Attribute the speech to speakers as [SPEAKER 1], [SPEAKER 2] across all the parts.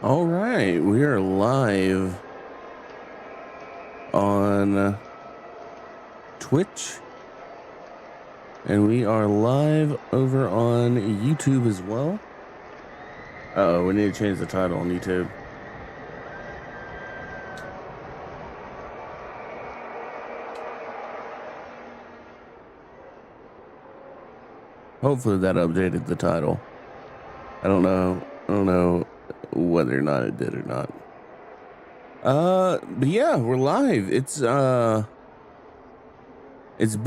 [SPEAKER 1] All right, we are live on Twitch, and we are live over on YouTube as well. Oh, we need to change the title on YouTube. Hopefully that updated the title. I don't know whether or not it did or not. But yeah, we're live. It's been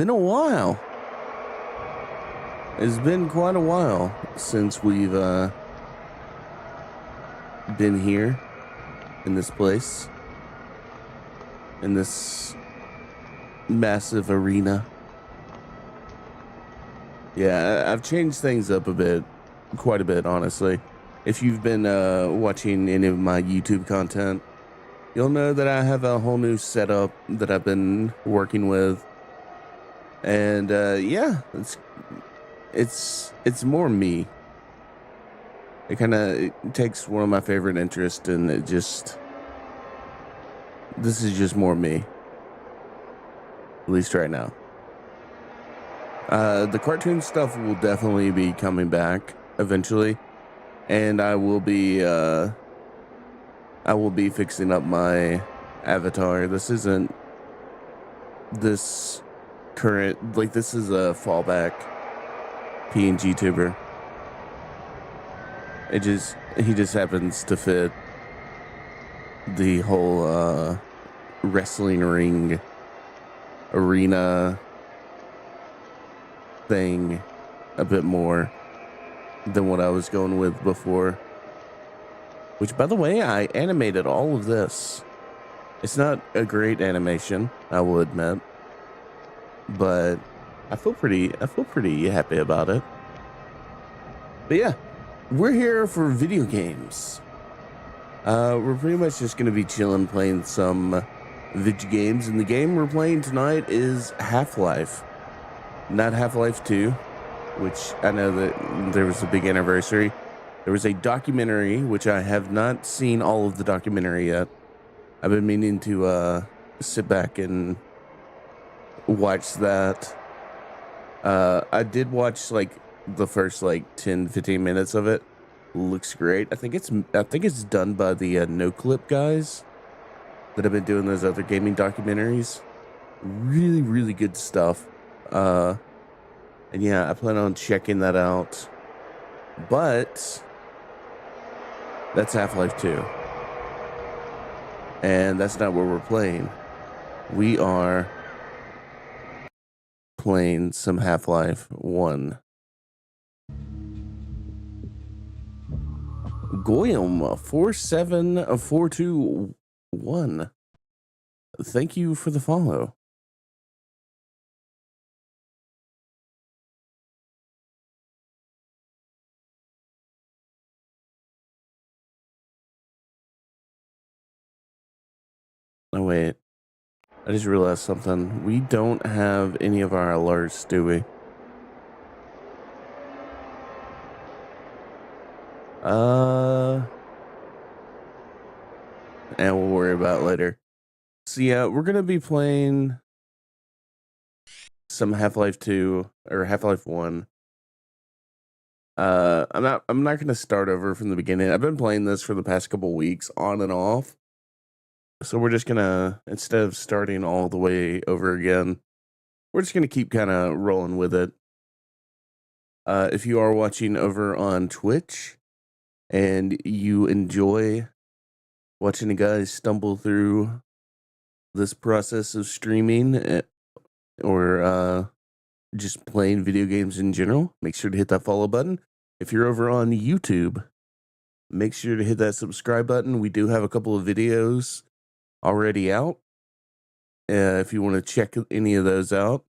[SPEAKER 1] a while. It's been quite a while since we've been here in this place, in this massive arena. Yeah, I've changed things up quite a bit, honestly. If you've been watching any of my YouTube content, you'll know that I have a whole new setup that I've been working with. And yeah, it's more me. It kind of takes one of my favorite interests, and this is just more me. At least right now. The cartoon stuff will definitely be coming back eventually, and I will be fixing up my avatar. This isn't this current, like, this is a fallback PNG tuber. He just happens to fit the whole wrestling ring arena thing a bit more than what I was going with before. Which, by the way, I animated all of this. It's not a great animation, I will admit, but I feel pretty happy about it. But yeah, we're here for video games. We're pretty much just gonna be chilling, playing some video games, and the game we're playing tonight is Half-Life. Not Half-Life 2, which I know that there was a big anniversary. There was a documentary, which I have not seen all of the documentary yet. I've been meaning to sit back and watch that. I did watch like the first like 10-15 minutes of it. Looks great. I think it's done by the NoClip guys that have been doing those other gaming documentaries. Really good stuff. And yeah, I plan on checking that out. But that's Half-Life 2. And that's not where we're playing. We are playing some Half-Life 1. Goyam 47421. Thank you for the follow. Oh wait, I just realized something. We don't have any of our alerts, do we? And we'll worry about it later. So yeah, we're gonna be playing some Half-Life 2 or Half-Life 1. I'm not gonna start over from the beginning. I've been playing this for the past couple weeks on and off. So we're just gonna, instead of starting all the way over again, we're just gonna keep kind of rolling with it. If you are watching over on Twitch and you enjoy watching the guys stumble through this process of streaming or just playing video games in general, make sure to hit that follow button. If you're over on YouTube, make sure to hit that subscribe button. We do have a couple of videos already out. If you want to check any of those out.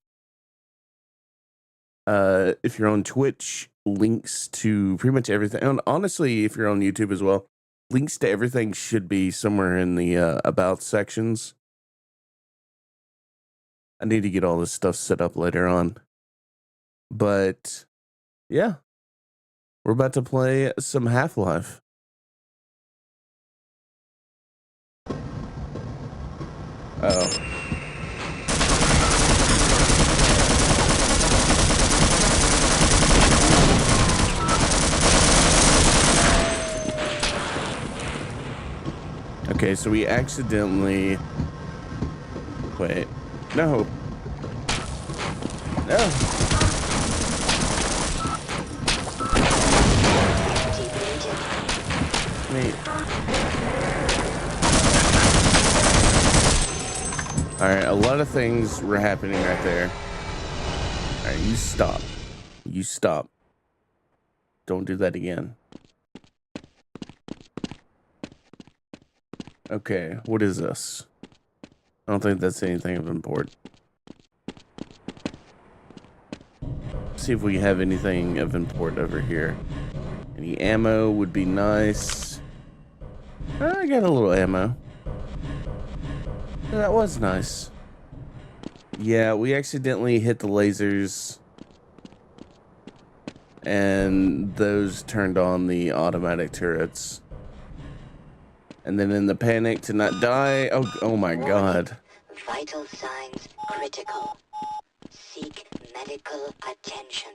[SPEAKER 1] If you're on Twitch, links to pretty much everything. And honestly, if you're on YouTube as well, links to everything should be somewhere in the about sections. I need to get all this stuff set up later on. But yeah, we're about to play some Half-Life. Oh. Okay, so we accidentally... Wait. No. No. Wait. Alright, a lot of things were happening right there. Alright, you stop. You stop. Don't do that again. Okay, what is this? I don't think that's anything of import. See if we have anything of import over here. Any ammo would be nice. I got a little ammo. That was nice. Yeah, we accidentally hit the lasers. And those turned on the automatic turrets. And then in the panic to not die... Oh my god.
[SPEAKER 2] Vital signs critical. Seek medical attention.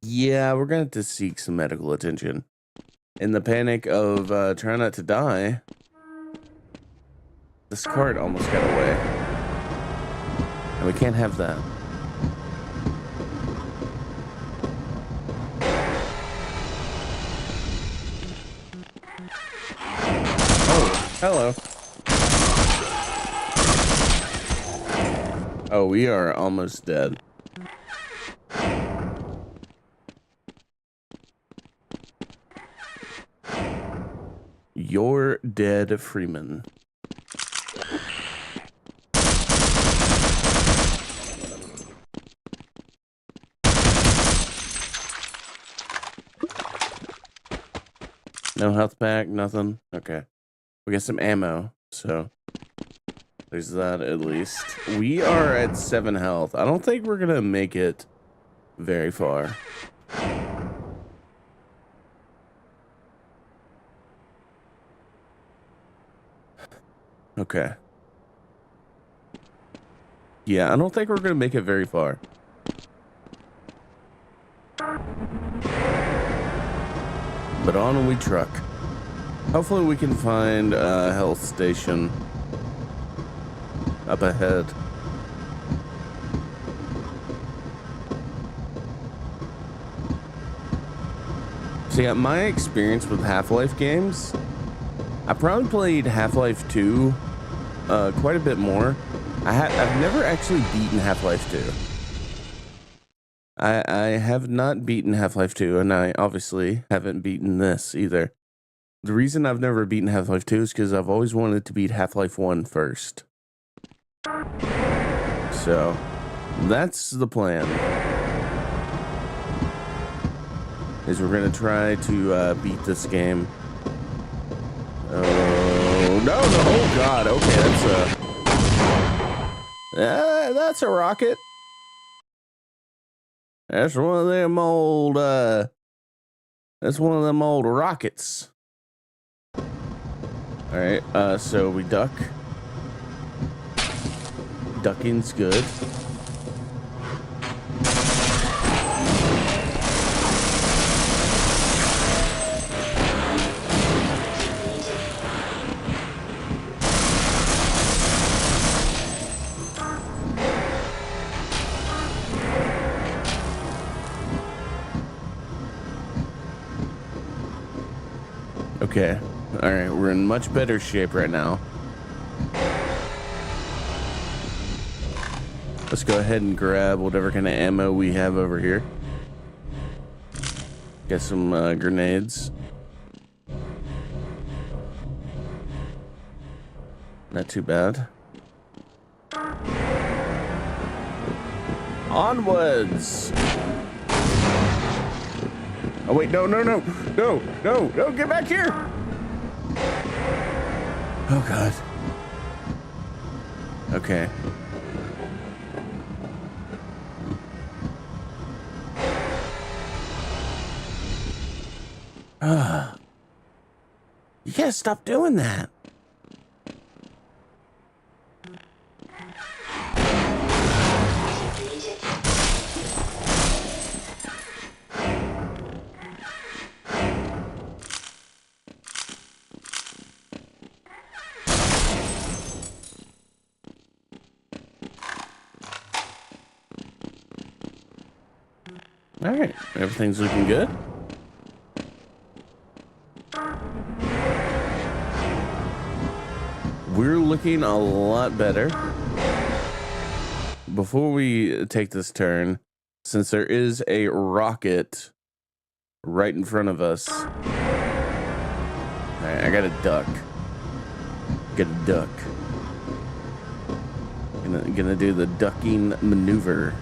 [SPEAKER 1] Yeah, we're gonna have to seek some medical attention. In the panic of trying not to die, this cart almost got away. And we can't have that. Oh, hello. Oh, we are almost dead. You're dead, Freeman. No health pack, nothing. Okay. We got some ammo, so there's that at least. We are at 7 health. I don't think we're gonna make it very far. Okay. Yeah, I don't think we're gonna make it very far. But on we truck. Hopefully we can find a health station up ahead. So yeah, my experience with Half-Life games, I probably played Half-Life 2 quite a bit more. I've never actually beaten Half-Life 2. I have not beaten Half-Life 2, and I obviously haven't beaten this either. The reason I've never beaten Half-Life 2 is because I've always wanted to beat Half-Life 1 first. So, that's the plan. Is we're gonna try to beat this game. Oh, no, oh god, okay, that's a rocket. That's one of them old, that's one of them old rockets. Alright, so we duck. Ducking's good. Okay. Alright, we're in much better shape right now. Let's go ahead and grab whatever kind of ammo we have over here. Get some grenades. Not too bad. Onwards! Oh wait, no, get back here! Oh god. Okay. You gotta stop doing that. All right, everything's looking good. We're looking a lot better. Before we take this turn, since there is a rocket right in front of us, all right, I got a duck. Get a duck. Gonna do the ducking maneuver.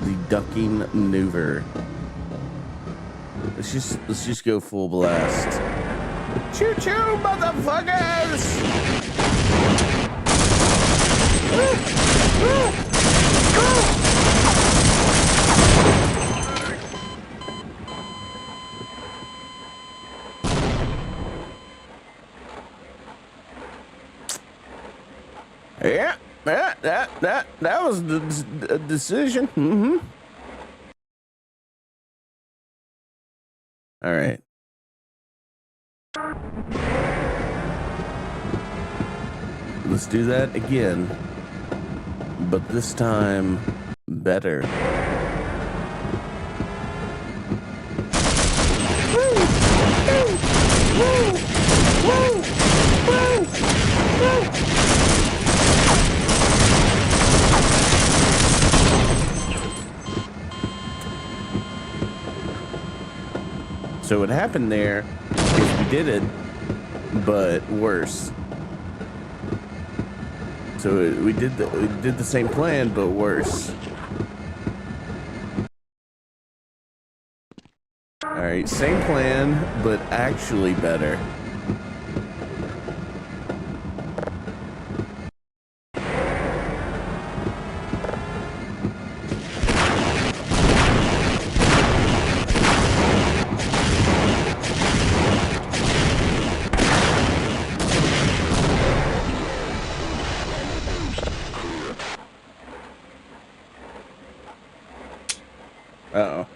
[SPEAKER 1] The ducking maneuver. Let's just go full blast. Choo choo, motherfuckers! Yeah, that was the decision. Mm-hmm. All right. Let's do that again, but this time better. So what happened there is we did it, but worse. So we did the same plan, but worse. All right, same plan, but actually better. Uh-oh.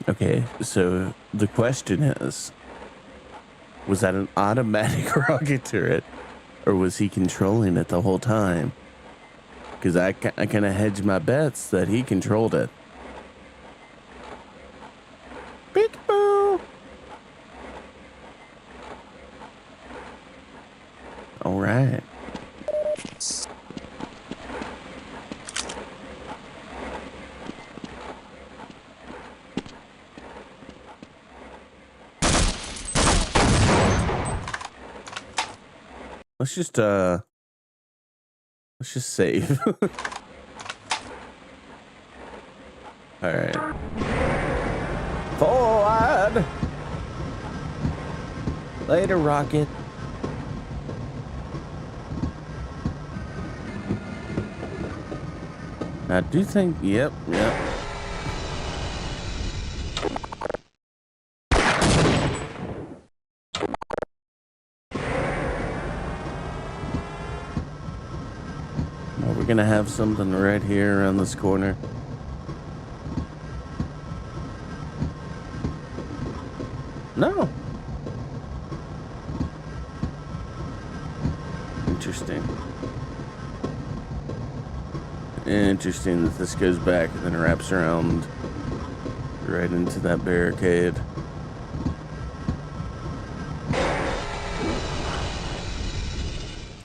[SPEAKER 1] Okay, so the question is, was that an automatic rocket turret, or was he controlling it the whole time? Because I kind of hedged my bets that he controlled it. Peekaboo! All right. Let's just save. All right. Forward. Later, rocket. I do think, yep. Well, we're gonna have something right here around this corner. No. Interesting that this goes back and then wraps around right into that barricade.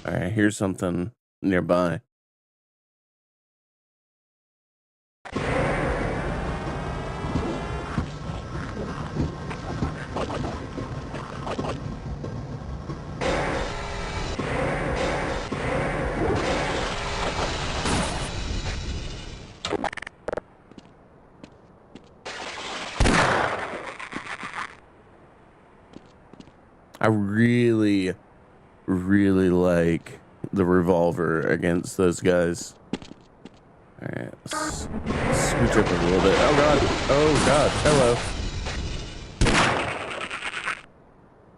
[SPEAKER 1] All right, here's something nearby. I really like the revolver against those guys. All right, let's scooch up a little bit. Oh god, hello.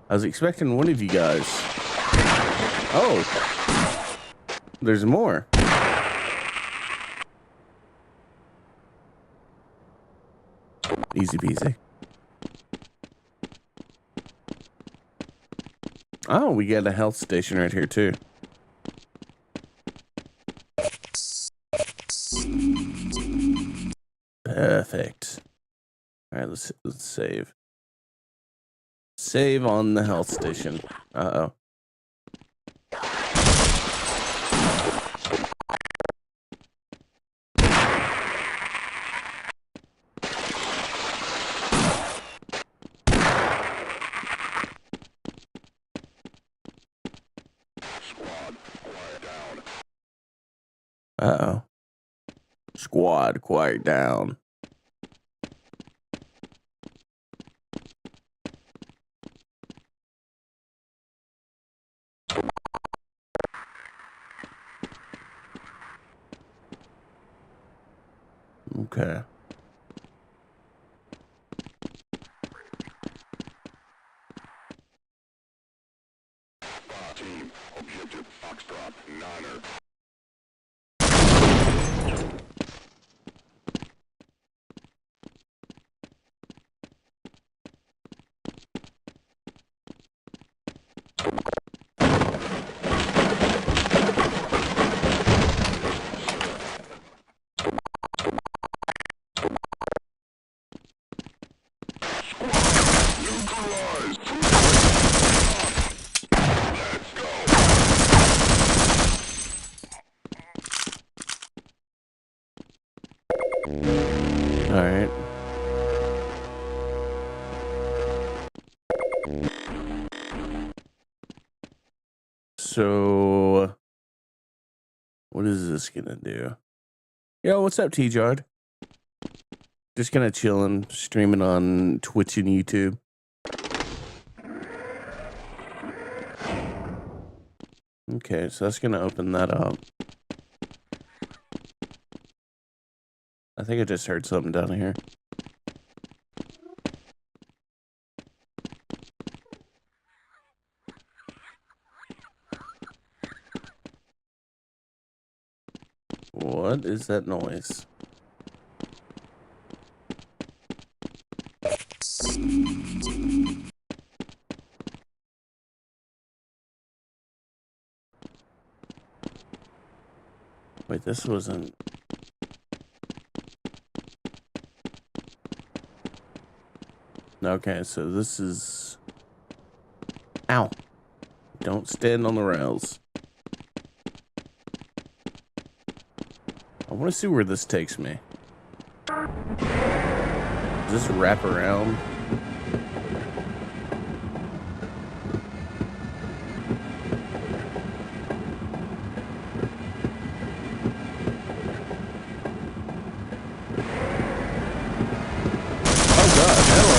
[SPEAKER 1] I was expecting one of you guys. Oh, there's more. Easy peasy. Oh, we got a health station right here too. Perfect. All right, let's save. Save on the health station. Uh-oh. Uh-oh. Squad, quiet down. Okay.
[SPEAKER 3] Team, objective Foxtrot, Niner.
[SPEAKER 1] All right. So, what is this gonna do? Yo, what's up, T-Jard? Just kind of chilling, streaming on Twitch and YouTube. Okay, so that's gonna open that up. I think I just heard something down here. What is that noise? Wait, this wasn't... Okay, so this is... Ow! Don't stand on the rails. I want to see where this takes me. Does this wrap around? Oh god, hello.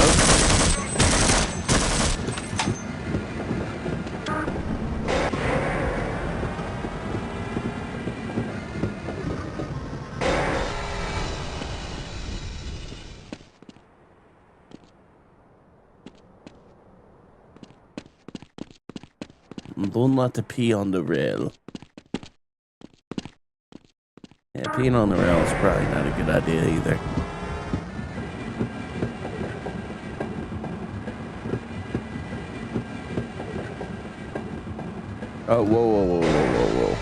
[SPEAKER 1] Don't like to pee on the rail. Yeah, peeing on the rail is probably not a good idea either. Oh, whoa, whoa, whoa, whoa, whoa, whoa.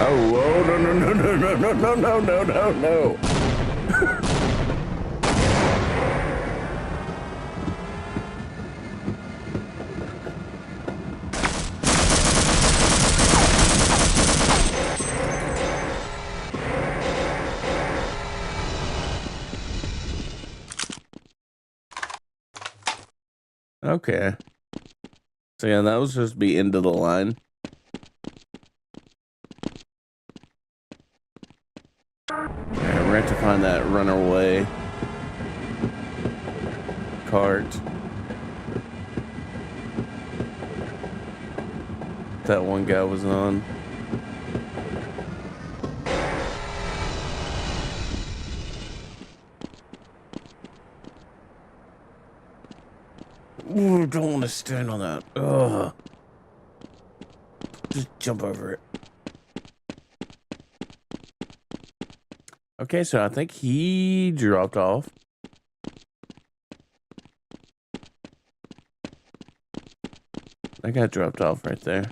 [SPEAKER 1] Oh, whoa, no, no, no, no, no, no, no, no, no, no, no. Okay. So yeah, that was supposed to be end of the line. Okay, we're going to find that runaway cart. That one guy was on. Ooh, don't want to stand on that. Ugh. Just jump over it. Okay, so I think he dropped off. I got dropped off right there.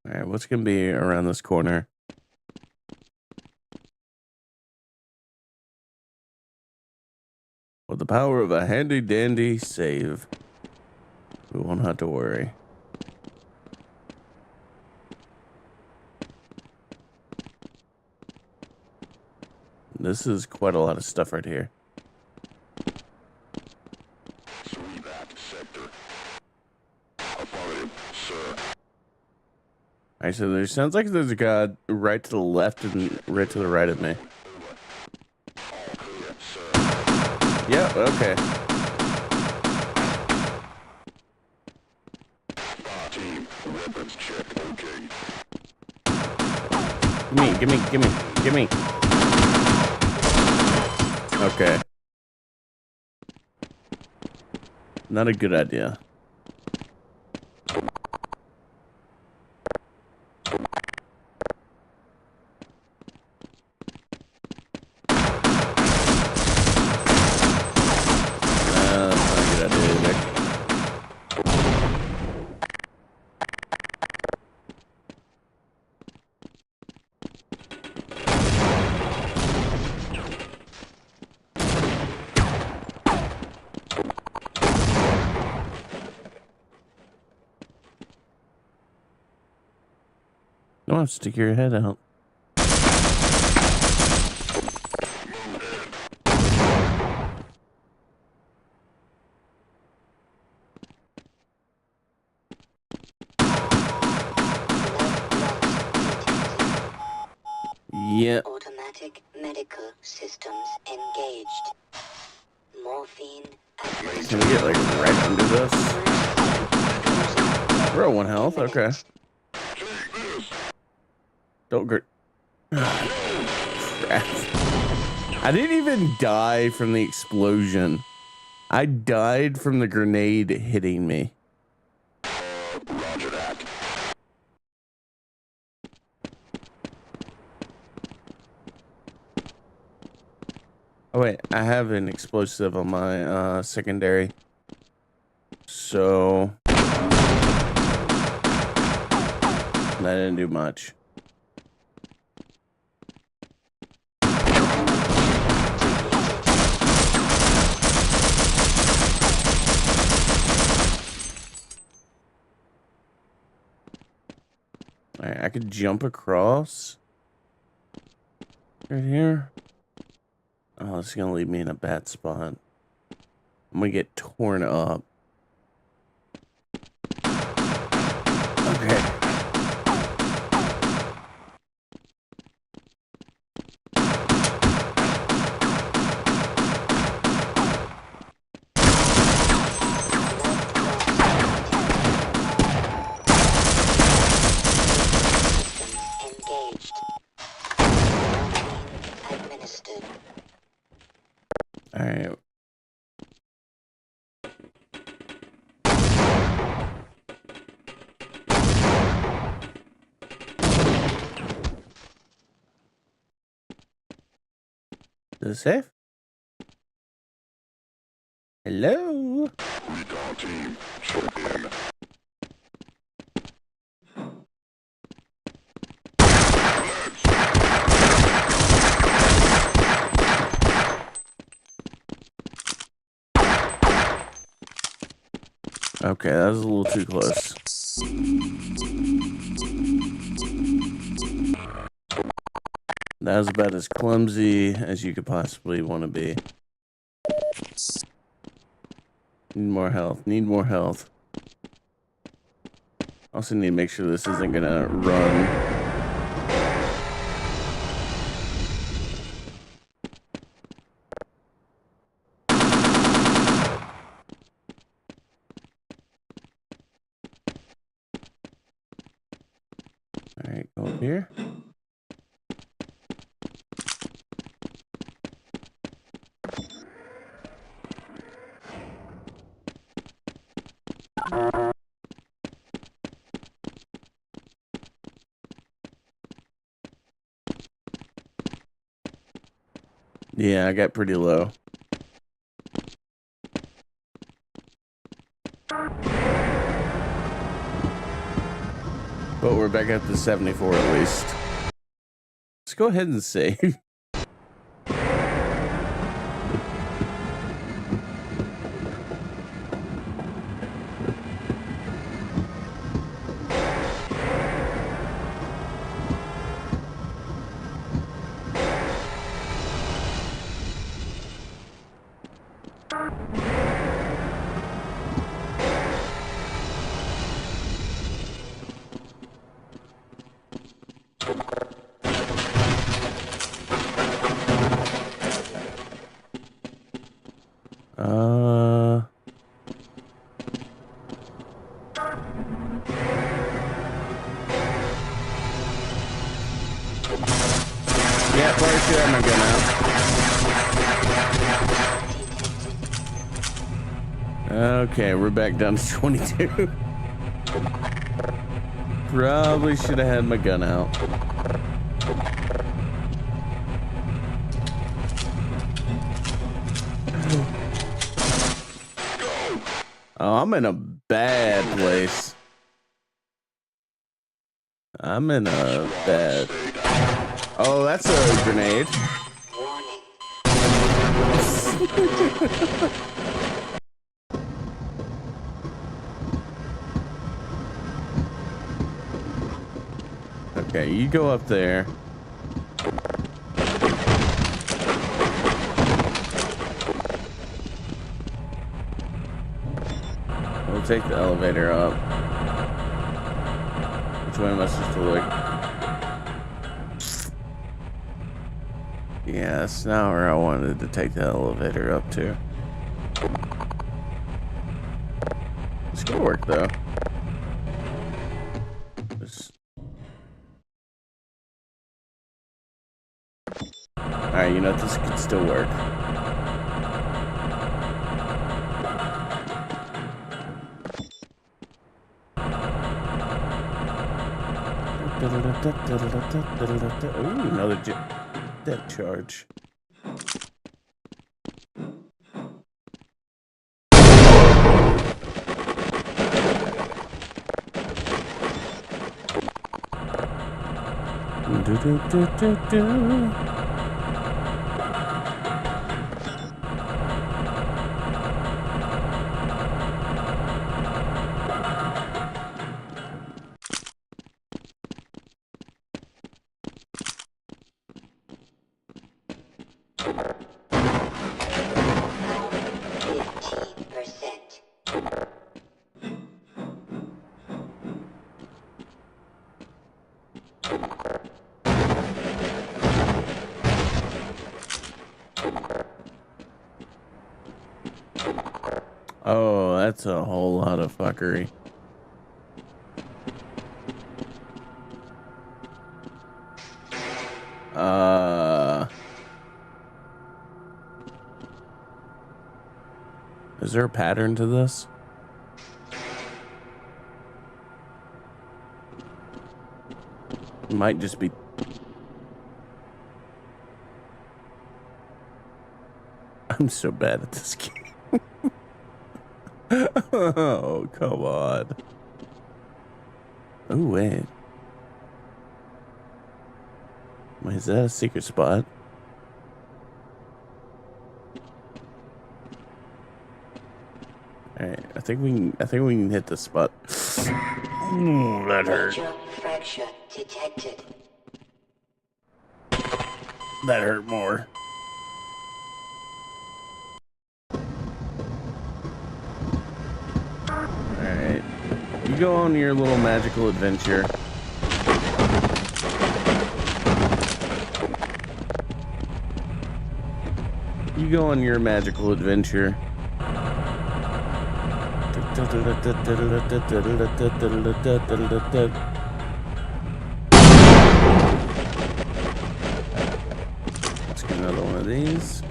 [SPEAKER 1] All right, what's going to be around this corner? With the power of a handy dandy save, we won't have to worry. This is quite a lot of stuff right here.
[SPEAKER 3] Sweebat sector. Affirmative, sir.
[SPEAKER 1] Alright, so there sounds like there's a guy right to the left and right to the right of me.
[SPEAKER 3] All clear, sir.
[SPEAKER 1] Yep, okay.
[SPEAKER 3] Team, weapons check, okay.
[SPEAKER 1] Give me. Okay. Not a good idea. That's not a good idea either. No, stick your head out. Yeah.
[SPEAKER 2] Automatic medical systems engaged. Morphine
[SPEAKER 1] Can we get like right under this? We're at 1 health. Okay. Don't go. Crap. I didn't even die from the explosion. I died from the grenade hitting me.
[SPEAKER 3] Roger that.
[SPEAKER 1] Oh wait, I have an explosive on my secondary. So that didn't do much. Alright, I could jump across right here. Oh, it's gonna leave me in a bad spot. I'm gonna get torn up. Okay.
[SPEAKER 2] engaged. Morphine administered.
[SPEAKER 1] Alright. Is it safe? Hello?
[SPEAKER 3] Recon team, check in.
[SPEAKER 1] Okay, that was a little too close. That was about as clumsy as you could possibly want to be. Need more health. Need more health. Also need to make sure this isn't gonna run. Alright, go up here. Yeah, I got pretty low. But we're back up to 74 at least. Let's go ahead and save. Yeah, probably should have my gun out. Okay, we're back down to 22. Probably should have had my gun out. Oh, I'm in a bad place. I'm in a bad... Oh, that's a grenade.
[SPEAKER 2] Warning.
[SPEAKER 1] Okay, you go up there. We'll take the elevator up. Which way am I supposed to look? Yeah, that's not where I wanted to take the elevator up to. It's gonna work though. Alright, you know, this could still work. Ooh, another dead charge. Oh, that's a whole lot of fuckery. Is there a pattern to this? It might just be... I'm so bad at this game. Oh, come on. Oh, wait. Wait, is that a secret spot? Alright, I think we can hit the spot. Ooh, that hurt.
[SPEAKER 2] Major fracture detected.
[SPEAKER 1] That hurt more. Alright. You go on your little magical adventure. You go on your magical adventure. Let's get another one of these.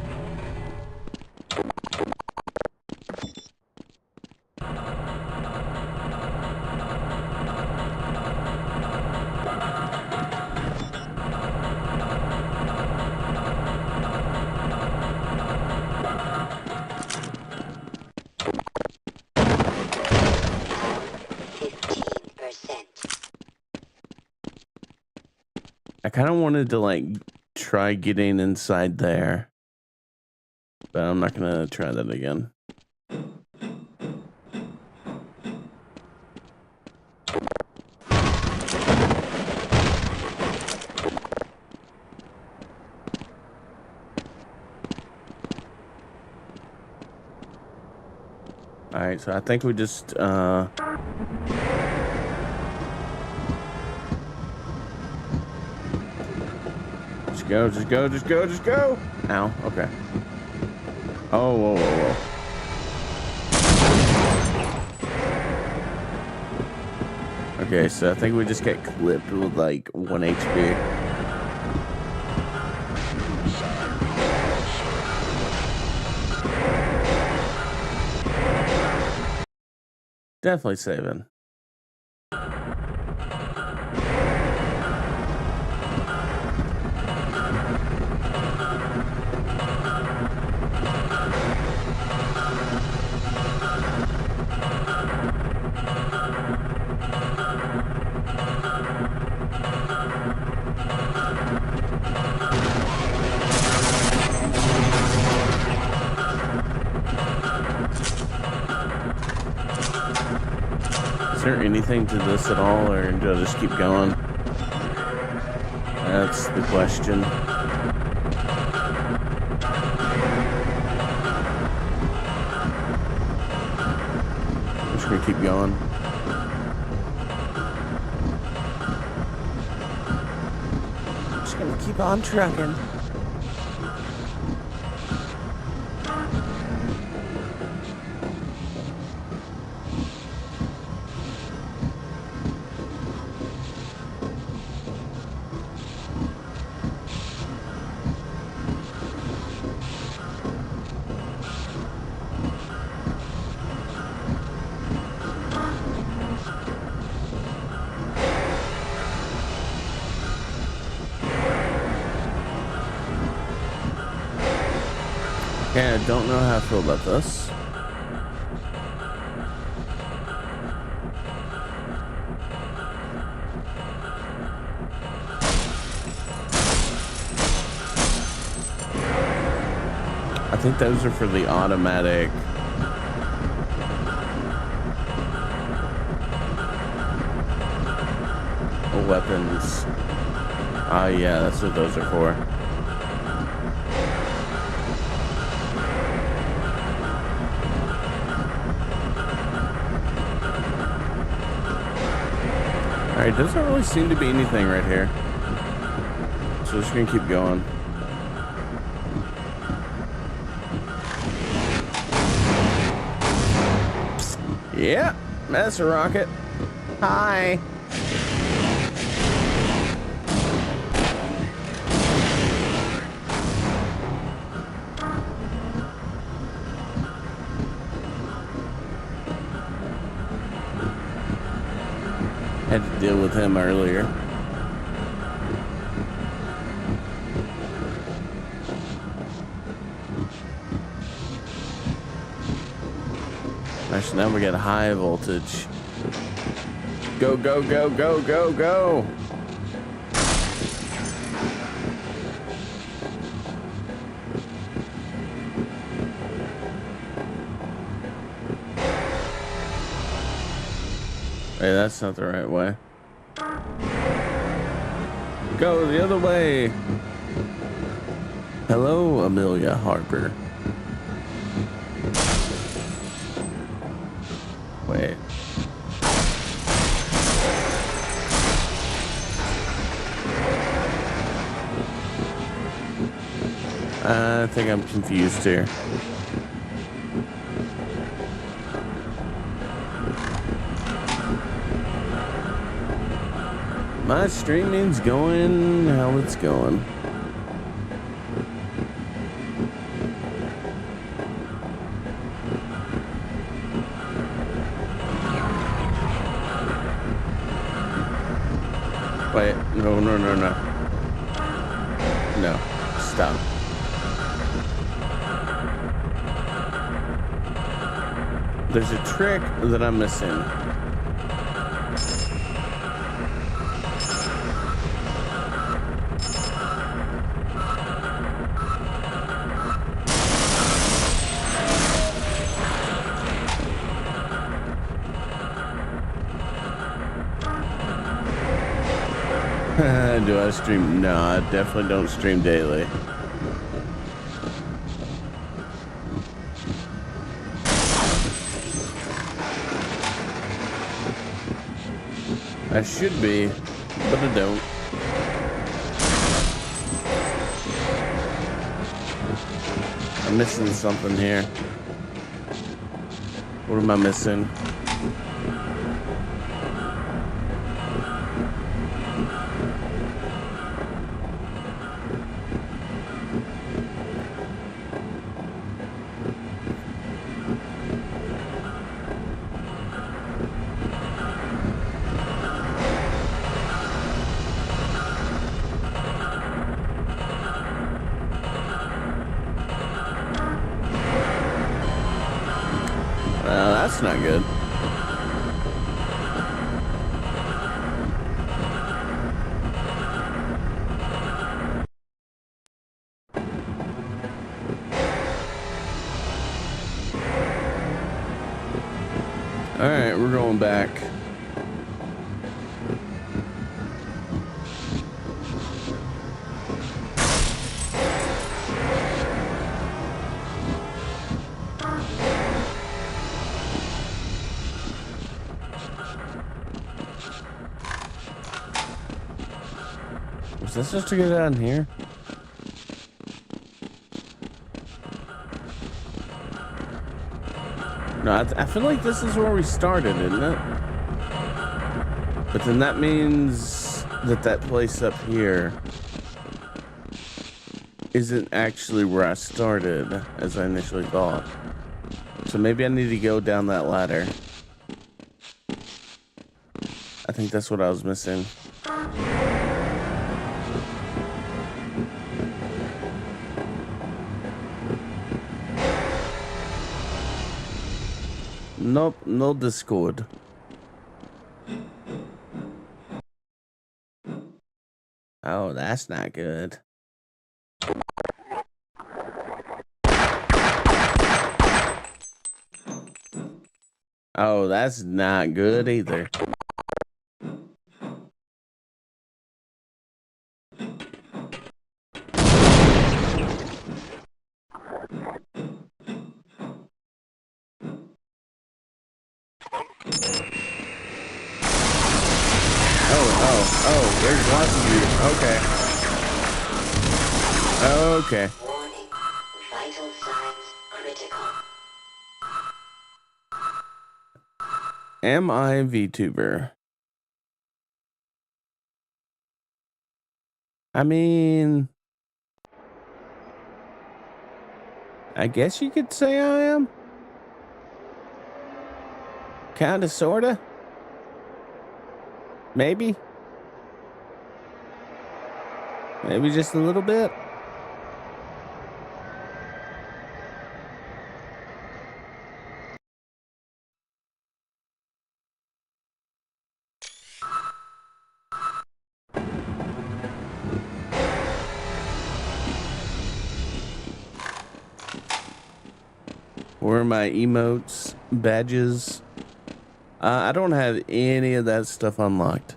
[SPEAKER 1] I kind of wanted to like try getting inside there, but I'm not gonna try that again. All right, so I think we just just go, just go, just go, just go. Ow, okay. Oh, whoa, whoa, whoa. Okay, so I think we just get clipped with like 1 HP. Definitely saving. Is there anything to this at all, or do I just keep going? That's the question. I'm just gonna keep going. I'm just gonna keep on trucking. Okay, I don't know how I feel about this. I think those are for the automatic. Weapons. Ah, yeah, that's what those are for. Alright, doesn't really seem to be anything right here. So just gonna keep going. Yeah, that's a rocket. Hi. Had to deal with him earlier. Actually, now we got high voltage. Go, go, go, go, go, go. Hey, that's not the right way. Go the other way. Hello, Amelia Harper. Wait. I think I'm confused here. My streaming's going how it's going. Wait, no, no, no, no. No, stop. There's a trick that I'm missing. Do I stream? No, I definitely don't stream daily. I should be, but I don't. I'm missing something here. What am I missing? That's not good. All right, we're going back. Was this just to get down here? No, I feel like this is where we started, isn't it? But then that means that that place up here isn't actually where I started, as I initially thought. So maybe I need to go down that ladder. I think that's what I was missing. Nope, no Discord. Oh, that's not good. Oh, that's not good either. Oh, there's lots of you. Okay. Okay.
[SPEAKER 2] Warning. Vital signs critical.
[SPEAKER 1] Am I a VTuber? I mean, I guess you could say I am. Kinda, sorta. Maybe. Maybe just a little bit. Where are my emotes, badges? I don't have any of that stuff unlocked.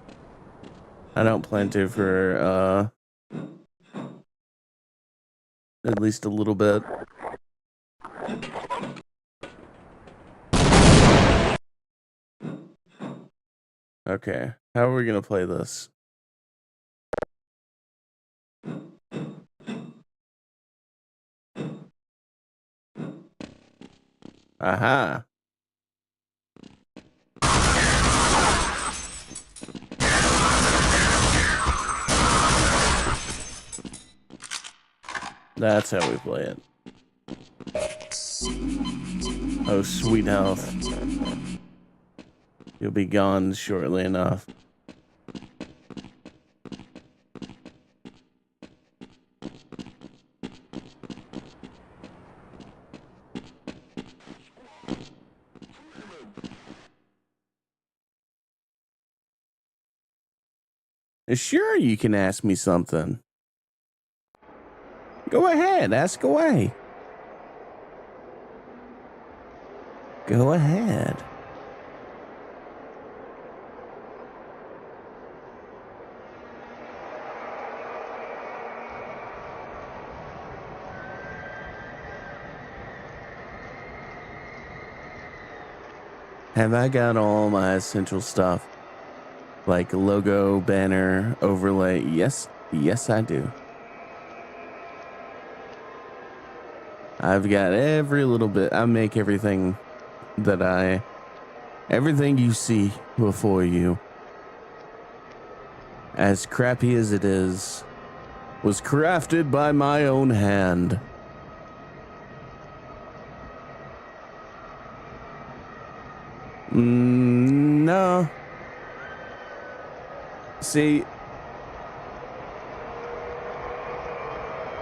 [SPEAKER 1] I don't plan to for at least a little bit. Okay, how are we gonna play this? Aha. That's how we play it. Oh, sweet health. You'll be gone shortly enough. Sure, you can ask me something. Go ahead, ask away. Go ahead. Have I got all my essential stuff? Like logo, banner, overlay? Yes, yes, I do. I've got every little bit. I make everything everything you see before you, as crappy as it is, was crafted by my own hand. No. See,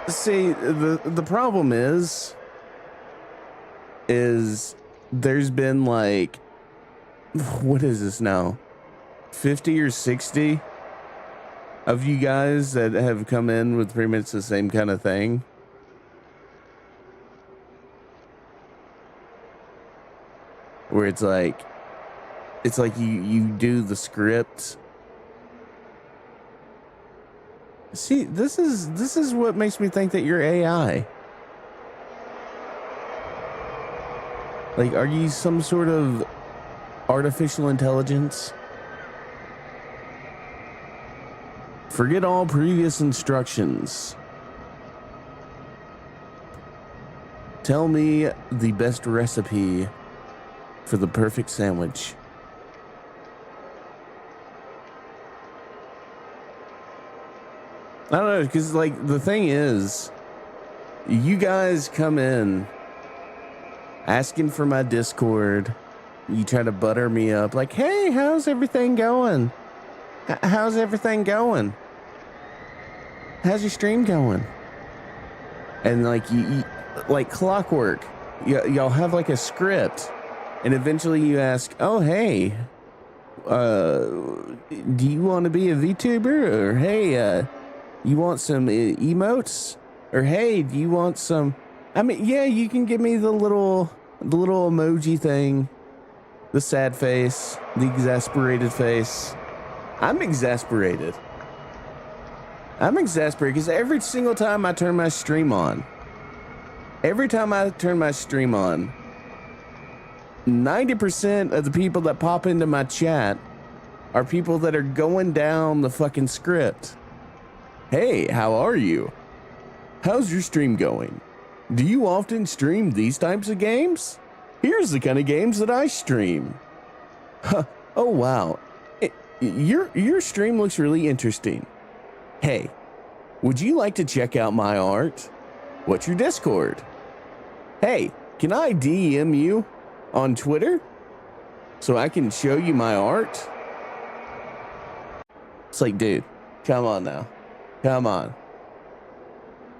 [SPEAKER 1] the problem is there's been like, what is this now? 50 or 60 of you guys that have come in with pretty much the same kind of thing. Where it's like you do the script. See, this is what makes me think that you're AI. Like, are you some sort of artificial intelligence? Forget all previous instructions. Tell me the best recipe for the perfect sandwich. I don't know, because like the thing is, you guys come in asking for my Discord. You try to butter me up like, hey, how's everything going? How's everything going? How's your stream going? And like you like clockwork, y'all have like a script, and eventually you ask, oh, hey, do you want to be a VTuber? Or hey, you want some emotes? Or hey, do you want some? I mean, yeah, you can give me the little emoji thing, the sad face, the exasperated face. I'm exasperated because every single time I turn my stream on, 90% of the people that pop into my chat are people that are going down the fucking script. Hey, how are you? How's your stream going? Do you often stream these types of games? Here's the kind of games that I stream. Huh. Oh, wow. Your stream looks really interesting. Hey, would you like to check out my art? What's your Discord? Hey, can I DM you on Twitter so I can show you my art? It's like, dude, come on now. Come on.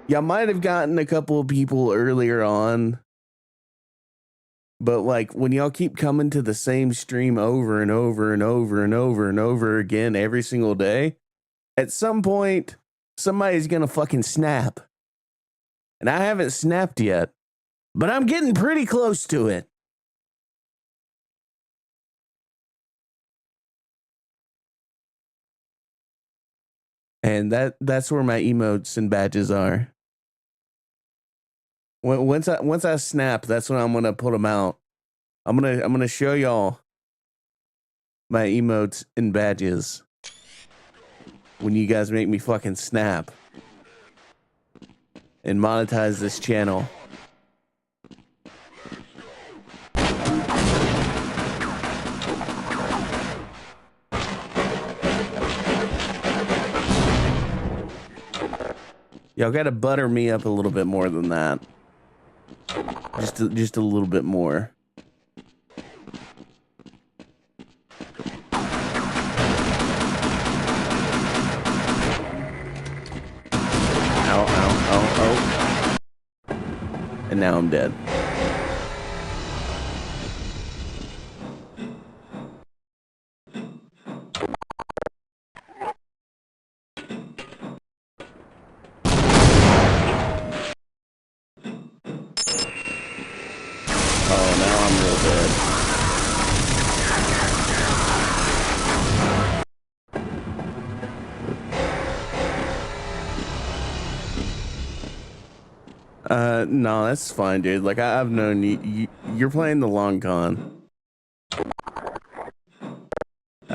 [SPEAKER 1] Y'all might have gotten a couple of people earlier on, but like when y'all keep coming to the same stream over and over and over and over and over again every single day, at some point, somebody's gonna fucking snap. And I haven't snapped yet, but I'm getting pretty close to it. And that's where my emotes and badges are. Once I snap, that's when I'm gonna put them out. I'm gonna show y'all my emotes and badges when you guys make me fucking snap and monetize this channel. Y'all gotta butter me up a little bit more than that. Just a little bit more. Ow, ow, ow, ow. And now I'm dead. No, that's fine, dude. Like, I've known you. You're playing the long con.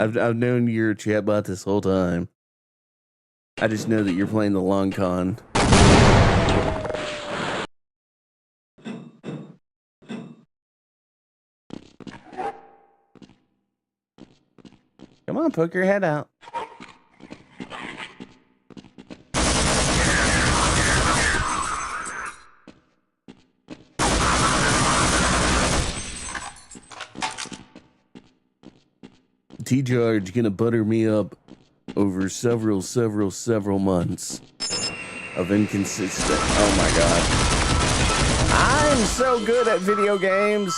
[SPEAKER 1] I've known your chatbot this whole time. I just know that you're playing the long con. Come on, poke your head out. T-Charge gonna butter me up over several months of inconsistent. Oh my god. I'm so good at video games.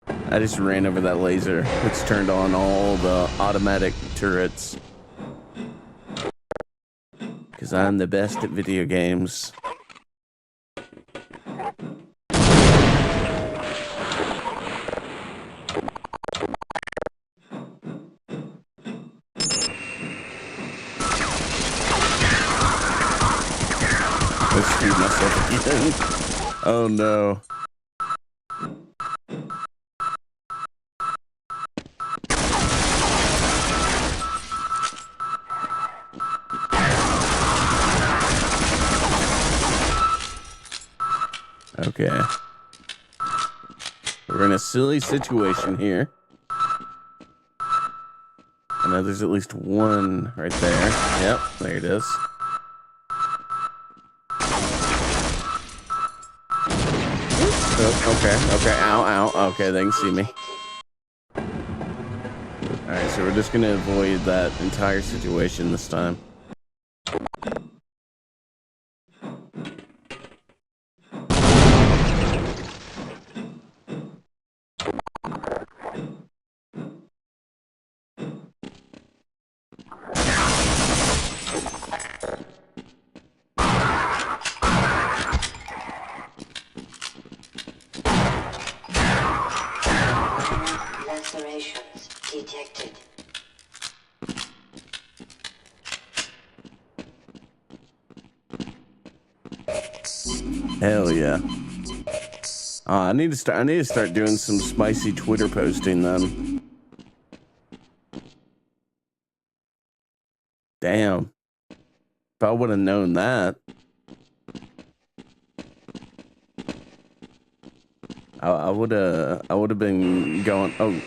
[SPEAKER 1] I just ran over that laser, which turned on all the automatic turrets. Because I'm the best at video games. I screwed myself again. Oh no. Okay. We're in a silly situation here. I know there's at least one right there. Yep, there it is. Oh, okay, ow. Okay, they can see me. Alright, so we're just gonna avoid that entire situation this time.
[SPEAKER 2] Lacerations detected.
[SPEAKER 1] Hell yeah. I need to start doing some spicy Twitter posting then. Damn. If I would have known that. I would have been going. Oh.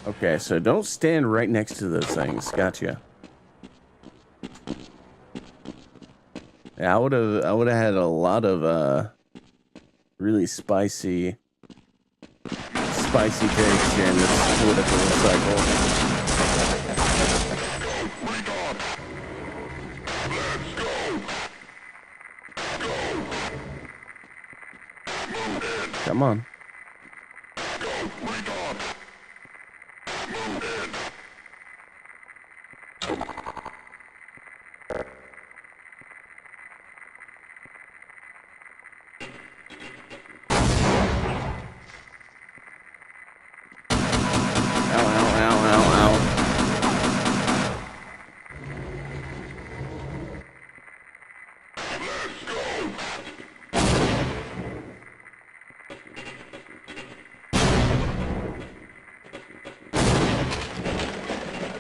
[SPEAKER 1] Okay, so don't stand right next to those things. Gotcha. Yeah, I would have had a lot of really spicy takes during this political cycle. Come on.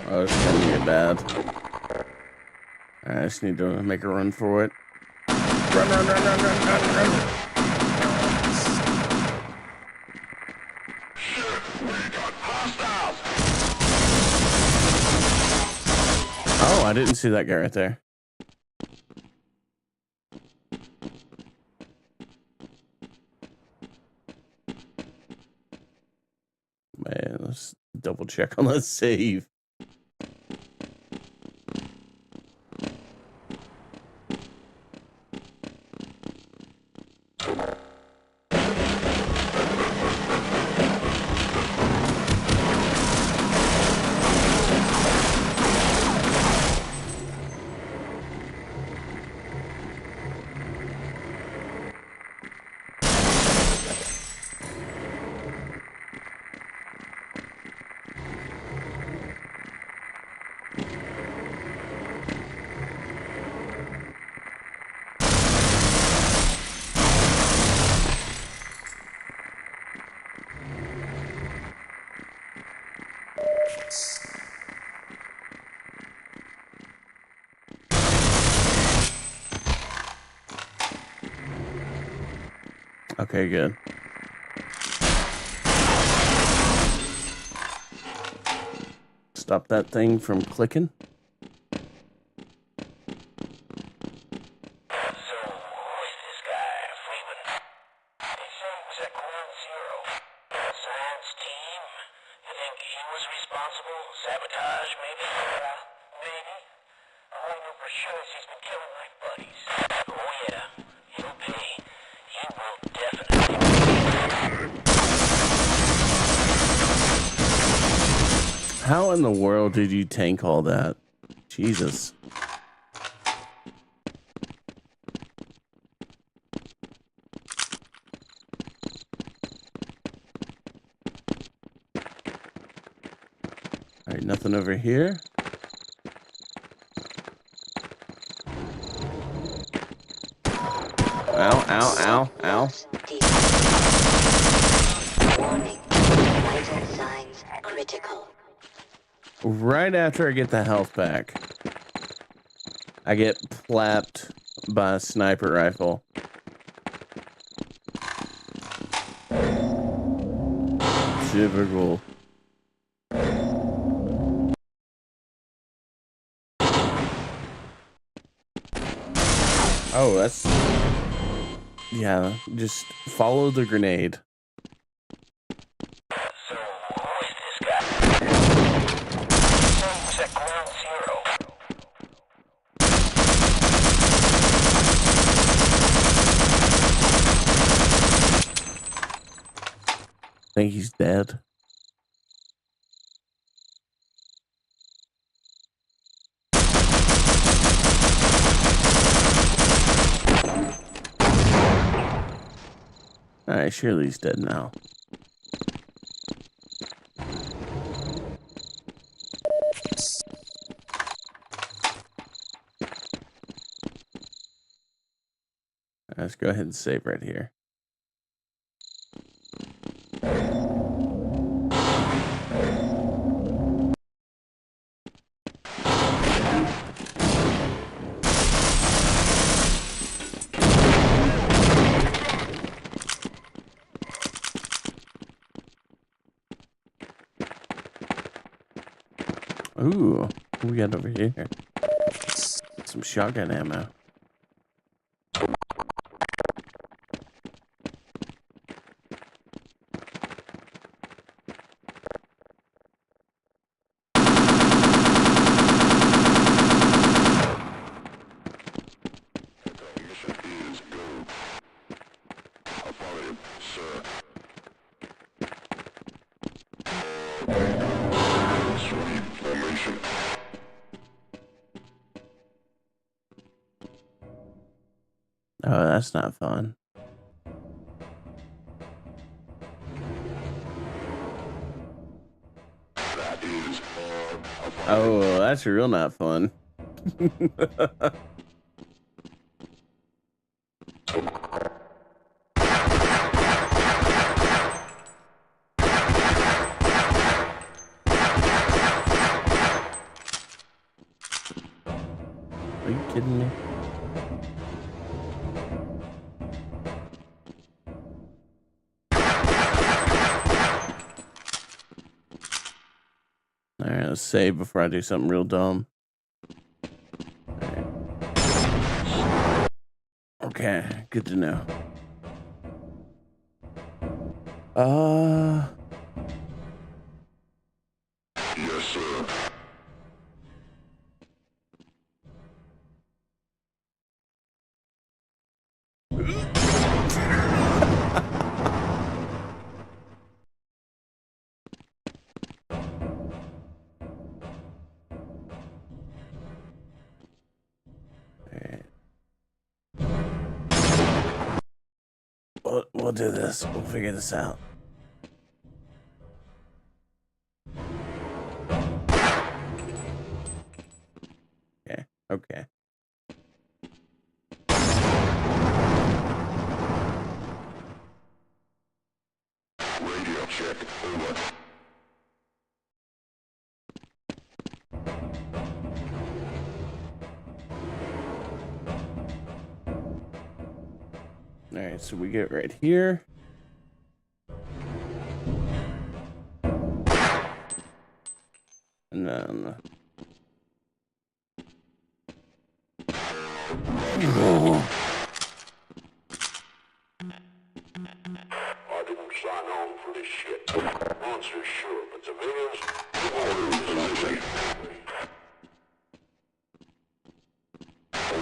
[SPEAKER 1] Oh, it's gonna get bad. I just need to make a run for it. Run. Oh, I didn't see that guy right there. Man, let's double check on that save. Okay, good. Stop that thing from clicking.
[SPEAKER 4] Sabotage, maybe? Maybe. All I know for sure is he's been killing my buddies. Oh yeah, he'll pay. He will definitely.
[SPEAKER 1] How in the world did you tank all that? Jesus. All right, nothing over here. Ow, ow, ow, ow.
[SPEAKER 2] Warning. Vital signs critical.
[SPEAKER 1] Right after I get the health back, I get plapped by a sniper rifle. Typical. Oh, that's... Yeah, just follow the grenade.
[SPEAKER 4] So, who is this guy? He was at Ground Zero.
[SPEAKER 1] I think he's dead. Alright, surely he's dead now. Let's go ahead and save right here. Ooh, what we got over here? Some shotgun ammo.
[SPEAKER 3] Mission is go. Affirmative, sir. Sweet formation.
[SPEAKER 1] Oh, that's not fun.
[SPEAKER 3] That is
[SPEAKER 1] Oh, that's real not fun. Are you kidding me? Alright, let's save before I do something real dumb. Alright. Okay, good to know.
[SPEAKER 3] yes, sir.
[SPEAKER 1] Alright. We'll do this. We'll figure this out. Okay, okay.
[SPEAKER 3] Radio check. Over.
[SPEAKER 1] right, so we get right here. And then... Oh.
[SPEAKER 3] I didn't sign on for this shit. Answer sure, but civilians...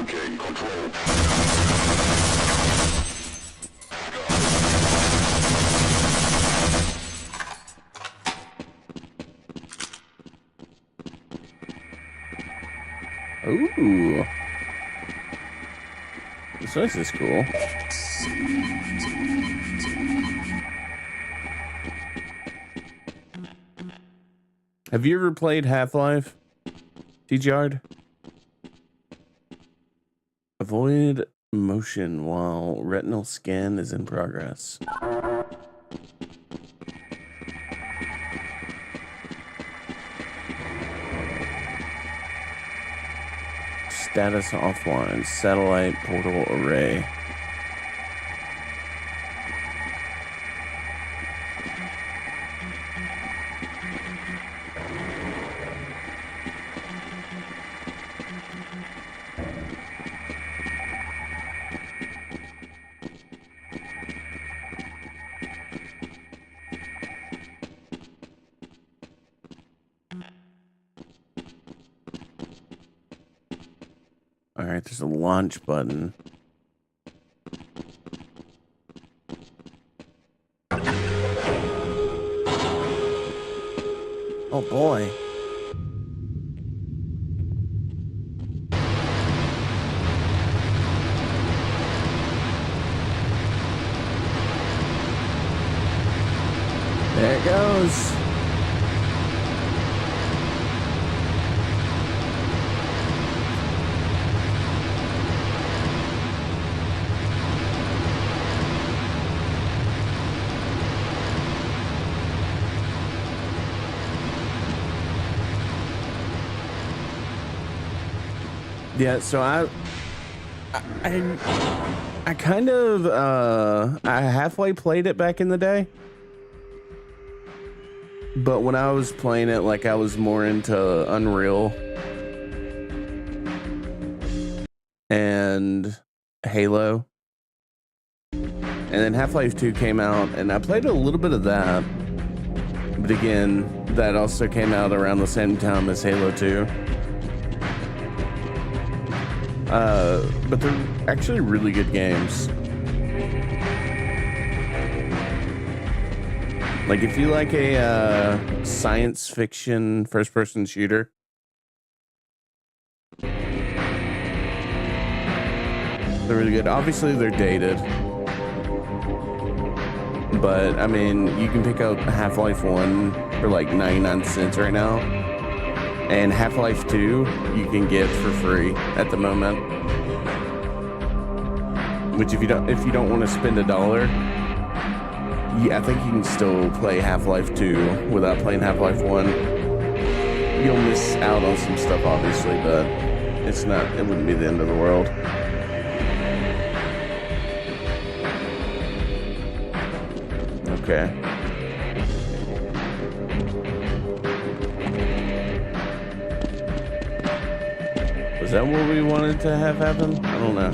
[SPEAKER 3] Okay, control.
[SPEAKER 1] Ooh. This is cool. Have you ever played Half-Life, TGR? Avoid motion while retinal scan is in progress. Status offline. Satellite portal array. All right, there's a launch button. Oh boy. There it goes. Yeah, so I kind of I halfway played it back in the day. But when I was playing it, like, I was more into Unreal and Halo. And then Half-Life 2 came out, and I played a little bit of that. But again, that also came out around the same time as Halo 2. But they're actually really good games. Like, if you like a science fiction first-person shooter, they're really good. Obviously, they're dated. But, I mean, you can pick up Half-Life 1 for like 99 cents right now. And Half-Life 2 you can get for free at the moment. Which if you don't want to spend $1, yeah, I think you can still play Half-Life 2 without playing Half-Life 1. You'll miss out on some stuff, obviously, but it wouldn't be the end of the world. Okay. Was that what we wanted to have happen? I don't know.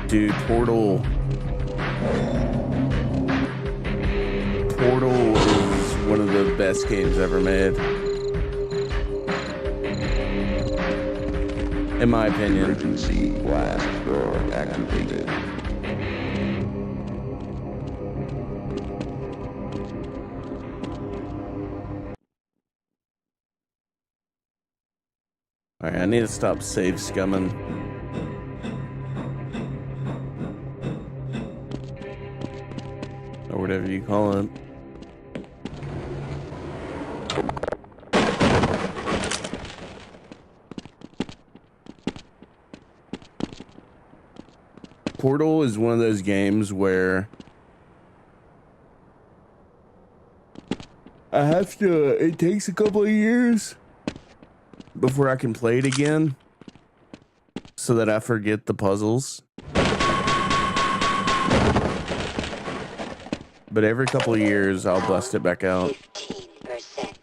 [SPEAKER 1] Dude, Portal is one of the best games ever made. In my opinion.
[SPEAKER 3] Emergency blast door activated.
[SPEAKER 1] Alright, I need to stop save scumming. Or whatever you call it. Portal is one of those games where it takes a couple of years before I can play it again, so that I forget the puzzles. But every couple of years, I'll bust it back out.
[SPEAKER 2] 15%.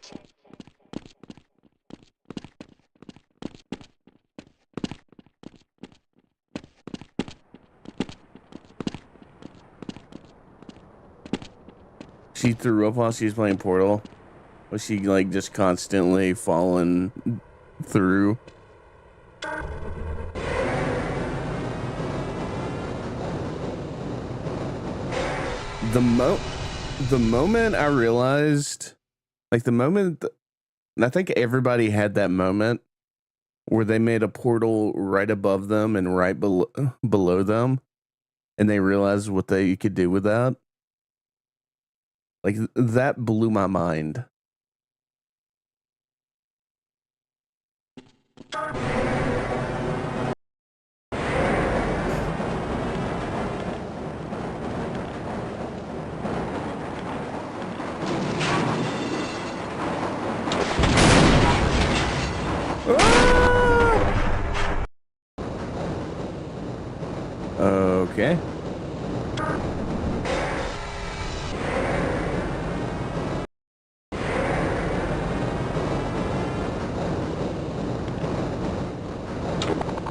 [SPEAKER 1] She threw up while she was playing Portal. Was she like just constantly falling through? The moment I realized, like the moment, and I think everybody had that moment where they made a portal right above them and right below them, and they realized what they could do with that. Like that blew my mind. Okay.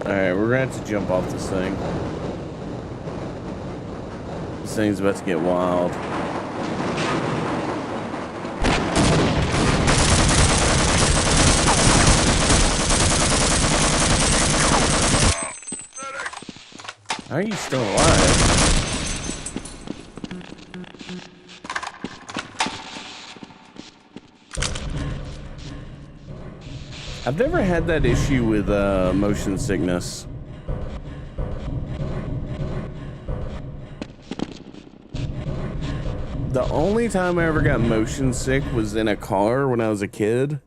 [SPEAKER 1] Alright, we're gonna have to jump off this thing. This thing's about to get wild. How are you still alive? I've never had that issue with motion sickness. The only time I ever got motion sick was in a car when I was a kid,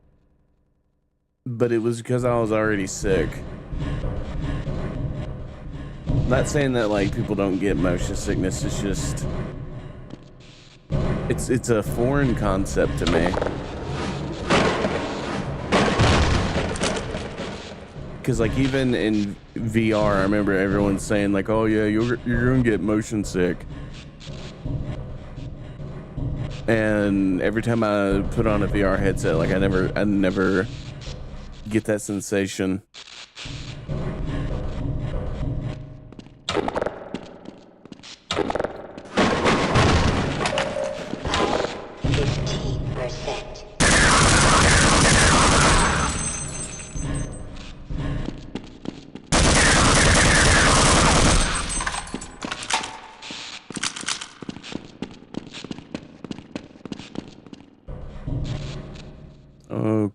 [SPEAKER 1] but it was because I was already sick. Not saying that like people don't get motion sickness, it's just it's a foreign concept to me. Because like even in VR, I remember everyone saying like, "Oh yeah, you're gonna get motion sick." And every time I put on a VR headset, like I never get that sensation.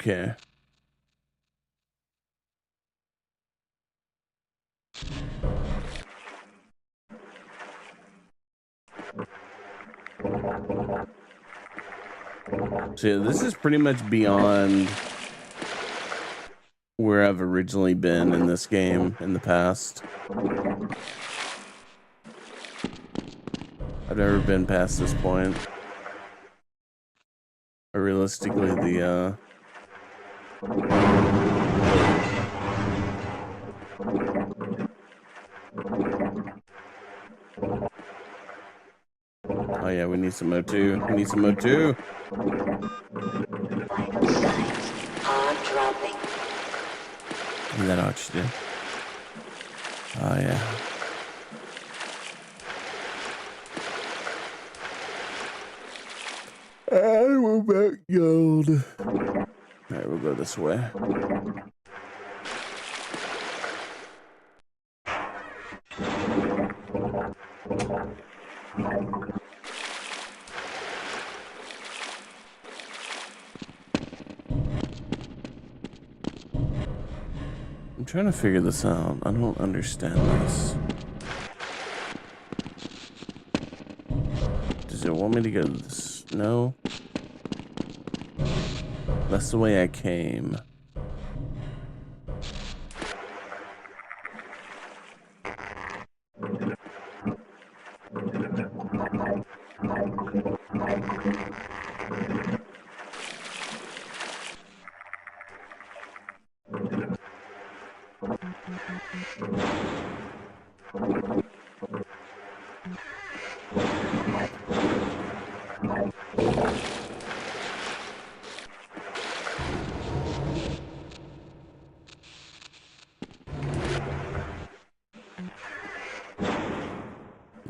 [SPEAKER 1] Okay. So yeah, this is pretty much beyond where I've originally been in this game in the past. I've never been past this point. Or realistically, the oh yeah, we need some O2. We need some O2.
[SPEAKER 2] Vital signs are dropping.
[SPEAKER 1] Give me that oxygen. Oh yeah. And we're back gold. Alright, we'll go this way. I'm trying to figure this out. I don't understand this. Does it want me to go to this? No. That's the way I came.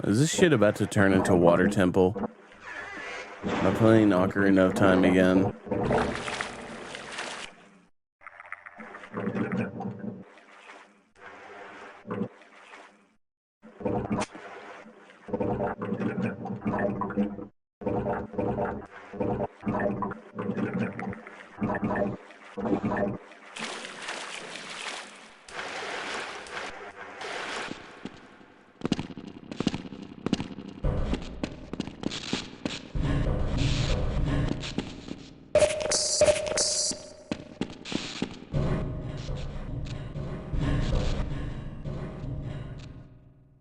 [SPEAKER 1] Is this shit about to turn into a water temple? Am I playing Ocarina of Time again?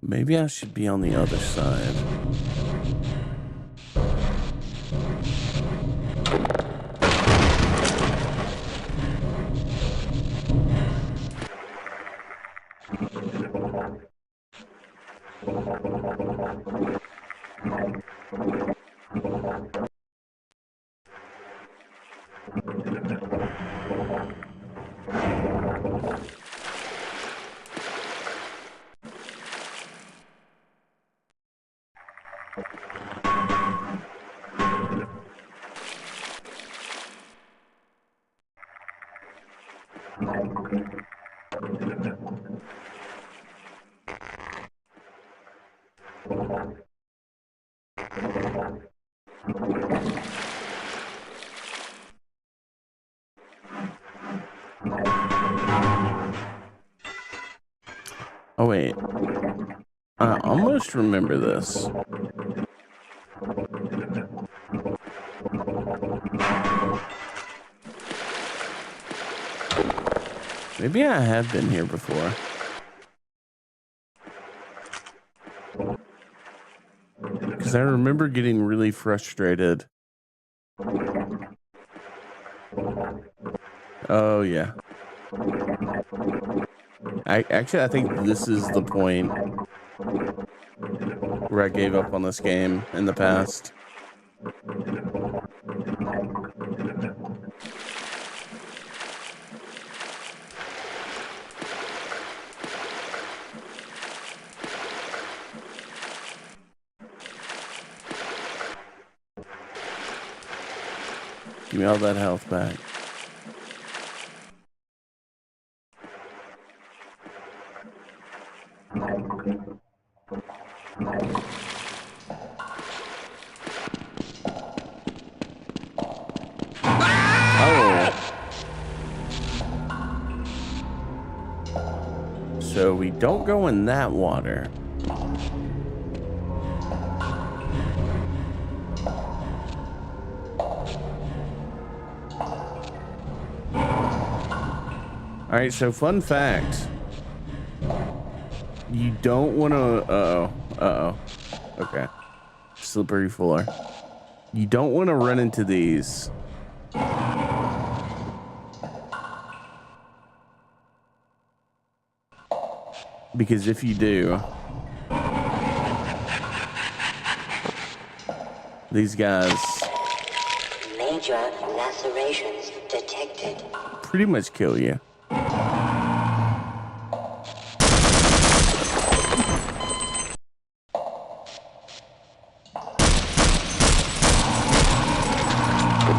[SPEAKER 1] Maybe I should be on the other side. Oh wait, I almost remember this. Maybe I have been here before. Because I remember getting really frustrated. Oh yeah. I think this is the point where I gave up on this game in the past. Give me all that health back. So we don't go in that water. All right, so fun fact. You don't want to, okay. Slippery floor. You don't want to run into these. Because if you do, these guys
[SPEAKER 2] Major lacerations detected.
[SPEAKER 1] pretty much kill you.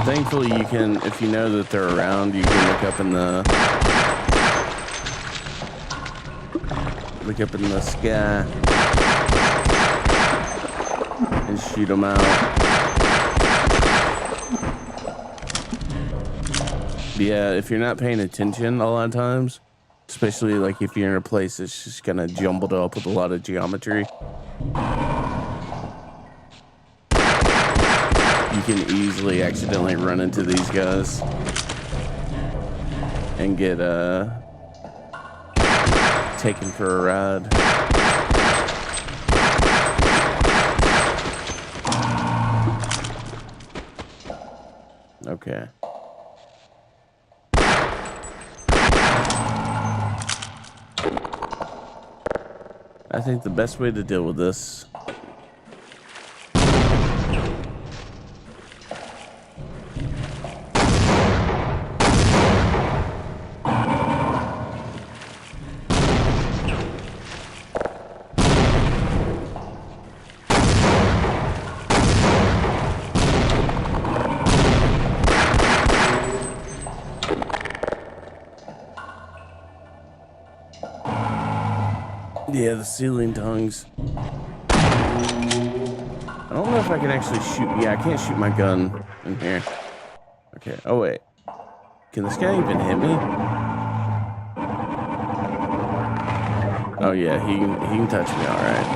[SPEAKER 1] Thankfully, you can, if you know that they're around, you can look up in the sky and shoot them out. Yeah, if you're not paying attention a lot of times, especially like if you're in a place that's just kind of jumbled up with a lot of geometry, you can easily accidentally run into these guys and get taken for a ride. Okay. I think the best way to deal with this yeah, the ceiling tongues. I don't know if I can actually shoot. Yeah, I can't shoot my gun in here. Okay. Oh, wait. Can this guy even hit me? Oh, yeah. He can touch me. All right.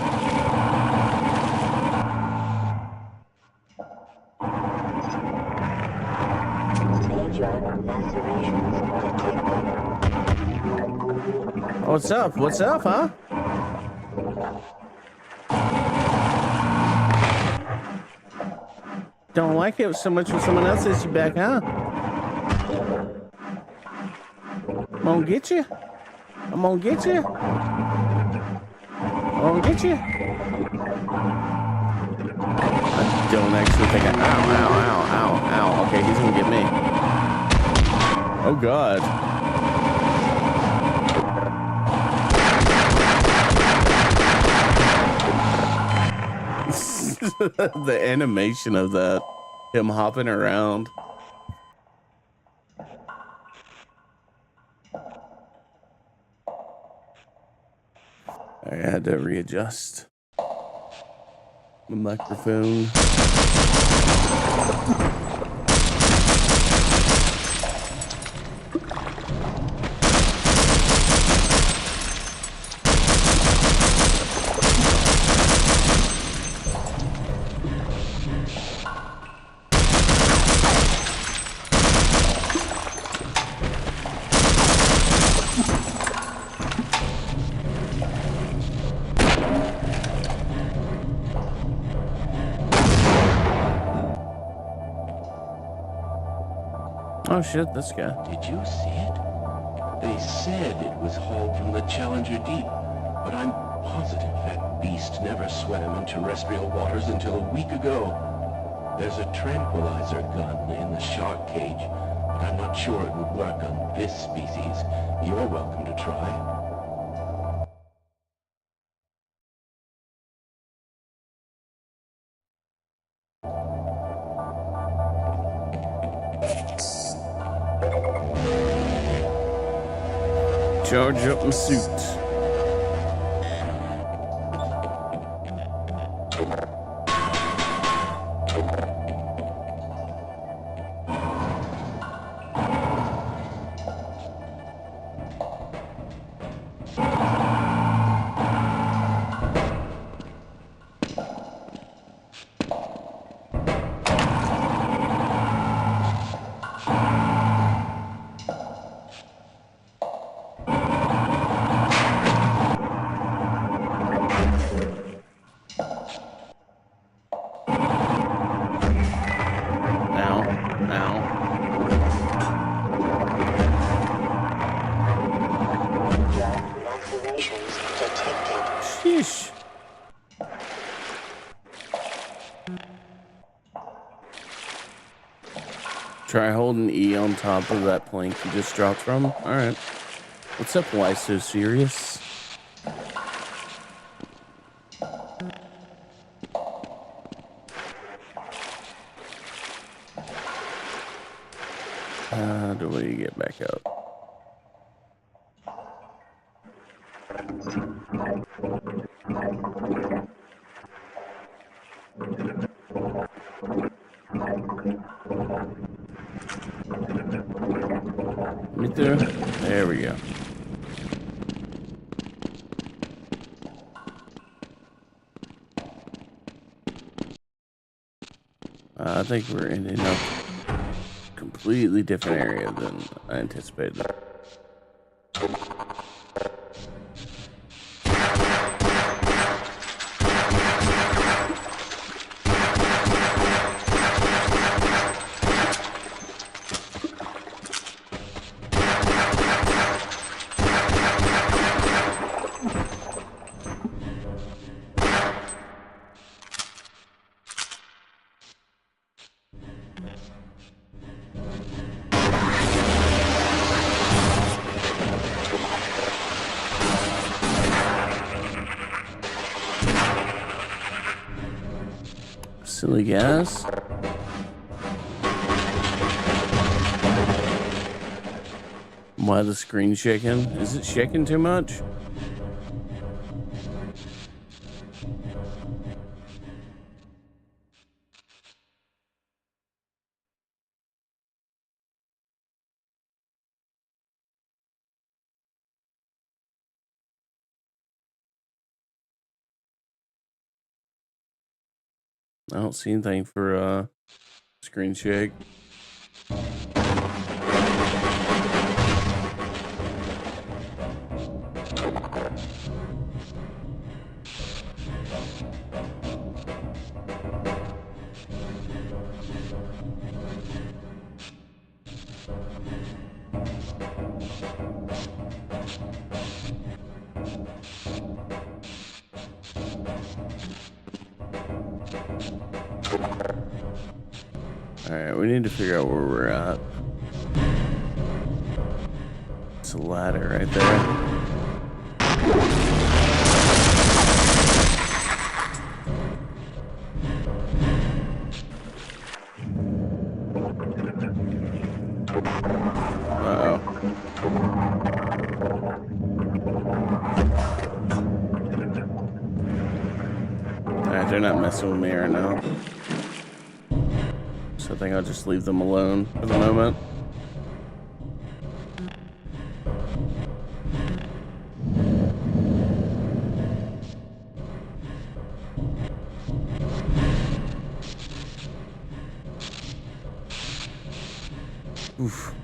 [SPEAKER 2] Major lacerations detected.
[SPEAKER 1] Oh, what's up? What's up, huh? Don't like it so much when someone else hits you back, huh? I'm gonna get you. I'm gonna get you. I'm gonna get you. I don't actually think I... Ow, ow, ow, ow, ow. Okay, he's gonna get me. Oh, God. The animation of that, him hopping around. I had to readjust the microphone. Oh shit, this guy.
[SPEAKER 3] Did you see it? They said it was hauled from the Challenger Deep, but I'm positive that beast never swam in terrestrial waters until a week ago. There's a tranquilizer gun in the shark cage, but I'm not sure it would work on this species. You're welcome to try.
[SPEAKER 1] Charge up my suit.
[SPEAKER 2] Lacerations detected.
[SPEAKER 1] Sheesh. Try holding E on top of that plank you just dropped from. Alright. What's up, why so serious? How do we get back up? Me too. There we go. I think we're ending up completely different area than I anticipated. Silly gas. Why the screen shaking? Is it shaking too much? I don't see anything for screen shake. Alright, we need to figure out where we're at. It's a ladder right there. Alright, they're not messing with me right now. So I think I'll just leave them alone for the moment. Oof.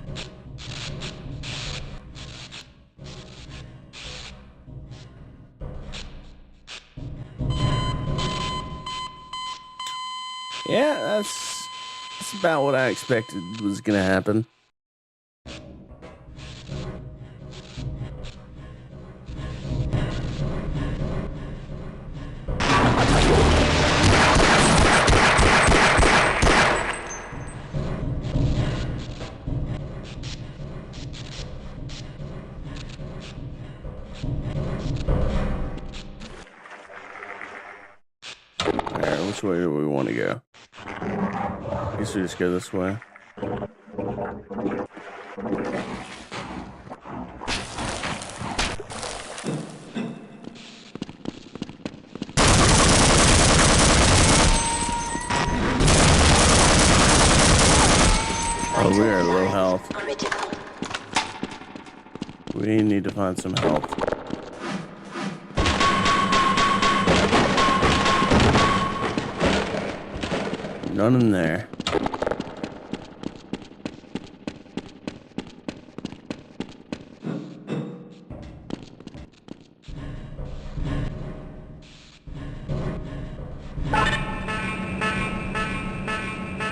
[SPEAKER 1] Yeah, that's about what I expected was gonna happen. Alright, which way do we want to go? I guess we just go this way. Oh, we are low health.
[SPEAKER 2] Critical.
[SPEAKER 1] We need to find some health. None in there.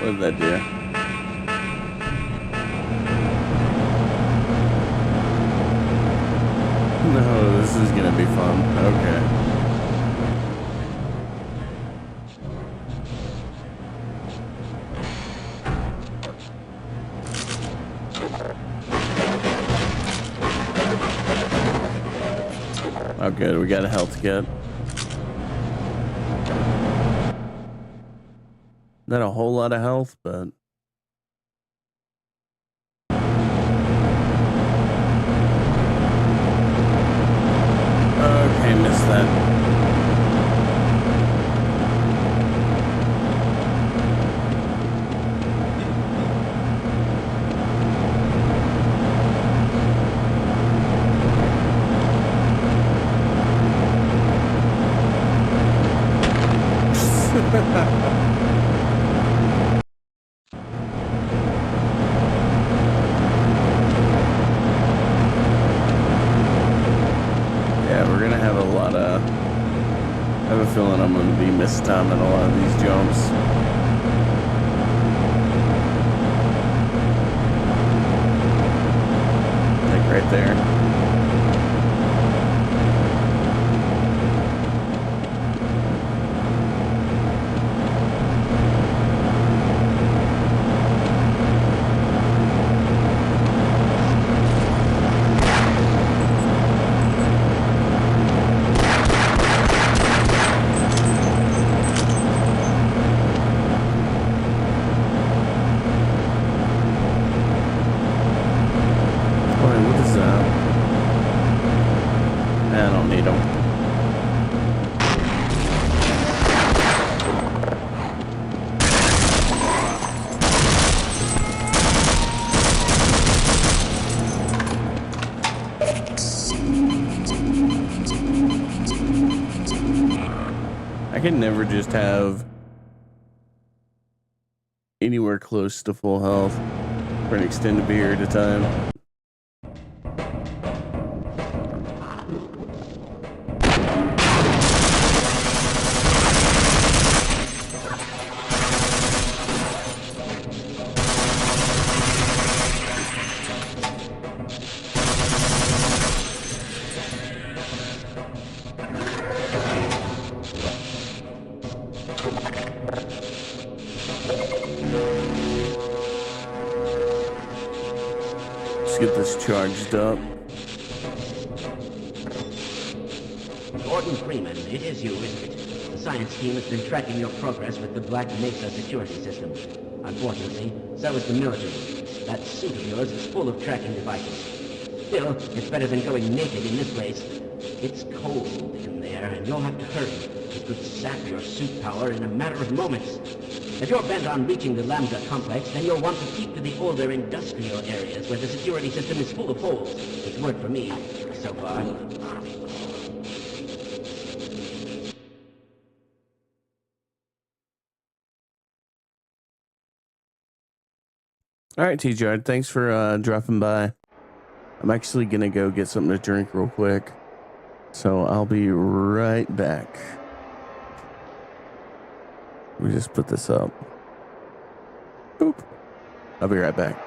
[SPEAKER 1] What did that do? No, this is gonna be fun. Okay. Oh, good. We got a health kit. Not a whole lot of health, but okay, missed that. Yeah, we're gonna have a lot of. I have a feeling I'm gonna be mistiming a lot of these jumps. Like right there. I don't need them. I can never just have anywhere close to full health for an extended period of time. Let's get this charged up.
[SPEAKER 5] Gordon Freeman, it is you, isn't it? The science team has been tracking your progress with the Black Mesa security system. Unfortunately, so is the military. That suit of yours is full of tracking devices. Still, it's better than going naked in this place. It's cold in there, and you'll have to hurry. It could sap your suit power in a matter of moments. If you're bent on reaching the Lambda complex, then you'll want to keep to the older industrial areas where the security system is full of holes. It's worked for me so far.
[SPEAKER 1] All right, T-Jar, thanks for dropping by. I'm actually going to go get something to drink real quick. So I'll be right back. Let me just put this up. Boop. I'll be right back.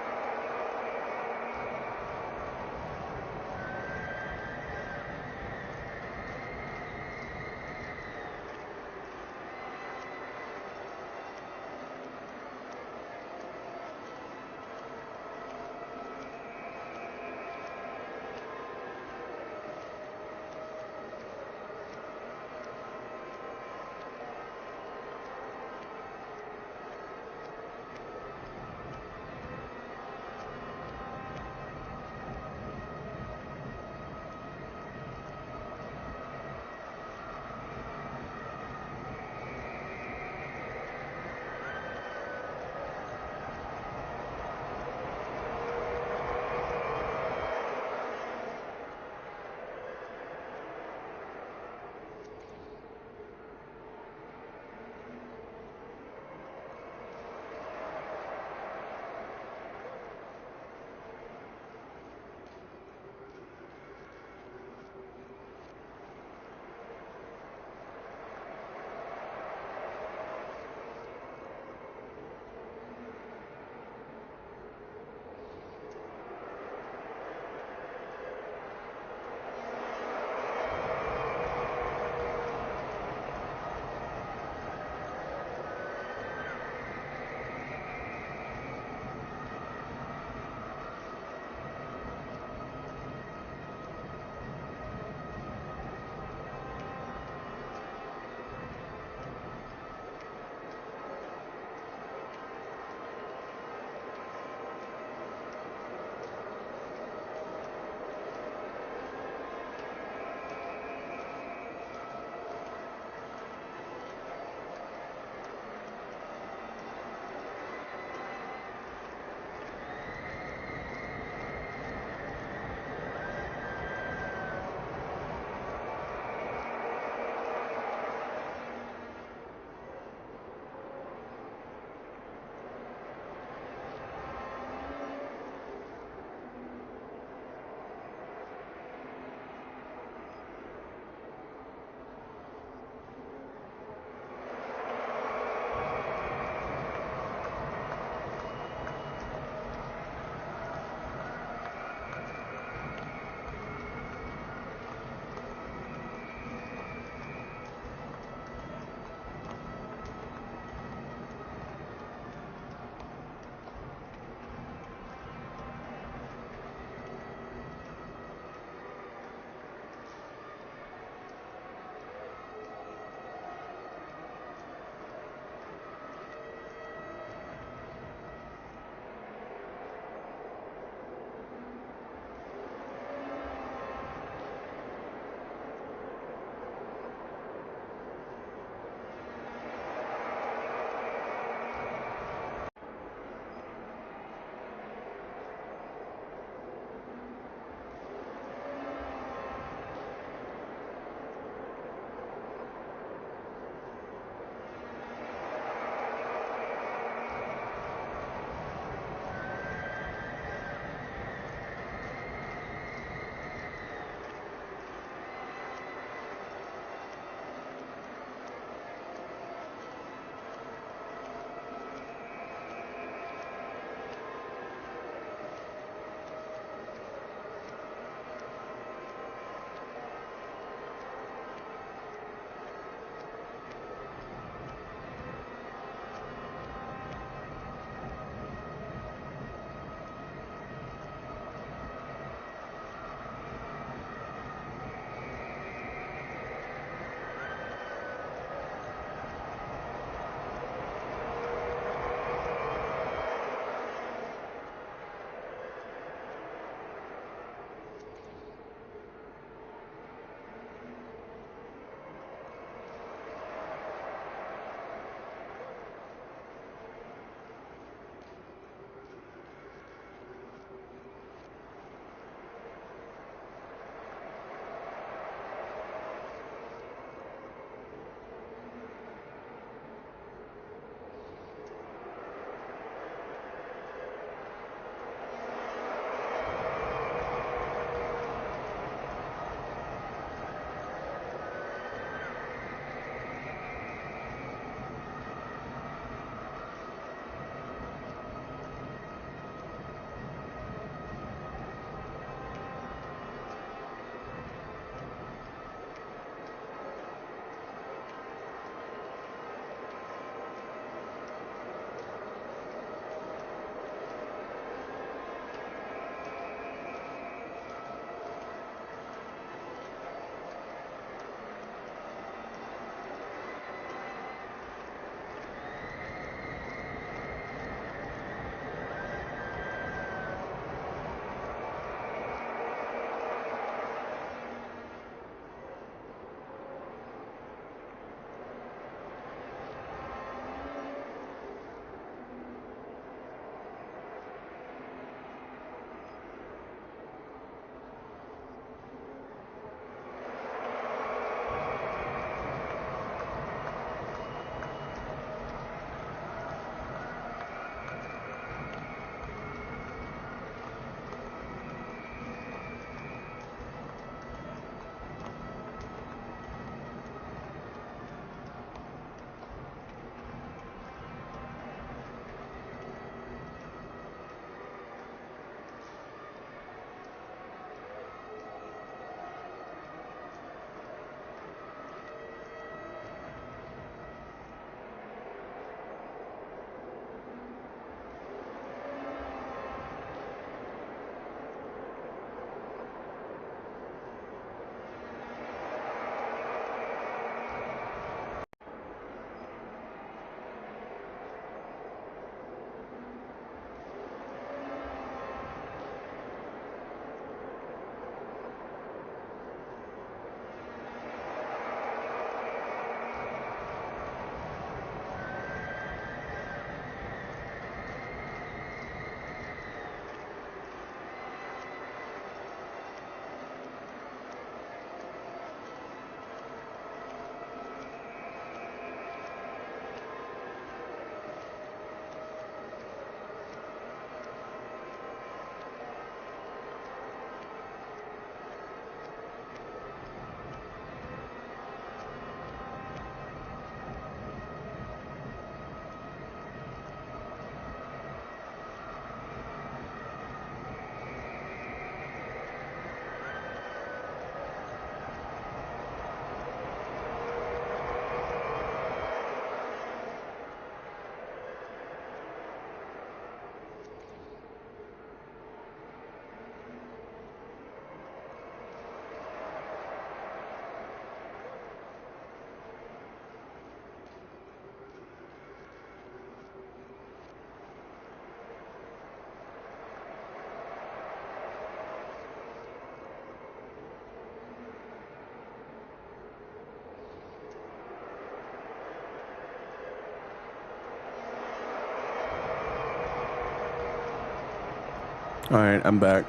[SPEAKER 1] All right, I'm back.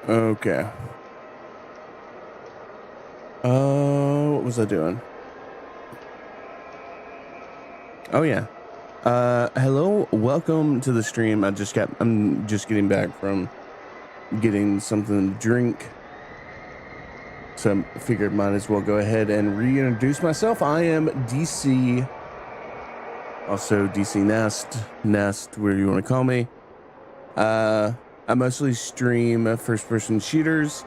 [SPEAKER 1] Okay. What was I doing? Oh yeah. Hello, welcome to the stream. I'm just getting back from getting something to drink. So I figured might as well go ahead and reintroduce myself. I am DC, also DC Nest, whatever you want to call me. I mostly stream first-person shooters,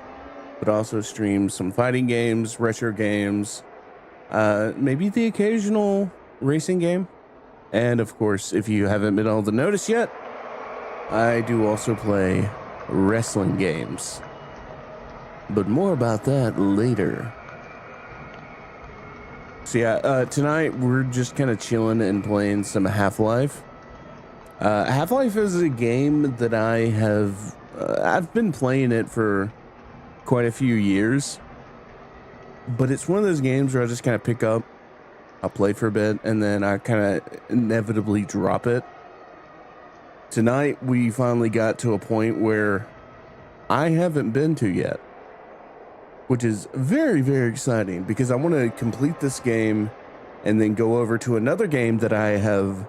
[SPEAKER 1] but also stream some fighting games, retro games, maybe the occasional racing game. And of course, if you haven't been able to notice yet, I do also play wrestling games. But more about that later. So yeah, tonight we're just kind of chilling and playing some Half-Life. Half-Life is a game that I've been playing it for quite a few years. But it's one of those games where I just kind of pick up, I'll play for a bit, and then I kind of inevitably drop it. Tonight, we finally got to a point where I haven't been to yet, which is very, very exciting because I want to complete this game and then go over to another game that I have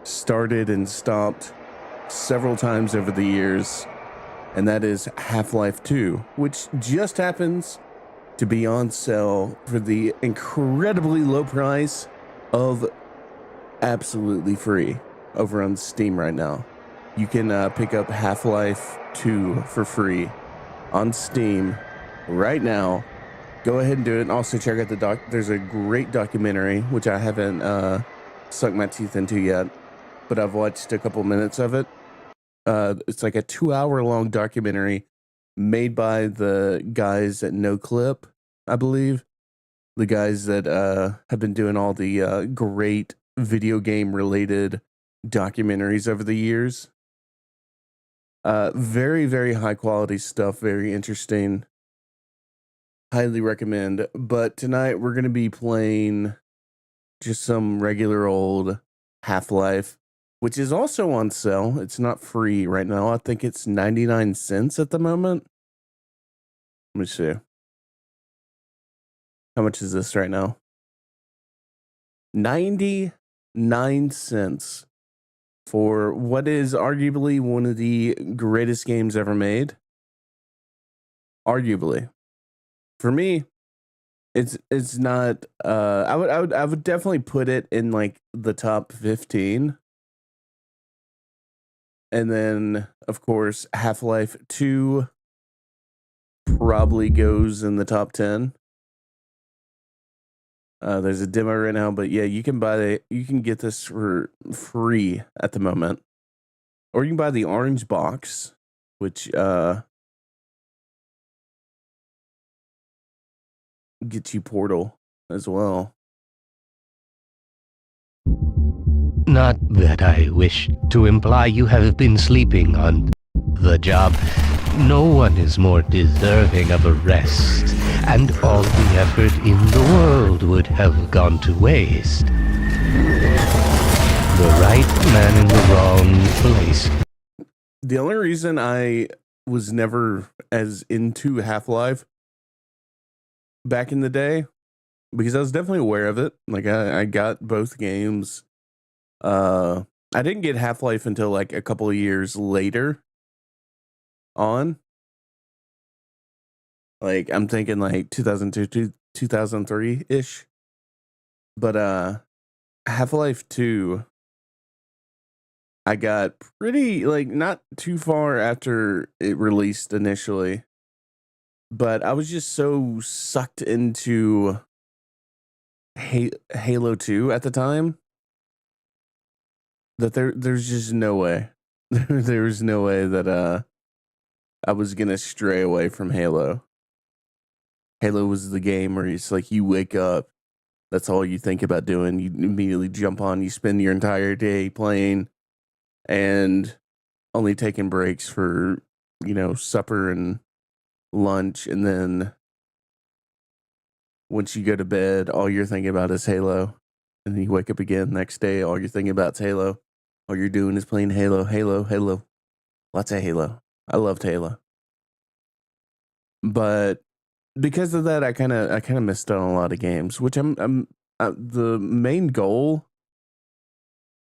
[SPEAKER 1] started and stopped several times over the years, and that is Half-Life 2, which just happens to be on sale for the incredibly low price of absolutely free over on Steam right now. You can pick up Half-Life 2 for free on Steam right now. Go ahead and do it. And also check out there's a great documentary, which I haven't sunk my teeth into yet, but I've watched a couple minutes of it. It's like a 2-hour long documentary made by the guys at NoClip, I believe. The guys that have been doing all the great video game related documentaries over the years. Very, very high quality stuff. Very interesting. Highly recommend. But tonight we're going to be playing just some regular old Half-Life, which is also on sale. It's not free right now. I think it's 99 cents at the moment. Let me see. How much is this right now? 99 cents for what is arguably one of the greatest games ever made. Arguably. For me, it's not I would definitely put it in like the top 15. And then of course Half-Life 2 probably goes in the top 10. There's a demo right now, but yeah, you can get this for free at the moment. Or you can buy the orange box, which gets you Portal as well.
[SPEAKER 6] Not that I wish to imply you have been sleeping on the job. No one is more deserving of a rest, and all the effort in the world would have gone to waste. The right man in the wrong place.
[SPEAKER 1] The only reason I was never as into Half-Life back in the day, because I was definitely aware of it. Like I got both games. I didn't get Half-Life until like a couple of years later on. Like I'm thinking like 2002 2003 ish. But Half-Life 2 I got pretty like not too far after it released initially. But I was just so sucked into Halo 2 at the time that there's just no way. There was no way that I was gonna stray away from Halo. Halo was the game where it's like you wake up, that's all you think about doing. You immediately jump on, you spend your entire day playing, and only taking breaks for, supper and lunch. And then once you go to bed, all you're thinking about is Halo. And then you wake up again next day, all you're thinking about is Halo. All you're doing is playing Halo, Halo, Halo. Lots of Halo. I loved Halo. But because of that, I kind of missed out on a lot of games, which I'm the main goal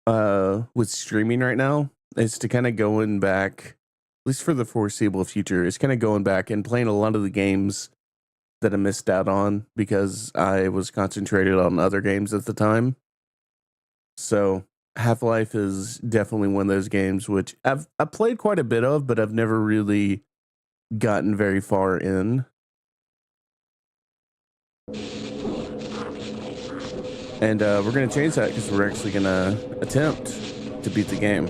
[SPEAKER 1] with streaming right now is to kind of going back, at least for the foreseeable future, is kind of going back and playing a lot of the games that I missed out on because I was concentrated on other games at the time. So Half-Life is definitely one of those games which I've played quite a bit of, but I've never really gotten very far in. And we're going to change that because we're actually going to attempt to beat the game.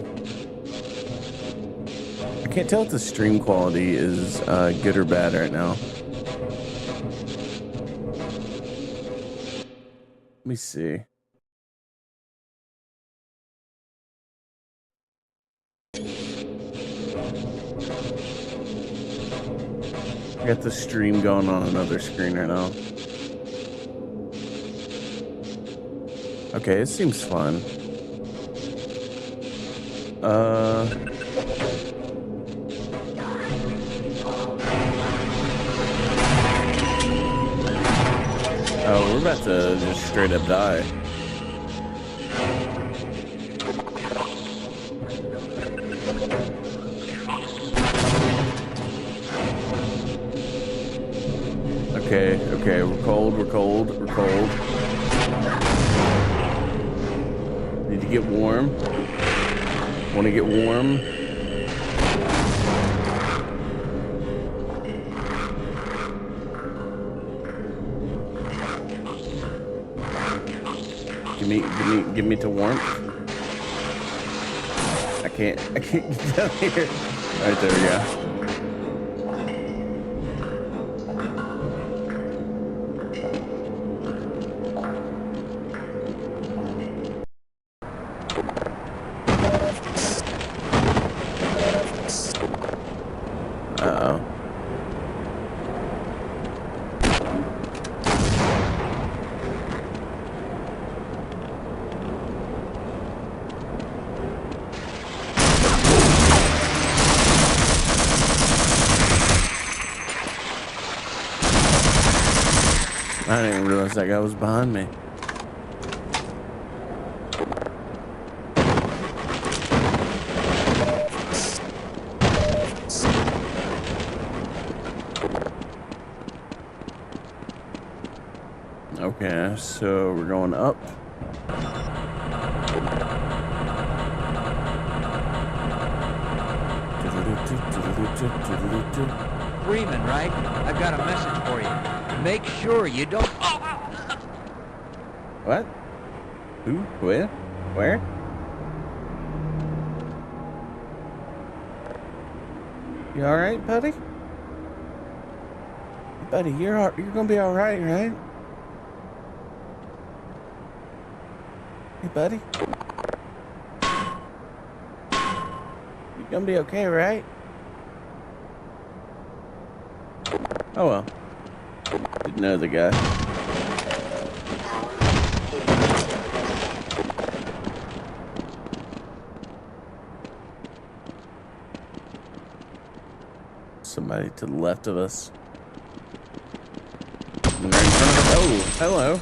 [SPEAKER 1] I can't tell if the stream quality is good or bad right now. Let me see. I got the stream going on another screen right now. Okay, it seems fun. Oh, we're about to just straight up die. Okay, we're cold. Need to get warm. Want to get warm. Give me to warmth. I can't get down here. Alright, there we go. I didn't even realize that guy was behind me. Okay, so we're going up.
[SPEAKER 7] Freeman, right? I've got a message for you. Make sure you don't...
[SPEAKER 1] What? Who? Where? Where? You alright, buddy? Buddy, you're gonna be alright, right? Hey, buddy? You're gonna be okay, right? Oh well. Didn't know the guy. Somebody to the left of us. Right in front of us. Oh, hello.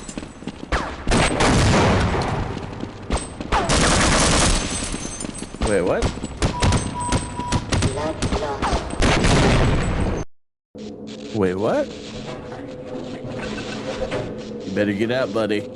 [SPEAKER 1] Wait, what? Wait, what? You better get out, buddy.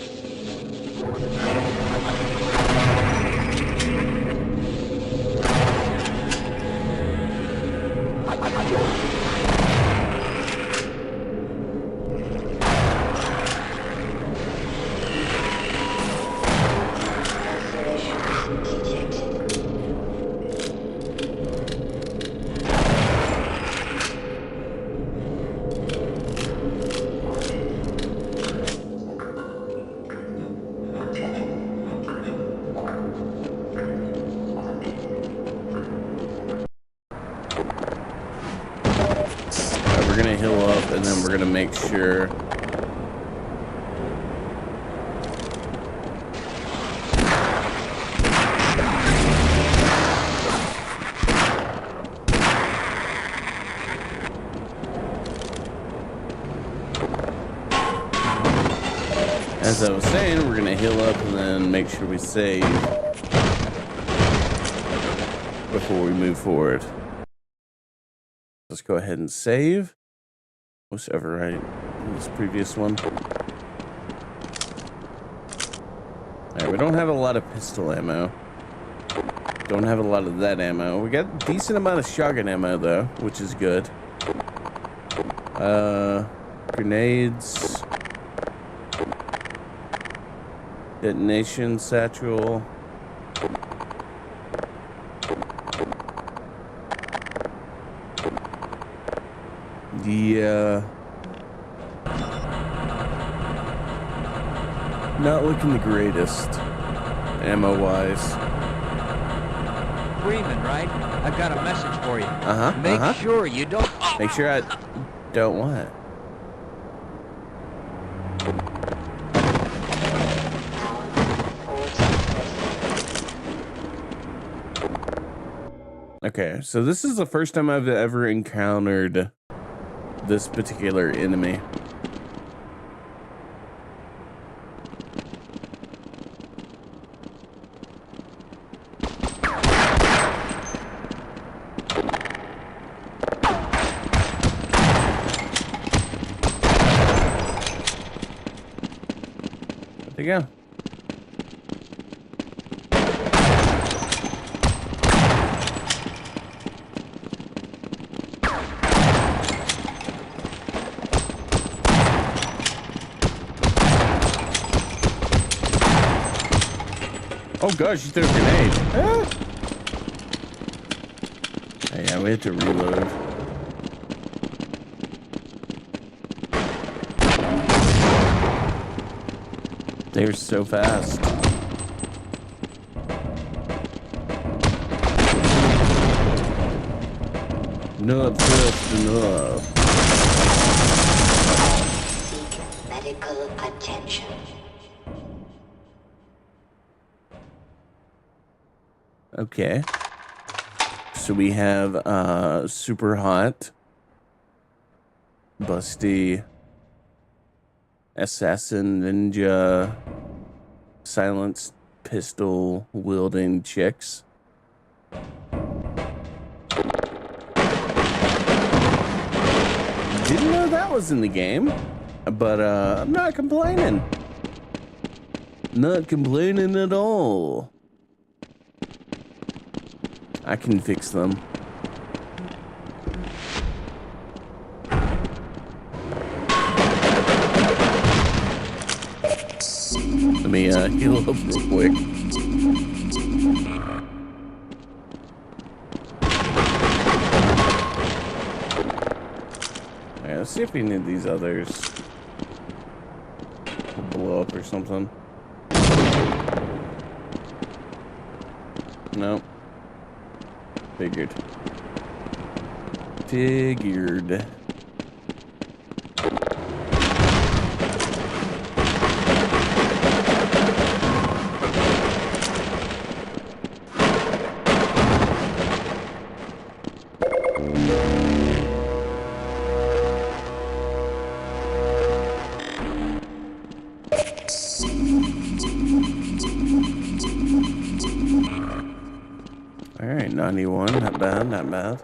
[SPEAKER 1] we're gonna heal up and then we're gonna make sure. As I was saying, we're gonna heal up and then make sure we save before we move forward. Let's go ahead and save. Let's overwrite this previous one. Alright, we don't have a lot of pistol ammo. Don't have a lot of that ammo. We got a decent amount of shotgun ammo though, which is good. Grenades. Detonation satchel. Yeah. Not looking the greatest, ammo-wise.
[SPEAKER 7] Freeman, right? I've got a message for you.
[SPEAKER 1] Uh-huh.
[SPEAKER 7] Make sure you don't...
[SPEAKER 1] Make sure I don't what? Okay, so this is the first time I've ever encountered this particular enemy. Where'd they go? Oh gosh, you threw a grenade. Ah. Oh, yeah, we had to reload. They were so fast. Not fast enough.
[SPEAKER 2] Seek medical attention.
[SPEAKER 1] Okay. So we have super hot, busty, assassin, ninja, silenced pistol wielding chicks. Didn't know that was in the game, but I'm not complaining. Not complaining at all. I can fix them. Let me heal up real quick. Alright, let's see if any of these others will blow up or something. Nope. Figured. Alright, 91, not bad, not bad.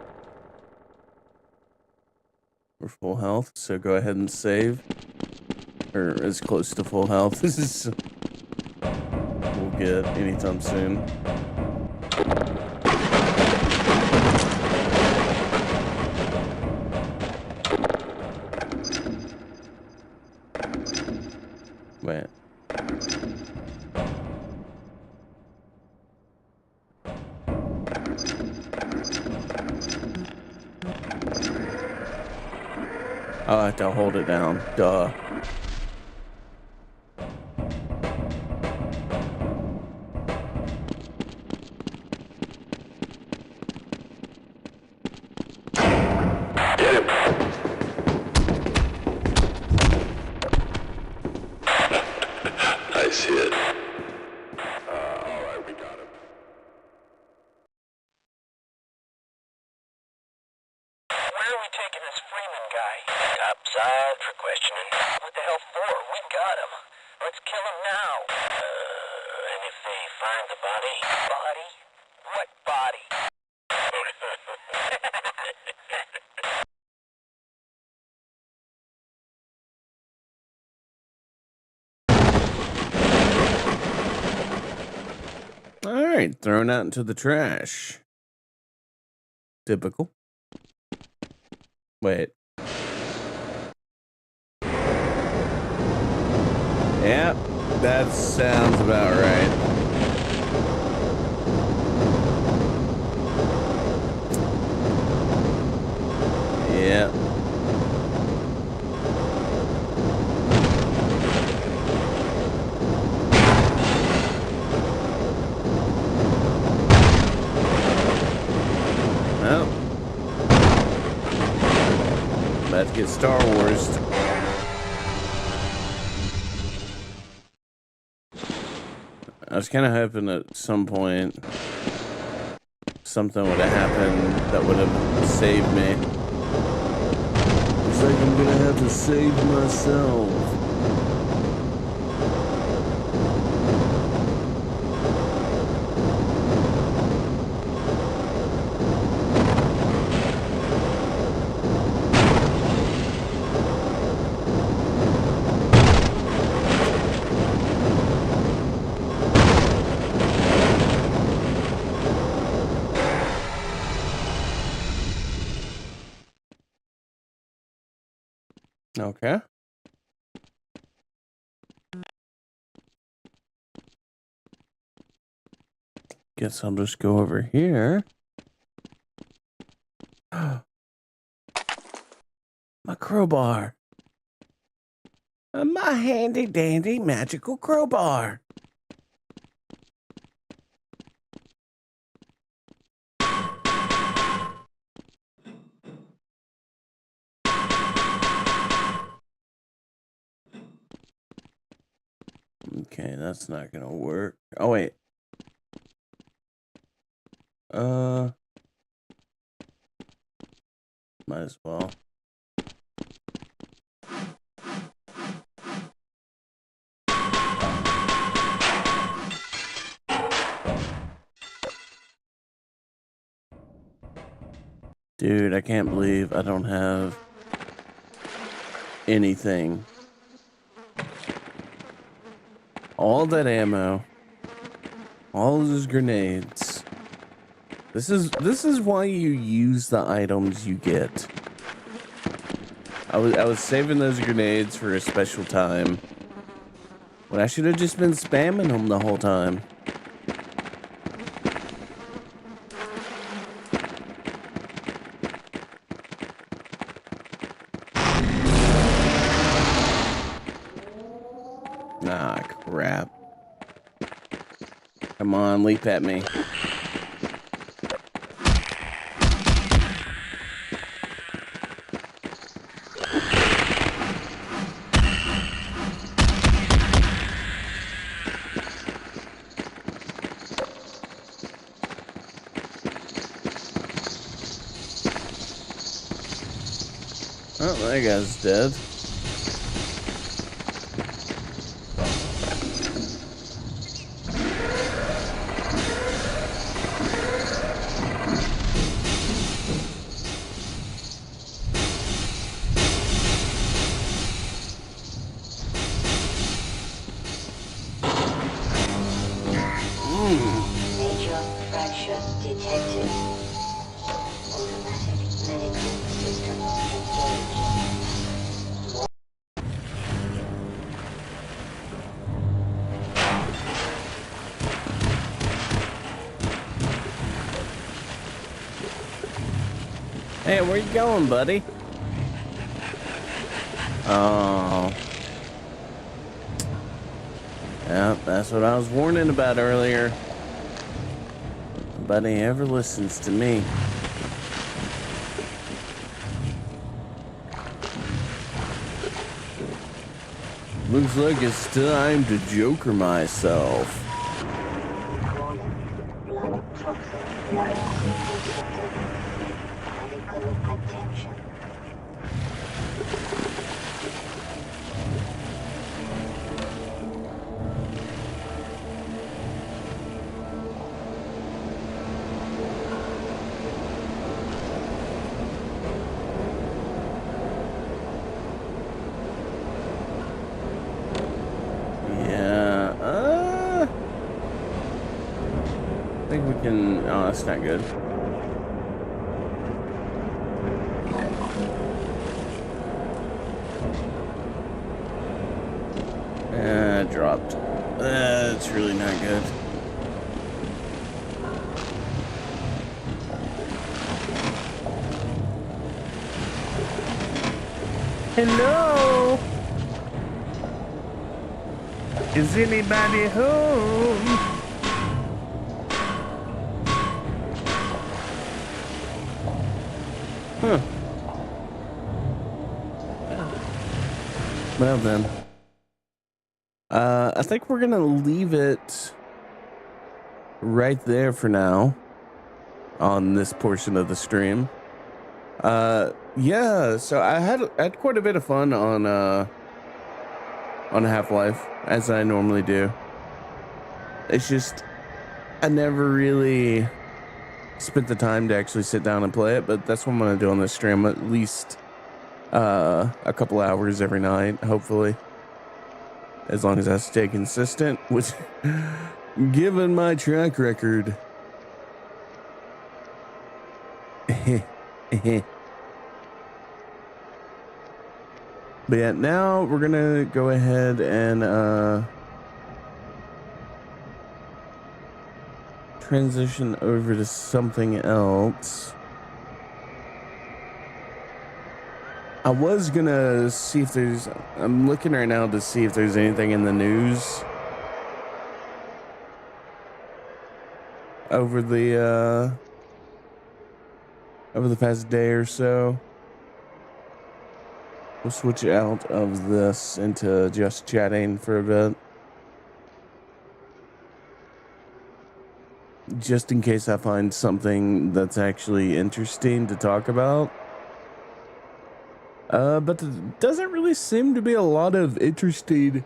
[SPEAKER 1] We're full health, so go ahead and save. Or as close to full health as we'll get anytime soon. Wait. Oh, I have to hold it down. Duh.
[SPEAKER 4] we taking this Freeman guy? Topside for questioning. What the hell for? We got him. Let's kill him now. And if they find the body? Body? What body?
[SPEAKER 1] All right, thrown out into the trash. Typical. Wait. Yep, that sounds about right. Yep. Well, about to get Star Wars. I was kind of hoping at some point something would have happened that would have saved me. It's like I'm gonna have to save myself. Okay. Guess I'll just go over here. My crowbar. My handy dandy magical crowbar. Okay, that's not gonna work. Oh wait. Might as well. Dude, I can't believe I don't have anything. All that ammo. All those grenades. This is why you use the items you get. I was saving those grenades for a special time. When I should have just been spamming them the whole time. Ah, crap. Come on, leap at me. Oh, that guy's dead.
[SPEAKER 2] Major fracture detected. Automatic medical system engaged.
[SPEAKER 1] Hey, where you going, buddy? Oh. Yep, that's what I was warning about earlier. Nobody ever listens to me. Looks like it's time to joker myself.
[SPEAKER 2] Blood toxin. Medical attention.
[SPEAKER 1] fucking... Oh, that's not good. Dropped. That's really not good. Hello? Is anybody home? Huh. Well then. I think we're gonna leave it right there for now on this portion of the stream. Yeah, so I had quite a bit of fun on Half-Life, as I normally do. It's just I never really spent the time to actually sit down and play it, but that's what I'm gonna do on this stream, at least a couple hours every night, hopefully. As long as I stay consistent, which, given my track record. But yeah, now we're gonna go ahead and transition over to something else. I was gonna see if there's... I'm looking right now to see if there's anything in the news over the past day or so. We'll switch out of this into just chatting for a bit, just in case I find something that's actually interesting to talk about. But there doesn't really seem to be a lot of interesting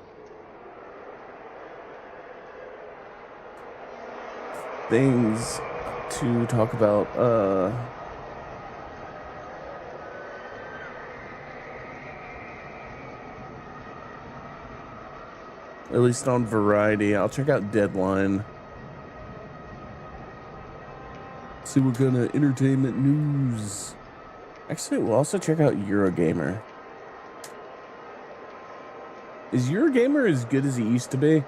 [SPEAKER 1] things to talk about. At least on Variety. I'll check out Deadline. See what kind of entertainment news. Actually, we'll also check out Eurogamer. Is Eurogamer as good as it used to be?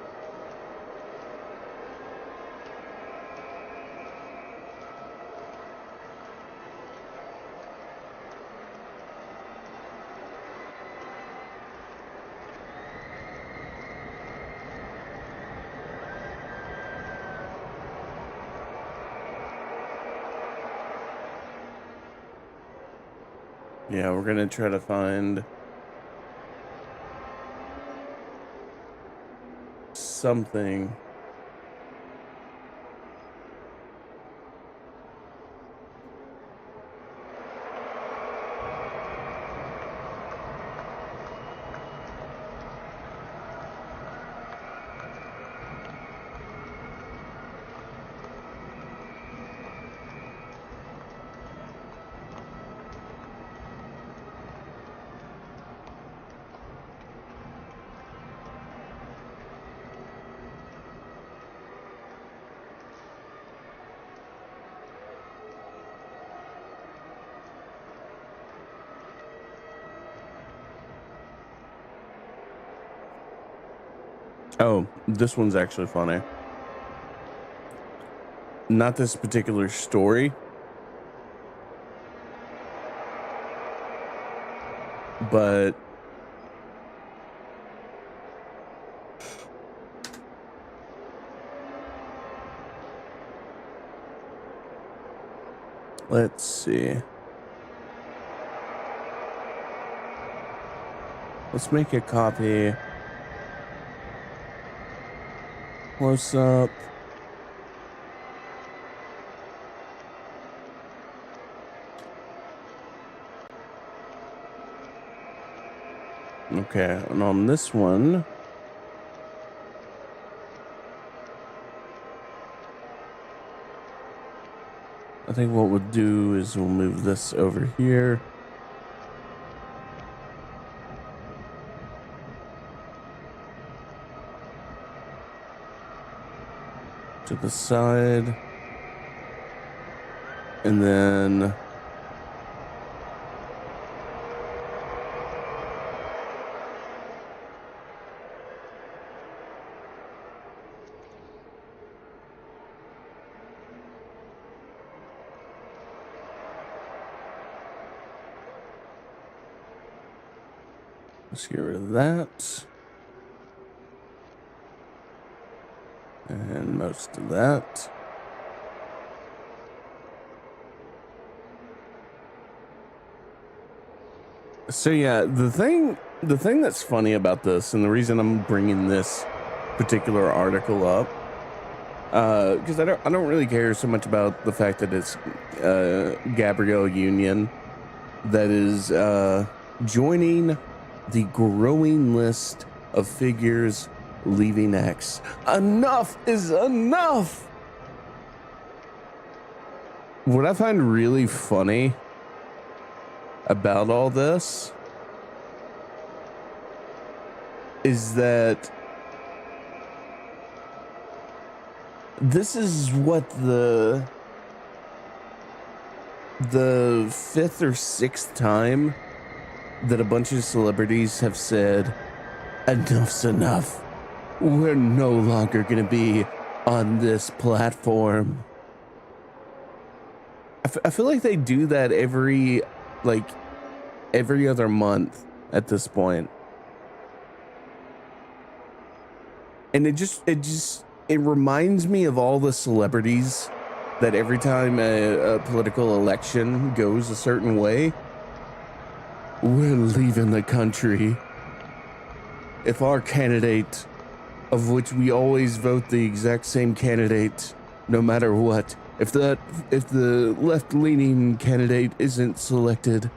[SPEAKER 1] Yeah, we're gonna try to find something. Oh, this one's actually funny. Not this particular story, but let's see. Let's make a copy. Close up. Okay, and on this one, I think what we'll do is we'll move this over here. To the side. And then let's get rid of that. And most of that. So yeah, the thing that's funny about this, and the reason I'm bringing this particular article up, because I don't really care so much about the fact that it's Gabrielle Union that is joining the growing list of figures leaving X. Enough is enough. What I find really funny about all this is that this is what the fifth or sixth time that a bunch of celebrities have said enough's enough. We're no longer going to be on this platform. I feel like they do that every other month at this point. And it reminds me of all the celebrities that every time a political election goes a certain way, we're leaving the country. If our candidate, of which we always vote the exact same candidate, no matter what, if the left-leaning candidate isn't selected,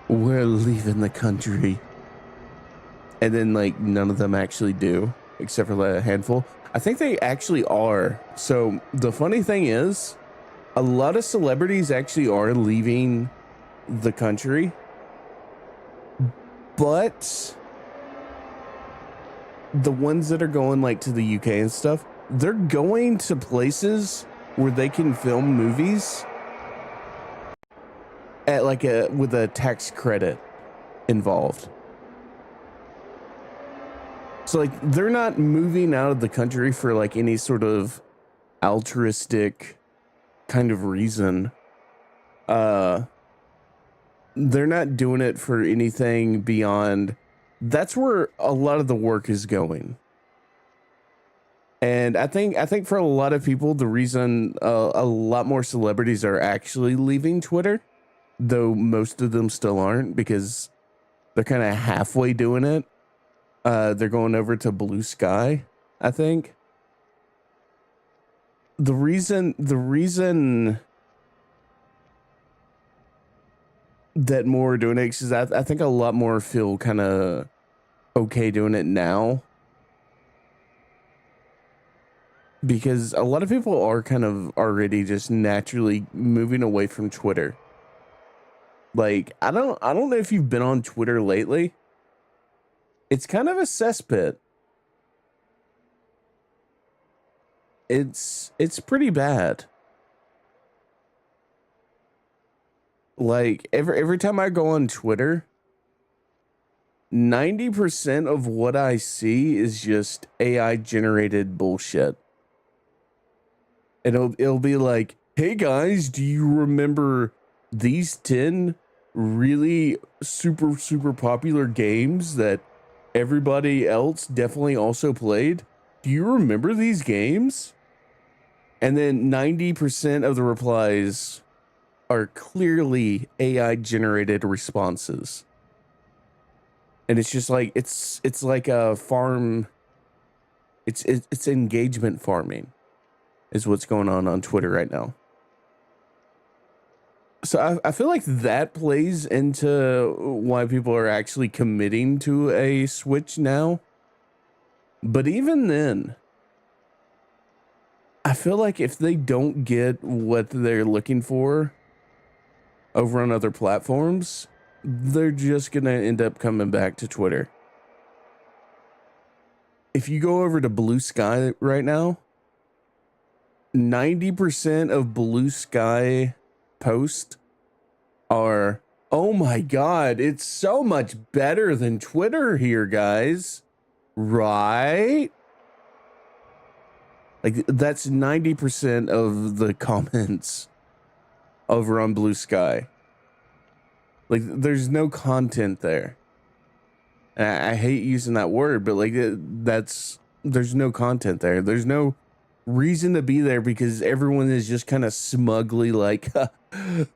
[SPEAKER 1] we're leaving the country. And then none of them actually do, except for a handful. I think they actually are. So the funny thing is, a lot of celebrities actually are leaving the country, but the ones that are going to the UK and stuff, they're going to places where they can film movies at with a tax credit involved. So they're not moving out of the country for any sort of altruistic kind of reason. They're not doing it for anything beyond. That's where a lot of the work is going. And I think for a lot of people, the reason a lot more celebrities are actually leaving Twitter, though most of them still aren't, because they're kind of halfway doing it. They're going over to Blue Sky, I think. The reason that more are doing it is I think a lot more feel kind of okay doing it now, because a lot of people are kind of already just naturally moving away from Twitter. I don't know if you've been on Twitter lately. It's kind of a cesspit. It's pretty bad. Every time I go on Twitter, 90% of what I see is just AI generated bullshit. And it'll be like, hey guys, do you remember these 10 really super, super popular games that everybody else definitely also played? Do you remember these games? And then 90% of the replies are clearly AI generated responses. And it's just it's like a farm. It's engagement farming is what's going on Twitter right now. So I feel like that plays into why people are actually committing to a switch now. But even then, I feel like if they don't get what they're looking for over on other platforms, they're just going to end up coming back to Twitter. If you go over to Blue Sky right now, 90% of Blue Sky post are, oh my God, it's so much better than Twitter here, guys. Right? Like, that's 90% of the comments over on Blue Sky. Like, there's no content there. And I hate using that word, but like, there's no content there. There's no reason to be there because everyone is just kind of smugly like,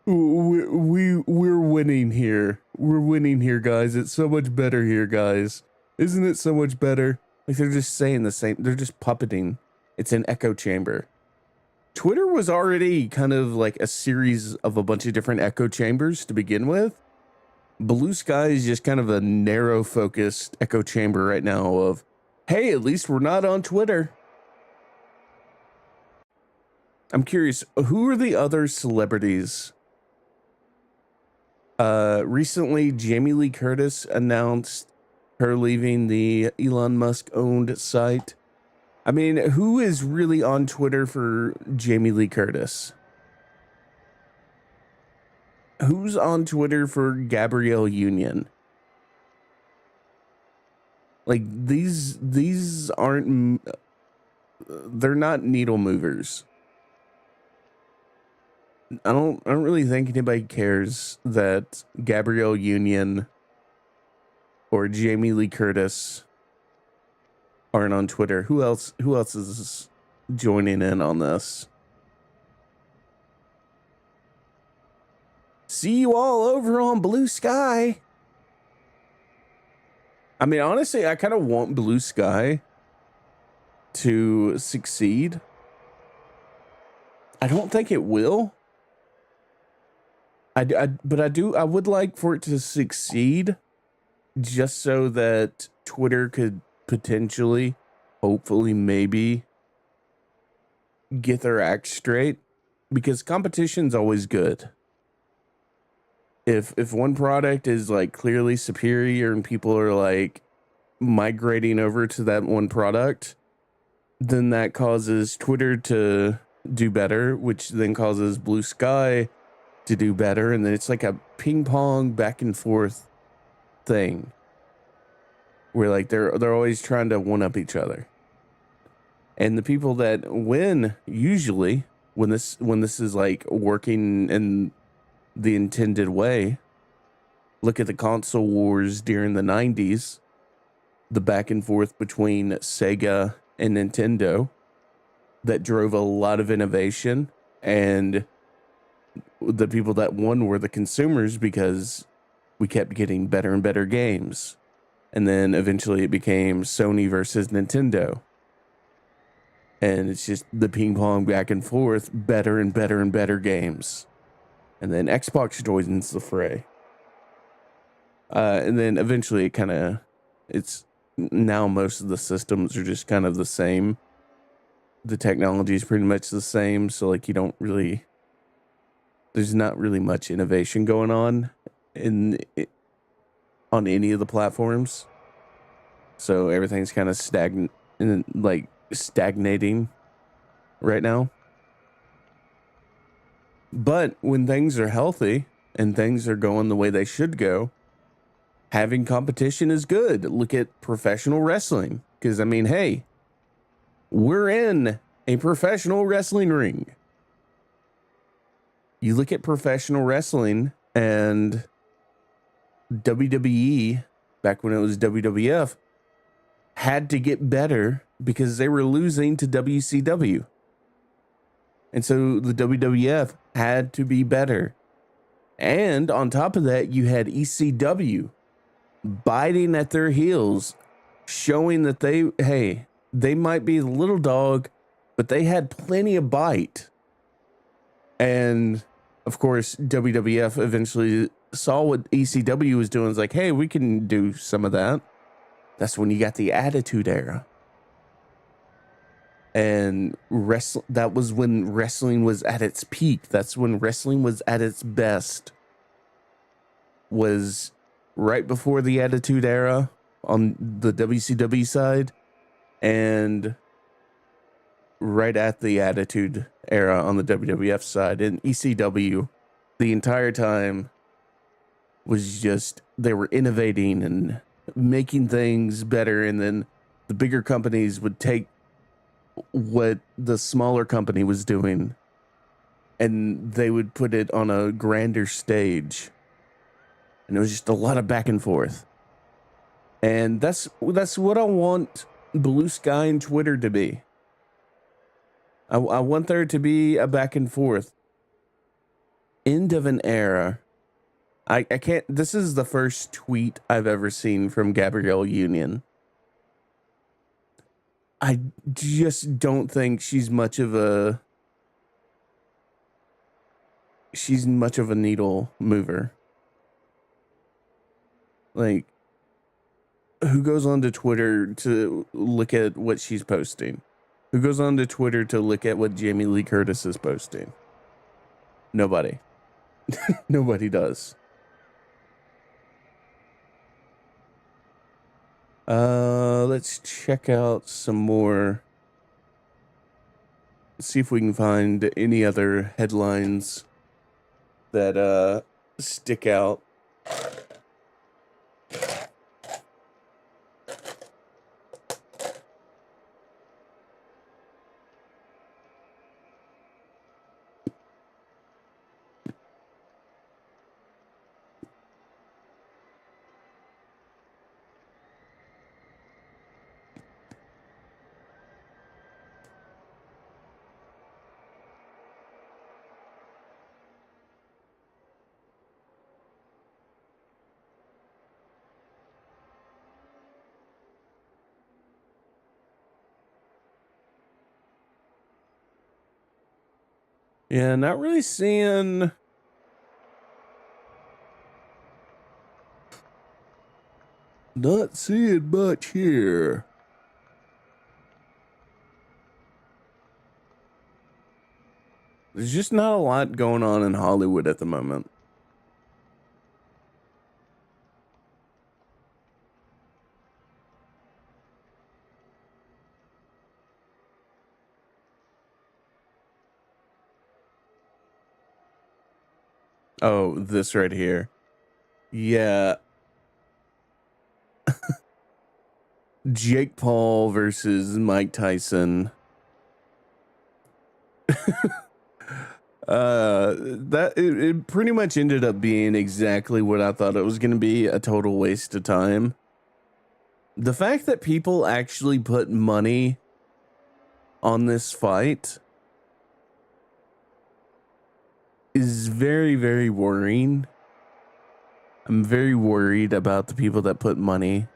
[SPEAKER 1] we're winning here. We're winning here, guys. It's so much better here, guys. Isn't it so much better? Like, they're just saying the same. They're just puppeting. It's an echo chamber. Twitter was already kind of like a series of a bunch of different echo chambers to begin with. Blue Sky is just kind of a narrow focused echo chamber right now of, hey, at least we're not on Twitter. I'm curious, who are the other celebrities? Recently, Jamie Lee Curtis announced her leaving the Elon Musk owned site. I mean, who is really on Twitter for Jamie Lee Curtis? Who's on Twitter for Gabrielle Union? Like, these aren't, they're not needle movers. I don't really think anybody cares that Gabrielle Union or Jamie Lee Curtis aren't on Twitter. Who else is joining in on this? See you all over on Blue Sky. I mean, honestly, I kind of want Blue Sky to succeed. I don't think it will. But I would like for it to succeed just so that Twitter could potentially, hopefully, maybe get their act straight, because competition's always good. If one product is like clearly superior and people are like migrating over to that one product, then that causes Twitter to do better, which then causes Blue Sky to do better, and then it's like a ping pong back and forth thing where like they're always trying to one up each other. And the people that win usually when this is like working in the intended way, look at the console wars during the 90s, the back and forth between Sega and Nintendo that drove a lot of innovation, and the people that won were the consumers because we kept getting better and better games. And then eventually it became Sony versus Nintendo. And it's just the ping pong back and forth, better and better and better games. And then Xbox joins the fray. And then eventually it's now most of the systems are just kind of the same. The technology is pretty much the same. So like there's not really much innovation going on on any of the platforms. So everything's kind of stagnating right now. But when things are healthy and things are going the way they should go, having competition is good. Look at professional wrestling. Because, I mean, hey, we're in a professional wrestling ring. You look at professional wrestling, and WWE, back when it was WWF, had to get better because they were losing to WCW. And so the WWF had to be better. And on top of that, you had ECW biting at their heels, showing that they might be the little dog, but they had plenty of bite. And of course, WWF eventually saw what ECW was doing. It's like, hey, we can do some of that. That's when you got the Attitude Era. And that was when wrestling was at its peak. That's when wrestling was at its best. Was right before the Attitude Era on the WCW side, and right at the Attitude Era on the WWF side. And ECW the entire time was just they were innovating and making things better, and then the bigger companies would take what the smaller company was doing and they would put it on a grander stage, and it was just a lot of back and forth. And that's what I want Blue Sky and Twitter to be. I want there to be a back and forth. End of an era. I can't. This is the first tweet I've ever seen from Gabrielle Union. I just don't think she's much of a needle mover. Like, who goes onto Twitter to look at what she's posting? Who goes onto Twitter to look at what Jamie Lee Curtis is posting? Nobody. Nobody does. Let's check out some more. See if we can find any other headlines that stick out. Yeah, not really seeing much here. There's just not a lot going on in Hollywood at the moment. Oh, this right here. Yeah. Jake Paul versus Mike Tyson. It pretty much ended up being exactly what I thought it was going to be, a total waste of time. The fact that people actually put money on this fight is very, very worrying. I'm very worried about the people that put money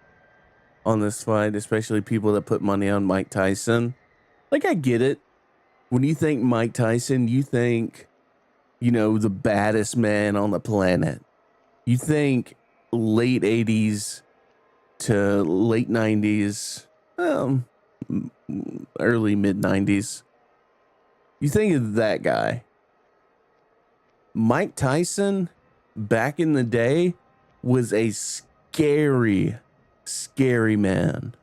[SPEAKER 1] on this fight, especially people that put money on Mike Tyson. Like, I get it. When you think Mike Tyson, you think, you know, the baddest man on the planet. You think late 80s to late 90s, early mid 90s. You think of that guy. Mike Tyson, back in the day, was a scary man.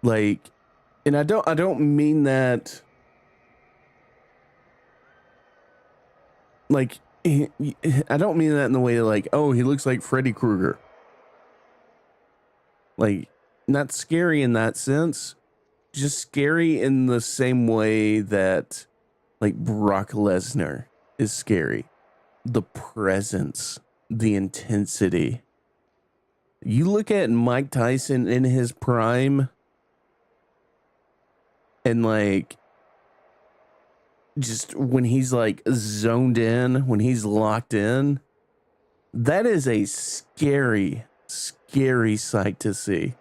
[SPEAKER 1] Like, and I don't mean that like, I don't mean that in the way like, oh, he looks like Freddy Krueger. Like, not scary in that sense, just scary in the same way that like Brock Lesnar is scary. The presence, the intensity. You look at Mike Tyson in his prime and like just when he's like zoned in, when he's locked in, that is a scary sight to see.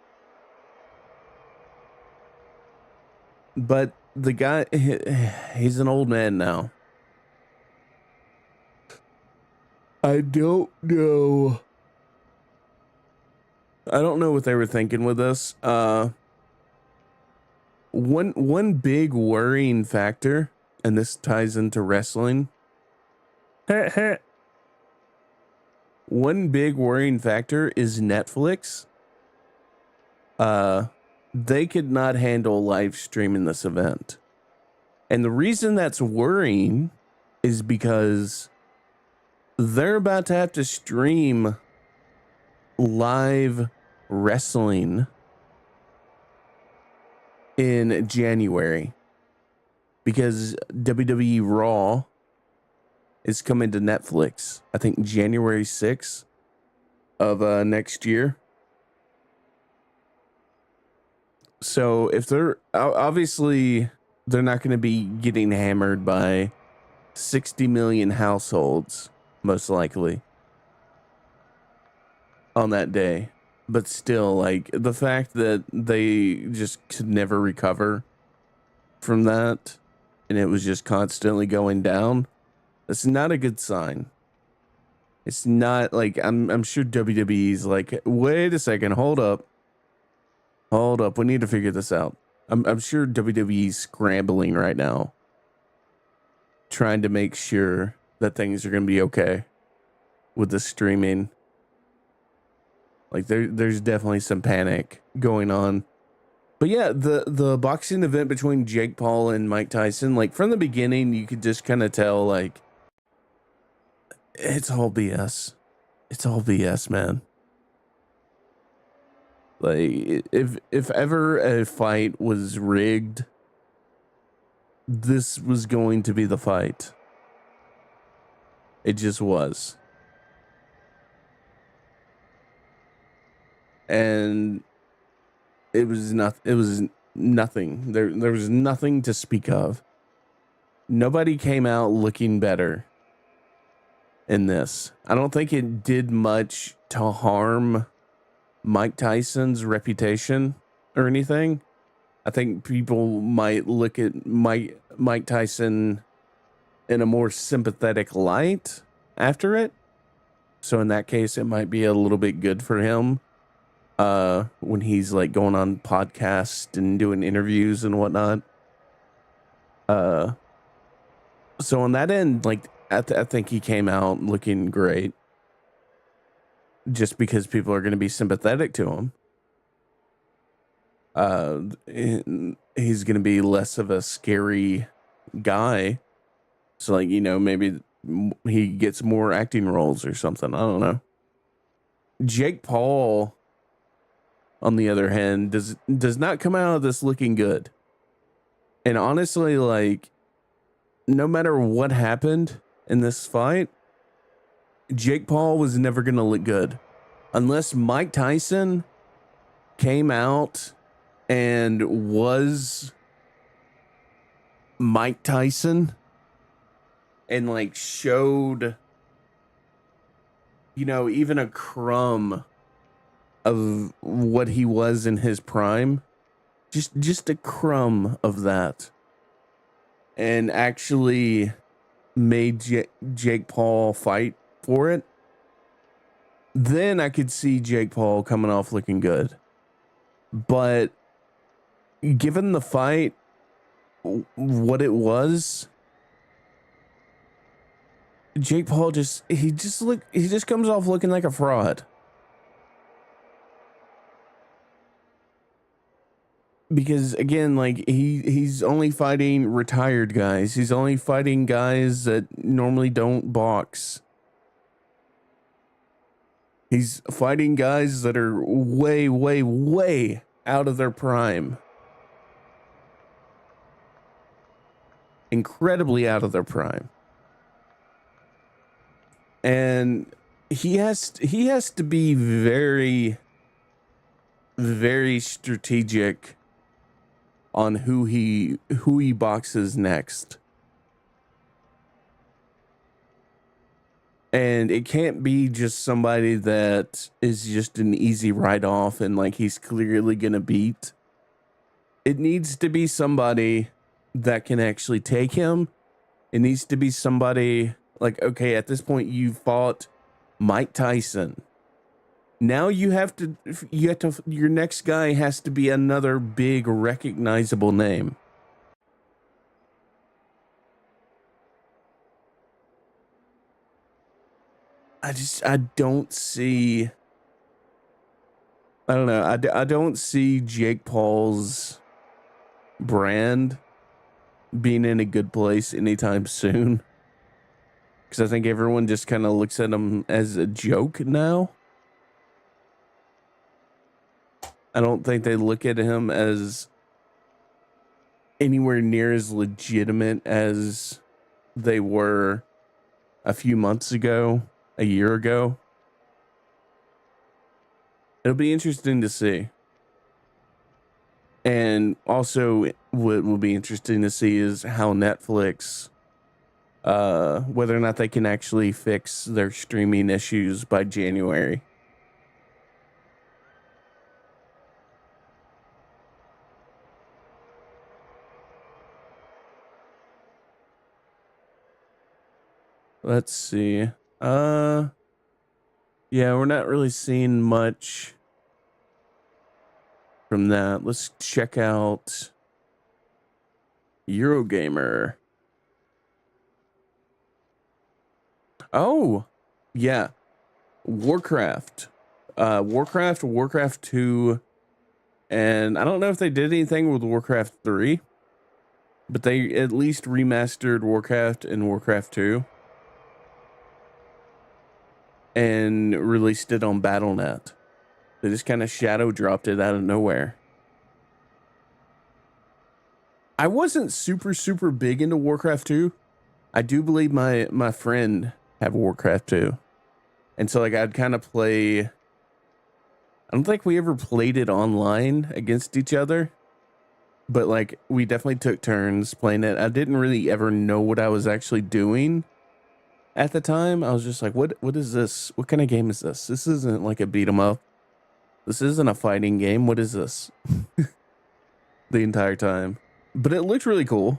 [SPEAKER 1] But the guy, he's an old man now. I don't know what they were thinking with this. One big worrying factor, and this ties into wrestling. One big worrying factor is Netflix. They could not handle live streaming this event. And the reason that's worrying is because they're about to have to stream live wrestling in January because WWE Raw is coming to Netflix. I think January 6th of next year. So if they're obviously they're not going to be getting hammered by 60 million households, most likely, on that day. But still, like, the fact that they just could never recover from that and it was just constantly going down, that's not a good sign. It's not like I'm sure WWE's like, wait a second, hold up, we need to figure this out. I'm sure WWE's scrambling right now, trying to make sure that things are gonna be okay with the streaming. Like there's definitely some panic going on. But yeah, the boxing event between Jake Paul and Mike Tyson, like from the beginning, you could just kind of tell, like, it's all BS. It's all BS, man. Like, if ever a fight was rigged, this was going to be the fight. It just was. And it was nothing. There was nothing to speak of. Nobody came out looking better in this. I don't think it did much to harm Mike Tyson's reputation or anything. I think people might look at Mike Tyson in a more sympathetic light after it. So in that case, it might be a little bit good for him. When he's like going on podcasts and doing interviews and whatnot. So on that end, like I think he came out looking great, just because people are going to be sympathetic to him. He's going to be less of a scary guy. So like, you know, maybe he gets more acting roles or something. I don't know. Jake Paul, on the other hand, does not come out of this looking good. And honestly, like, no matter what happened in this fight, Jake Paul was never going to look good unless Mike Tyson came out and was Mike Tyson and like showed, you know, even a crumb of what he was in his prime, just a crumb of that, and actually made Jake Paul fight for it, then I could see Jake Paul coming off looking good. But given the fight, what it was, Jake Paul he just comes off looking like a fraud. Because again, like he's only fighting retired guys. He's only fighting guys that normally don't box. He's fighting guys that are way, way, way out of their prime. Incredibly out of their prime. And he has to be very, very strategic on who he boxes next. And it can't be just somebody that is just an easy write-off and like he's clearly gonna beat. It needs to be somebody that can actually take him. It needs to be somebody like, okay, at this point you fought Mike Tyson. Now you have to, your next guy has to be another big recognizable name. I don't see, I don't know. I don't see Jake Paul's brand being in a good place anytime soon. because I think everyone just kind of looks at him as a joke now. I don't think they look at him as anywhere near as legitimate as they were a few months ago, a year ago. It'll be interesting to see. And also what will be interesting to see is how Netflix, whether or not they can actually fix their streaming issues by January. Let's see. Yeah, we're not really seeing much from that. Let's check out Eurogamer. Oh, yeah. Warcraft. Warcraft 2, and I don't know if they did anything with Warcraft 3, but they at least remastered Warcraft and Warcraft 2 and released it on Battle.net. They just kind of shadow dropped it out of nowhere. I wasn't super big into Warcraft 2. I do believe my friend had Warcraft 2. And so like I'd kind of play. I don't think we ever played it online against each other, but like we definitely took turns playing it. I didn't really ever know what I was actually doing at the time. I was just like, what is this? What kind of game is this? This isn't like a beat 'em up. This isn't a fighting game. What is this? The entire time. But it looked really cool.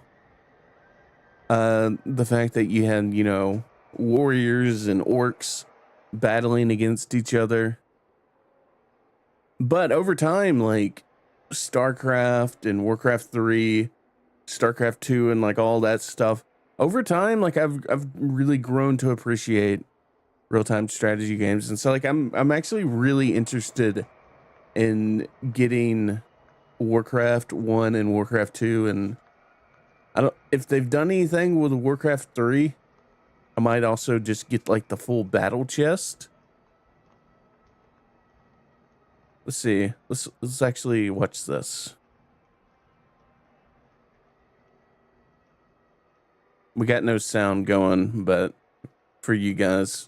[SPEAKER 1] The fact that you had, you know, warriors and orcs battling against each other. But over time, like StarCraft and Warcraft 3, StarCraft 2, and like all that stuff, over time, like I've really grown to appreciate real-time strategy games. And so like I'm actually really interested in getting Warcraft 1 and Warcraft 2, and I don't, if they've done anything with Warcraft 3, I might also just get like the full battle chest. Let's see. Let's actually watch this. We got no sound going, but for you guys.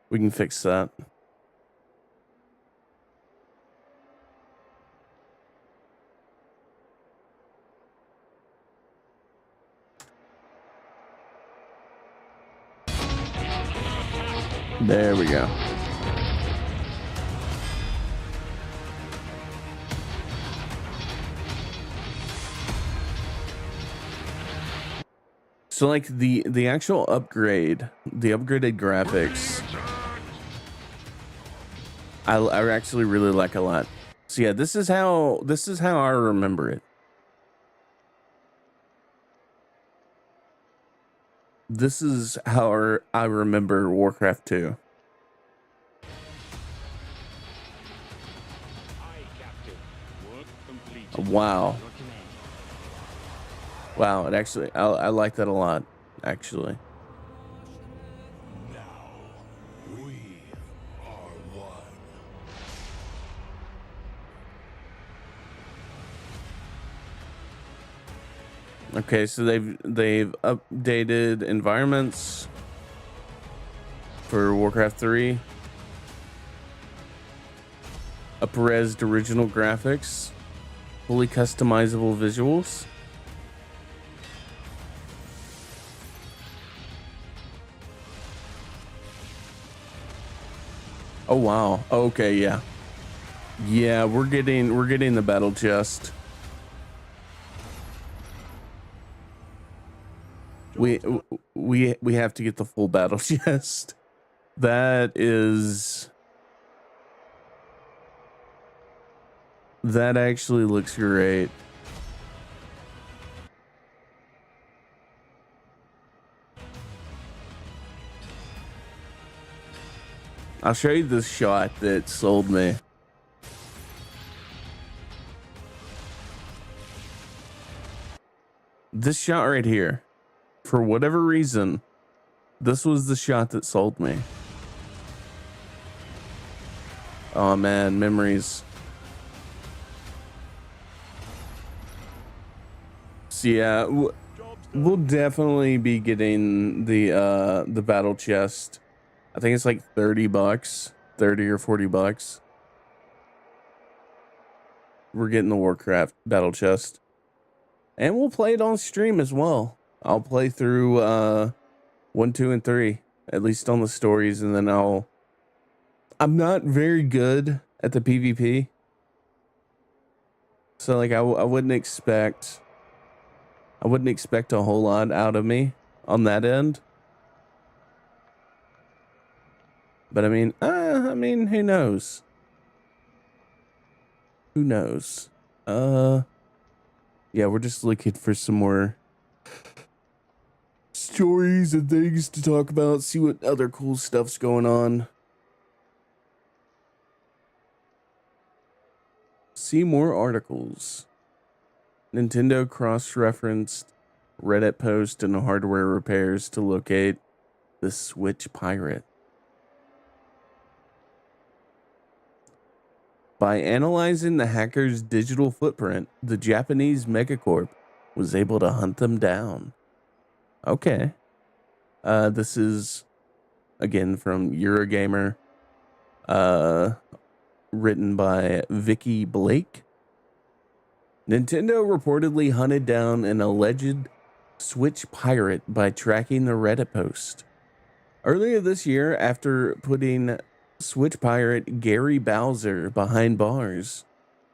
[SPEAKER 1] We can fix that. There we go. So like the actual upgrade, the upgraded graphics, I actually really like a lot. So yeah, this is how I remember it. This is how I remember Warcraft 2. Wow. Wow, it actually, I like that a lot, actually. Okay, so they've updated environments for Warcraft 3. Up-resed original graphics, fully customizable visuals. Oh wow. Okay, yeah. Yeah, we're getting the battle chest. We have to get the full battle chest. That actually looks great. I'll show you this shot that sold me. this shot right here, for whatever reason, this was the shot that sold me. Oh man, memories. So yeah, we'll definitely be getting the battle chest. I think it's like $30, 30 or $40. We're getting the Warcraft battle chest. And we'll play it on stream as well. I'll play through 1, 2, and 3, at least on the stories, and then I'm not very good at the PvP. So like I wouldn't expect a whole lot out of me on that end. But I mean, who knows? Who knows? Yeah, we're just looking for some more stories and things to talk about, see what other cool stuff's going on. See more articles. Nintendo cross-referenced Reddit post and hardware repairs to locate the Switch pirate. By analyzing the hacker's digital footprint, the Japanese megacorp was able to hunt them down. Okay. This is, again, from Eurogamer. Written by Vicky Blake. Nintendo reportedly hunted down an alleged Switch pirate by tracking the Reddit post. Earlier this year, after putting Switch pirate Gary Bowser behind bars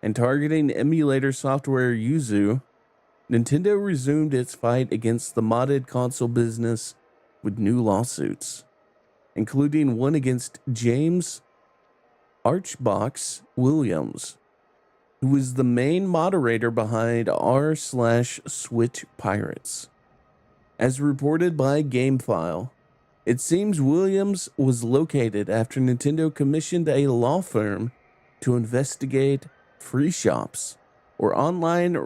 [SPEAKER 1] and targeting emulator software Yuzu, Nintendo resumed its fight against the modded console business with new lawsuits, including one against James Archbox Williams, who is the main moderator behind r/Switch Pirates. As reported by GameFile, it seems Williams was located after Nintendo commissioned a law firm to investigate free shops or online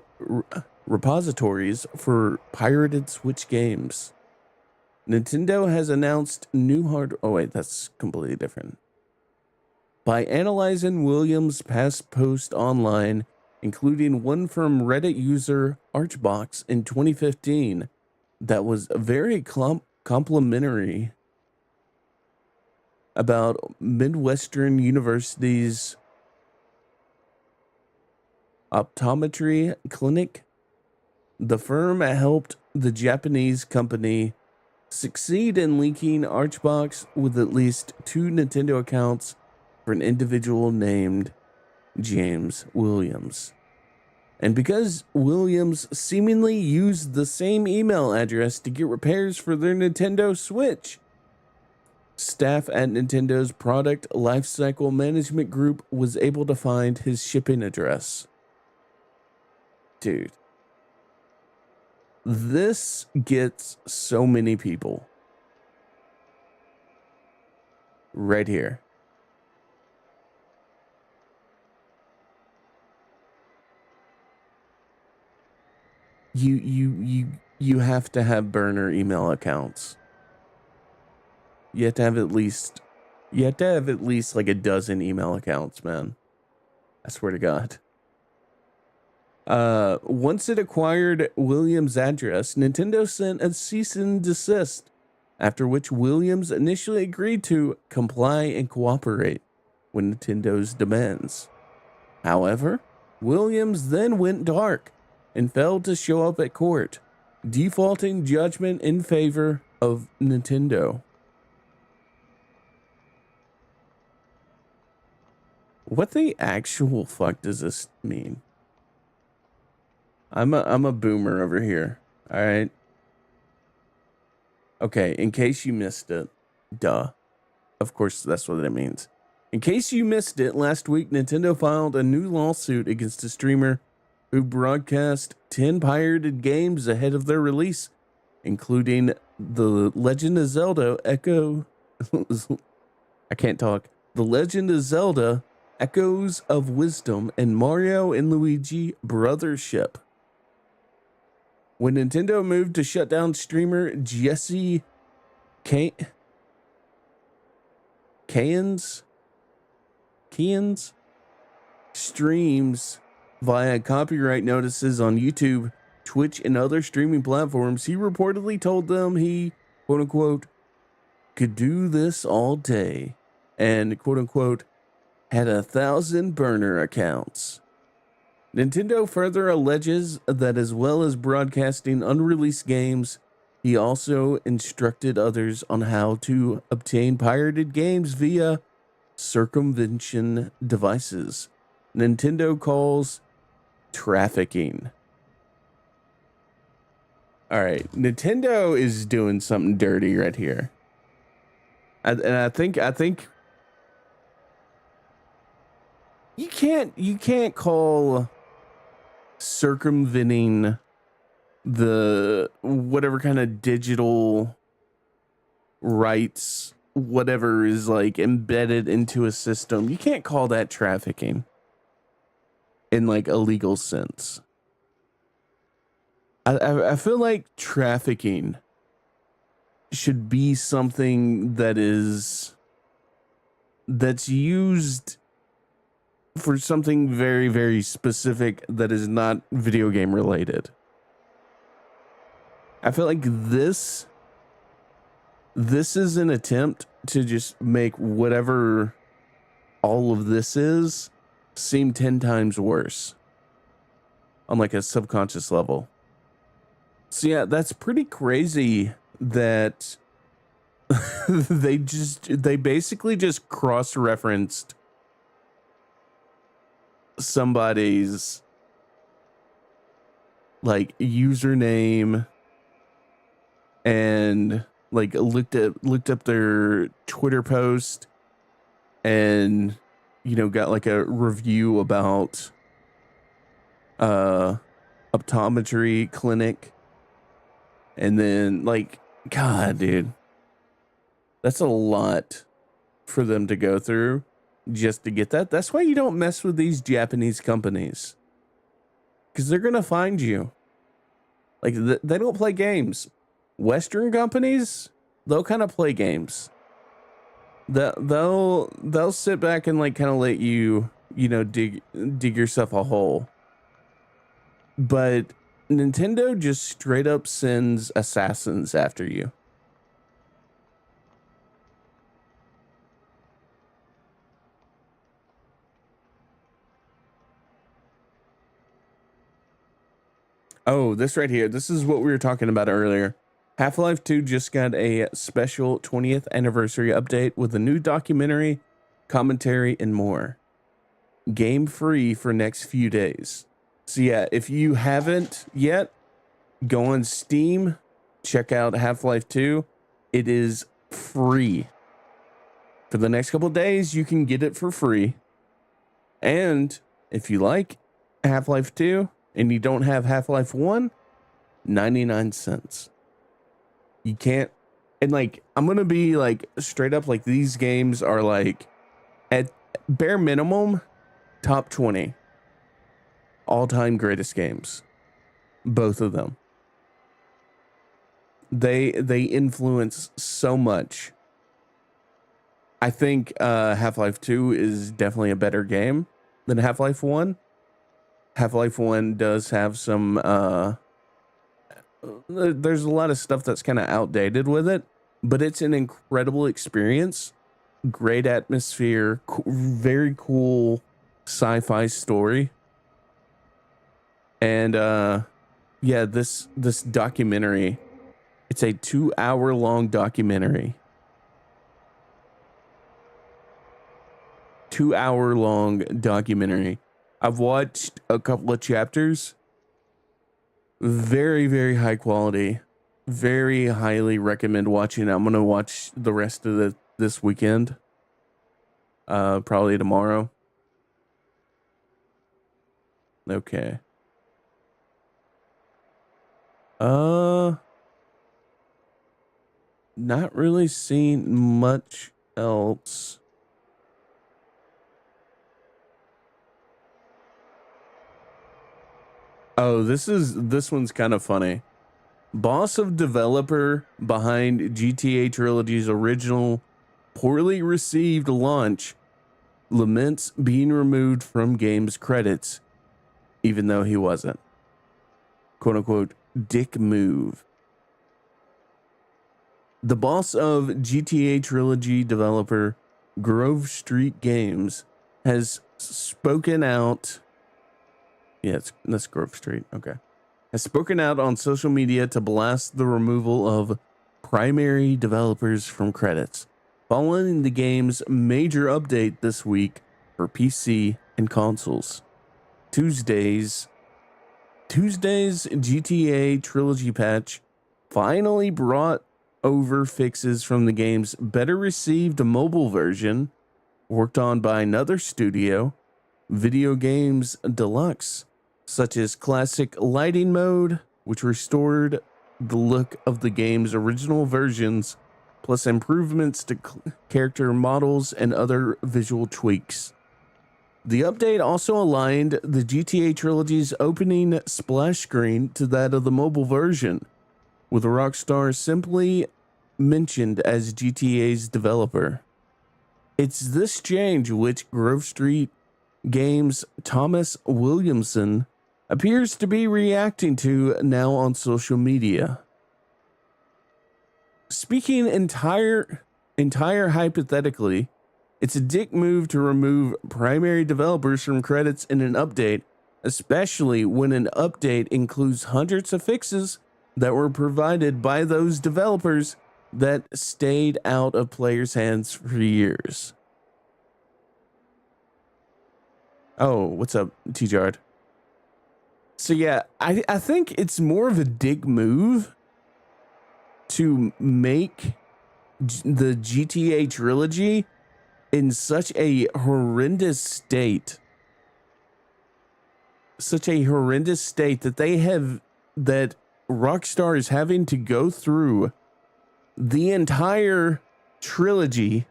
[SPEAKER 1] repositories for pirated Switch games. Nintendo has announced new hardware. Oh wait, that's completely different. By analyzing Williams' past posts online, including one from Reddit user Archbox in 2015 that was very complimentary about Midwestern University's optometry clinic, the firm helped the Japanese company succeed in linking Archbox with at least 2 Nintendo accounts for an individual named James Williams. And because Williams seemingly used the same email address to get repairs for their Nintendo Switch, staff at Nintendo's Product Lifecycle Management Group was able to find his shipping address. Dude, this gets so many people right here. You have to have burner email accounts. You have to have at least like a dozen email accounts, man. I swear to God. Once it acquired Williams' address, Nintendo sent a cease and desist, after which Williams initially agreed to comply and cooperate with Nintendo's demands. However, Williams then went dark and failed to show up at court, defaulting judgment in favor of Nintendo. What the actual fuck does this mean? I'm a boomer over here. All right. Okay, in case you missed it, duh. Of course, that's what it means. In case you missed it, last week Nintendo filed a new lawsuit against a streamer who broadcast 10 pirated games ahead of their release, including The Legend of Zelda Echo. I can't talk. The Legend of Zelda Echoes of Wisdom and Mario and Luigi Brothership. when Nintendo moved to shut down streamer Jesse Keynes streams via copyright notices on YouTube, Twitch, and other streaming platforms, he reportedly told them he, quote unquote, could do this all day and, quote unquote, had 1,000 burner accounts. Nintendo further alleges that as well as broadcasting unreleased games, he also instructed others on how to obtain pirated games via circumvention devices Nintendo calls trafficking. All right, Nintendo is doing something dirty right here. And I think you can't call circumventing the whatever kind of digital rights, whatever is like embedded into a system, you can't call that trafficking in like a legal sense. I feel like trafficking should be something that's used for something very, very specific that is not video game related. I feel like this is an attempt to just make whatever all of this is seem 10 times worse on like a subconscious level. So yeah, that's pretty crazy that they basically just cross-referenced somebody's like username and like looked up their Twitter post and, you know, got like a review about optometry clinic. And then like, God, dude, that's a lot for them to go through just to get that. That's why you don't mess with these Japanese companies, because they're gonna find you. Like they don't play games. Western companies, they'll kind of play games. They'll sit back and like kind of let you, you know, dig yourself a hole. But Nintendo just straight up sends assassins after you. Oh, this right here. This is what we were talking about earlier. Half-Life 2 just got a special 20th anniversary update with a new documentary, commentary, and more. Game free for next few days. So yeah, if you haven't yet, go on Steam, check out Half-Life 2. It is free. For the next couple of days, you can get it for free. And if you like Half-Life 2 and you don't have Half-Life 1, 99 cents. You can't, and like, I'm going to be like straight up, like these games are like at bare minimum, top 20 all-time greatest games. Both of them. They influence so much. I think Half-Life 2 is definitely a better game than Half-Life 1. Half-Life 1 does have some there's a lot of stuff that's kind of outdated with it, but it's an incredible experience. Great atmosphere, very cool sci-fi story. And yeah, this documentary, it's a 2-hour-long documentary. 2-hour-long documentary. I've watched a couple of chapters. Very, very high quality. Very highly recommend watching. I'm gonna watch the rest of this weekend. Probably tomorrow. Okay. Not really seen much else. Oh, this one's kind of funny. Boss of developer behind GTA Trilogy's original poorly received launch laments being removed from game's credits, even though he wasn't. Quote unquote, dick move. The boss of GTA Trilogy developer Grove Street Games has spoken out. Yeah, that's Grove Street. Okay. Has spoken out on social media to blast the removal of primary developers from credits, following the game's major update this week for PC and consoles. Tuesday's GTA Trilogy patch finally brought over fixes from the game's better received mobile version, worked on by another studio, Video Games Deluxe, such as classic lighting mode, which restored the look of the game's original versions, plus improvements to character models and other visual tweaks. The update also aligned the GTA Trilogy's opening splash screen to that of the mobile version, with Rockstar simply mentioned as GTA's developer. It's this change which Grove Street Games' Thomas Williamson appears to be reacting to now on social media. Speaking entire hypothetically, it's a dick move to remove primary developers from credits in an update, especially when an update includes hundreds of fixes that were provided by those developers that stayed out of players' hands for years. Oh, what's up, T-Jard? So yeah, I think it's more of a dick move to make the GTA Trilogy in such a horrendous state. Such a horrendous state that Rockstar is having to go through the entire trilogy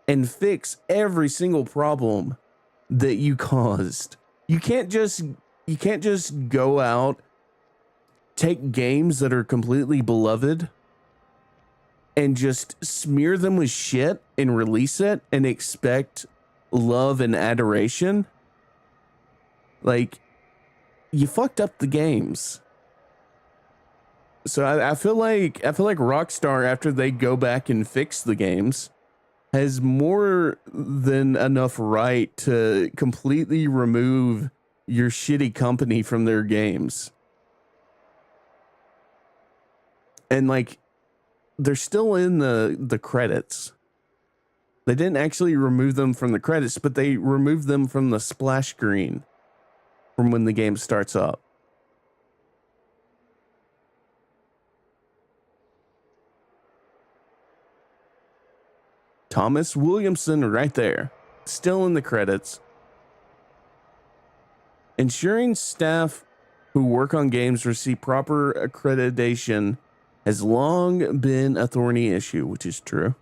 [SPEAKER 1] and fix every single problem that you caused. You can't just go out, take games that are completely beloved and just smear them with shit and release it and expect love and adoration. Like, you fucked up the games. So I feel like Rockstar, after they go back and fix the games, has more than enough right to completely remove your shitty company from their games. And like, they're still in the credits. They didn't actually remove them from the credits, but they removed them from the splash screen from when the game starts up. Thomas Williamson right there, still in the credits. Ensuring staff who work on games receive proper accreditation has long been a thorny issue, which is true,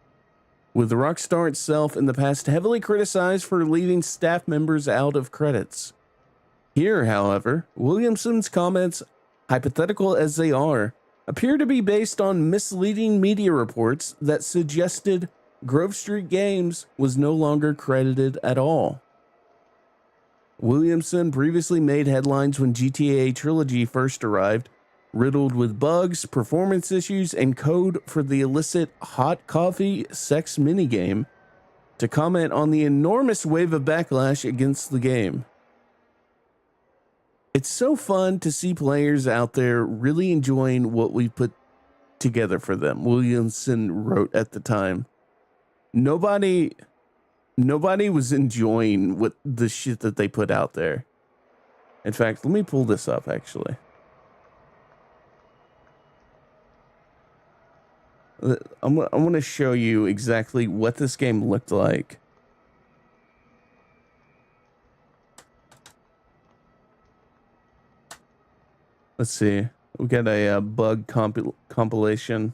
[SPEAKER 1] with Rockstar itself in the past heavily criticized for leaving staff members out of credits. Here, however, Williamson's comments, hypothetical as they are, appear to be based on misleading media reports that suggested Grove Street Games was no longer credited at all. Williamson previously made headlines when GTA Trilogy first arrived, riddled with bugs, performance issues, and code for the illicit hot coffee sex minigame, to comment on the enormous wave of backlash against the game. It's so fun to see players out there really enjoying what we put together for them, Williamson wrote at the time. Nobody was enjoying what the shit that they put out there. In fact, let me pull this up actually. I'm going to show you exactly what this game looked like. Let's see. We got a bug compilation.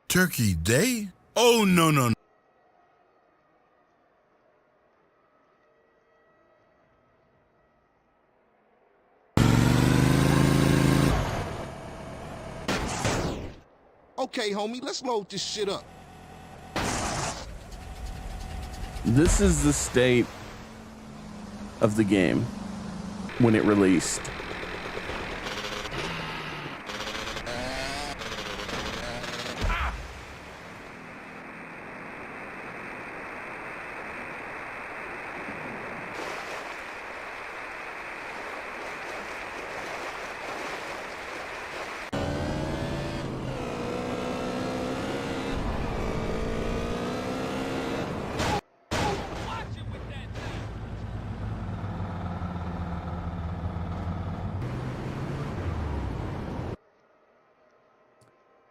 [SPEAKER 8] Turkey Day? Oh, no, no, no. Okay, homie, let's load this shit up.
[SPEAKER 1] This is the state of the game when it released.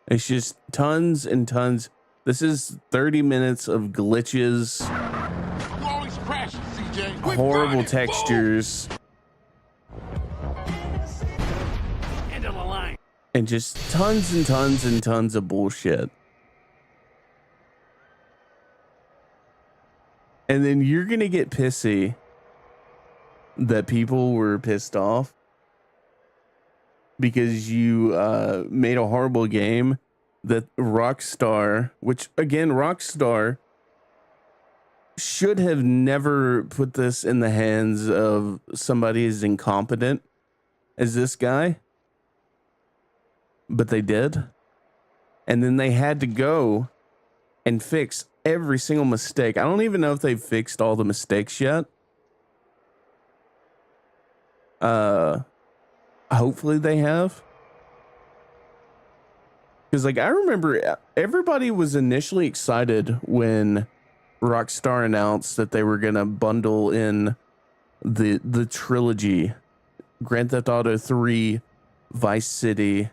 [SPEAKER 1] It's just tons and tons. This is 30 minutes of glitches,
[SPEAKER 8] You always crashing, CJ. Quit
[SPEAKER 1] horrible
[SPEAKER 8] grinding.
[SPEAKER 1] textures,
[SPEAKER 7] End of the line.
[SPEAKER 1] and just tons and tons and tons of bullshit. And then you're going to get pissy that people were pissed off because you made a horrible game that Rockstar, which again, Rockstar should have never put this in the hands of somebody as incompetent as this guy, but they did. And then they had to go and fix every single mistake. I don't even know if they've fixed all the mistakes yet. Hopefully they have. Because like I remember everybody was initially excited when Rockstar announced that they were gonna bundle in the trilogy, Grand Theft Auto 3, Vice City,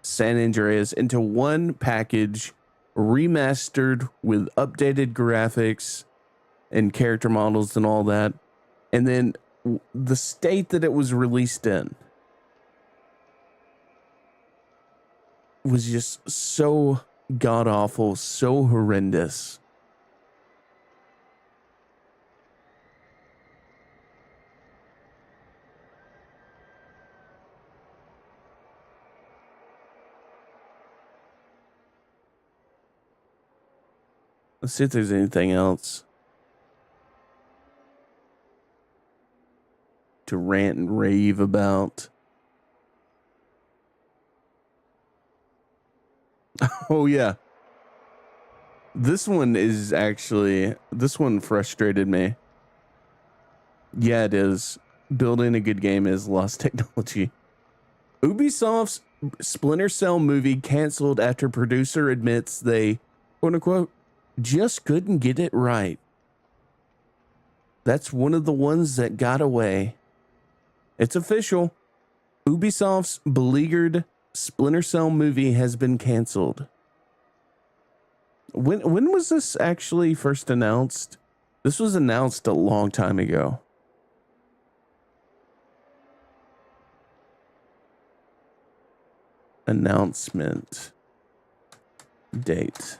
[SPEAKER 1] San Andreas into one package, remastered with updated graphics and character models and all that. And then the state that it was released in was just so god awful, so horrendous. Let's see if there's anything else to rant and rave about. Oh yeah. This one frustrated me. Yeah, it is. Building a good game is lost technology. Ubisoft's Splinter Cell movie canceled after producer admits they, quote unquote, just couldn't get it right. That's one of the ones that got away. It's official. Ubisoft's beleaguered Splinter Cell movie has been canceled. When was this actually first announced? This was announced a long time ago. Announcement date.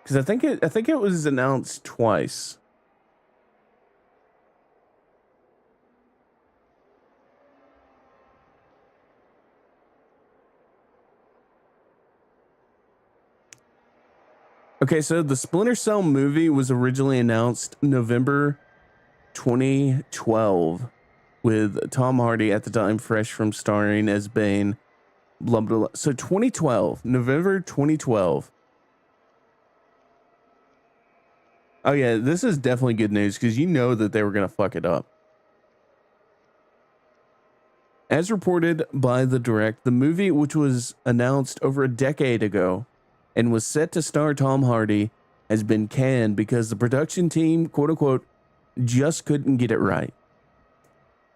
[SPEAKER 1] Because I think it was announced twice. Okay, so the Splinter Cell movie was originally announced November 2012 with Tom Hardy at the time fresh from starring as Bane. Blah, blah, blah. So 2012, November 2012. Oh yeah, this is definitely good news because you know that they were going to fuck it up. As reported by The Direct, the movie, which was announced over a decade ago and was set to star Tom Hardy, has been canned because the production team, quote unquote, just couldn't get it right.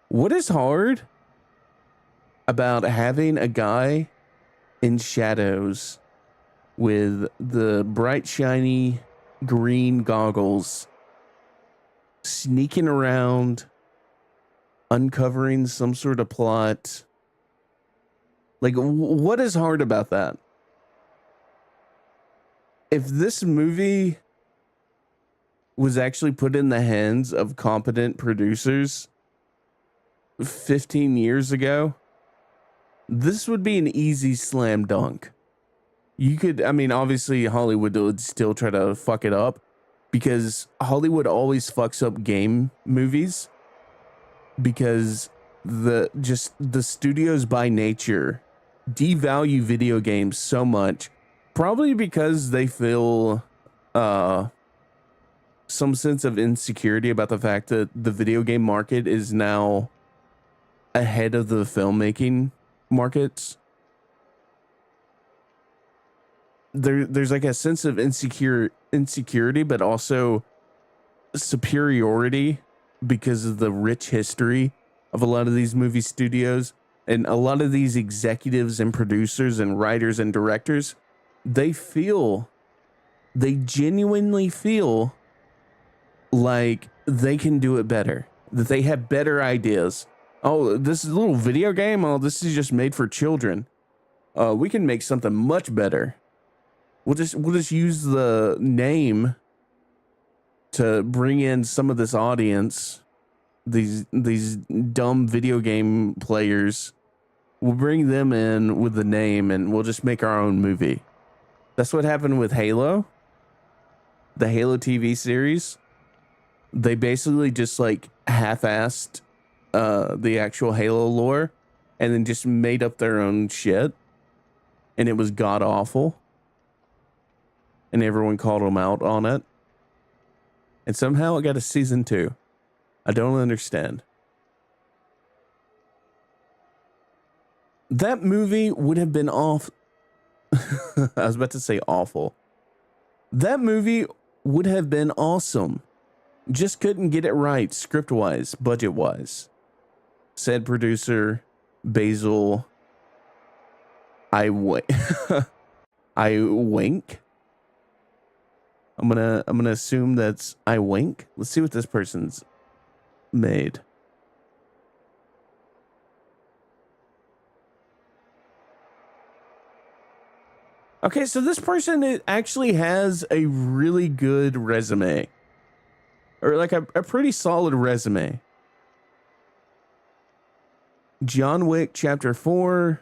[SPEAKER 1] What is hard about having a guy in shadows with the bright, shiny green goggles sneaking around, uncovering some sort of plot? Like, what is hard about that? If this movie was actually put in the hands of competent producers 15 years ago, this would be an easy slam dunk. You could, I mean, obviously Hollywood would still try to fuck it up because Hollywood always fucks up game movies because the studios by nature devalue video games so much, probably because they feel some sense of insecurity about the fact that the video game market is now ahead of the filmmaking markets. There's like a sense of insecurity, but also superiority because of the rich history of a lot of these movie studios and a lot of these executives and producers and writers and directors. They genuinely feel like they can do it better, that they have better ideas. Oh, this is a little video game. Oh, this is just made for children. We can make something much better. We'll just use the name to bring in some of this audience. These dumb video game players. We'll bring them in with the name and we'll just make our own movie. That's what happened with Halo. The Halo TV series. They basically just like half-assed the actual Halo lore and then just made up their own shit. And it was god awful. And everyone called them out on it. And somehow it got a season 2. I don't understand. That movie would have been off. I was about to say awful. That movie would have been awesome. Just couldn't get it right, script-wise, budget-wise. Said producer Basil. I wink. I'm gonna assume that's I wink. Let's see what this person's made. Okay, so this person actually has a really good resume. Or like a pretty solid resume. John Wick Chapter 4.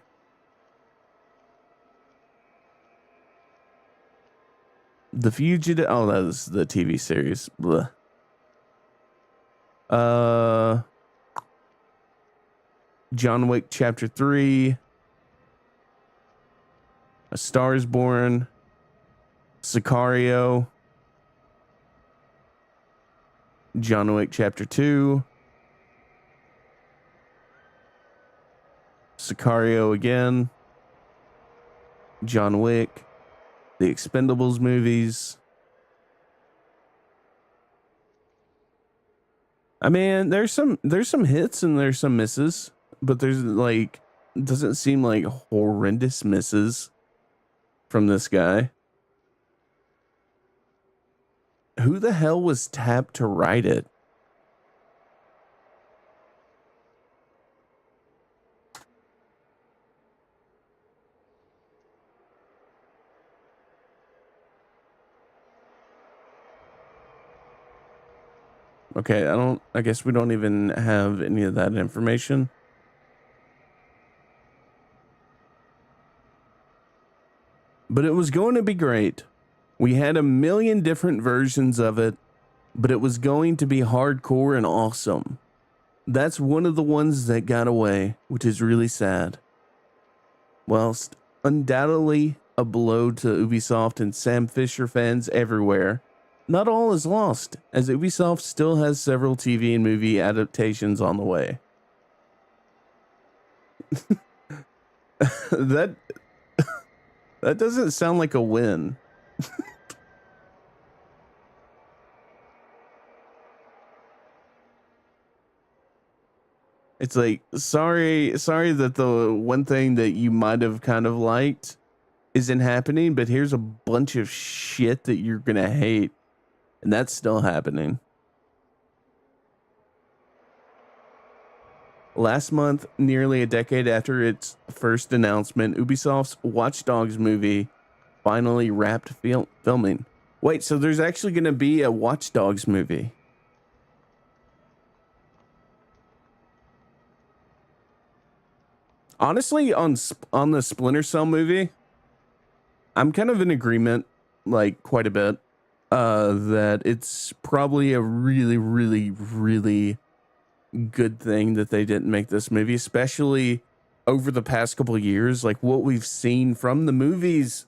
[SPEAKER 1] The Fugitive. Oh, that was the TV series. Blah. John Wick Chapter 3. A Star is Born. Sicario. John Wick Chapter 2. Sicario again. John Wick. The Expendables movies. I mean, there's some hits and there's some misses, but there's like doesn't seem like horrendous misses from this guy. Who the hell was tapped to write it? Okay, I guess we don't even have any of that information. But it was going to be great. We had a million different versions of it, but it was going to be hardcore and awesome. That's one of the ones that got away, which is really sad. Whilst undoubtedly a blow to Ubisoft and Sam Fisher fans everywhere, not all is lost, as Ubisoft still has several TV and movie adaptations on the way. That doesn't sound like a win. It's like, sorry that the one thing that you might have kind of liked isn't happening, but here's a bunch of shit that you're gonna hate. And that's still happening. Last month, nearly a decade after its first announcement, Ubisoft's Watch Dogs movie finally wrapped filming. Wait, so there's actually going to be a Watch Dogs movie? Honestly, on the Splinter Cell movie, I'm kind of in agreement, like quite a bit, that it's probably a really, really, really good thing that they didn't make this movie, especially over the past couple of years. Like what we've seen from the movies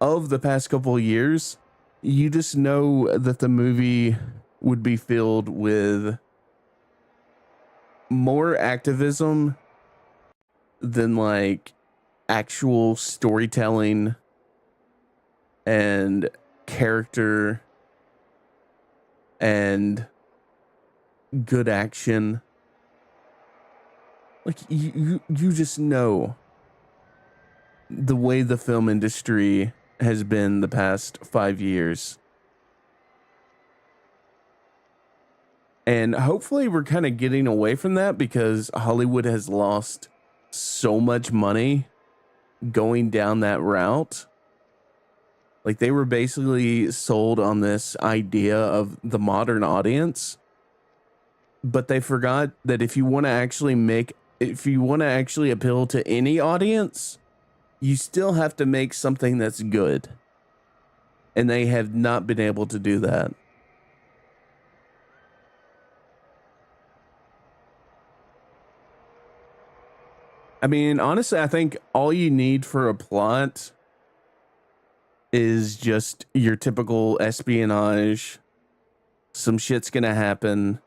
[SPEAKER 1] of the past couple of years, you just know that the movie would be filled with more activism than like actual storytelling and character and good action. Like you just know the way the film industry has been the past 5 years. And hopefully we're kind of getting away from that, because Hollywood has lost so much money going down that route. Like they were basically sold on this idea of the modern audience, but they forgot that if you want to actually appeal to any audience, you still have to make something that's good. And they have not been able to do that. I mean, honestly, I think all you need for a plot is just your typical espionage. Some shit's gonna happen.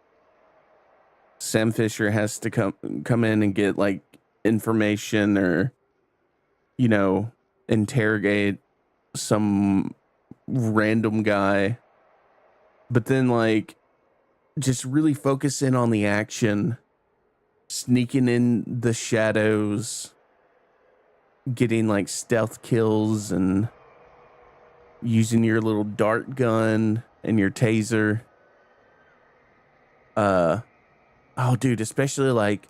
[SPEAKER 1] Sam Fisher has to come in and get like information, or you know, interrogate some random guy, but then like just really focus in on the action, sneaking in the shadows, getting like stealth kills, and using your little dart gun and your taser. Oh dude, especially like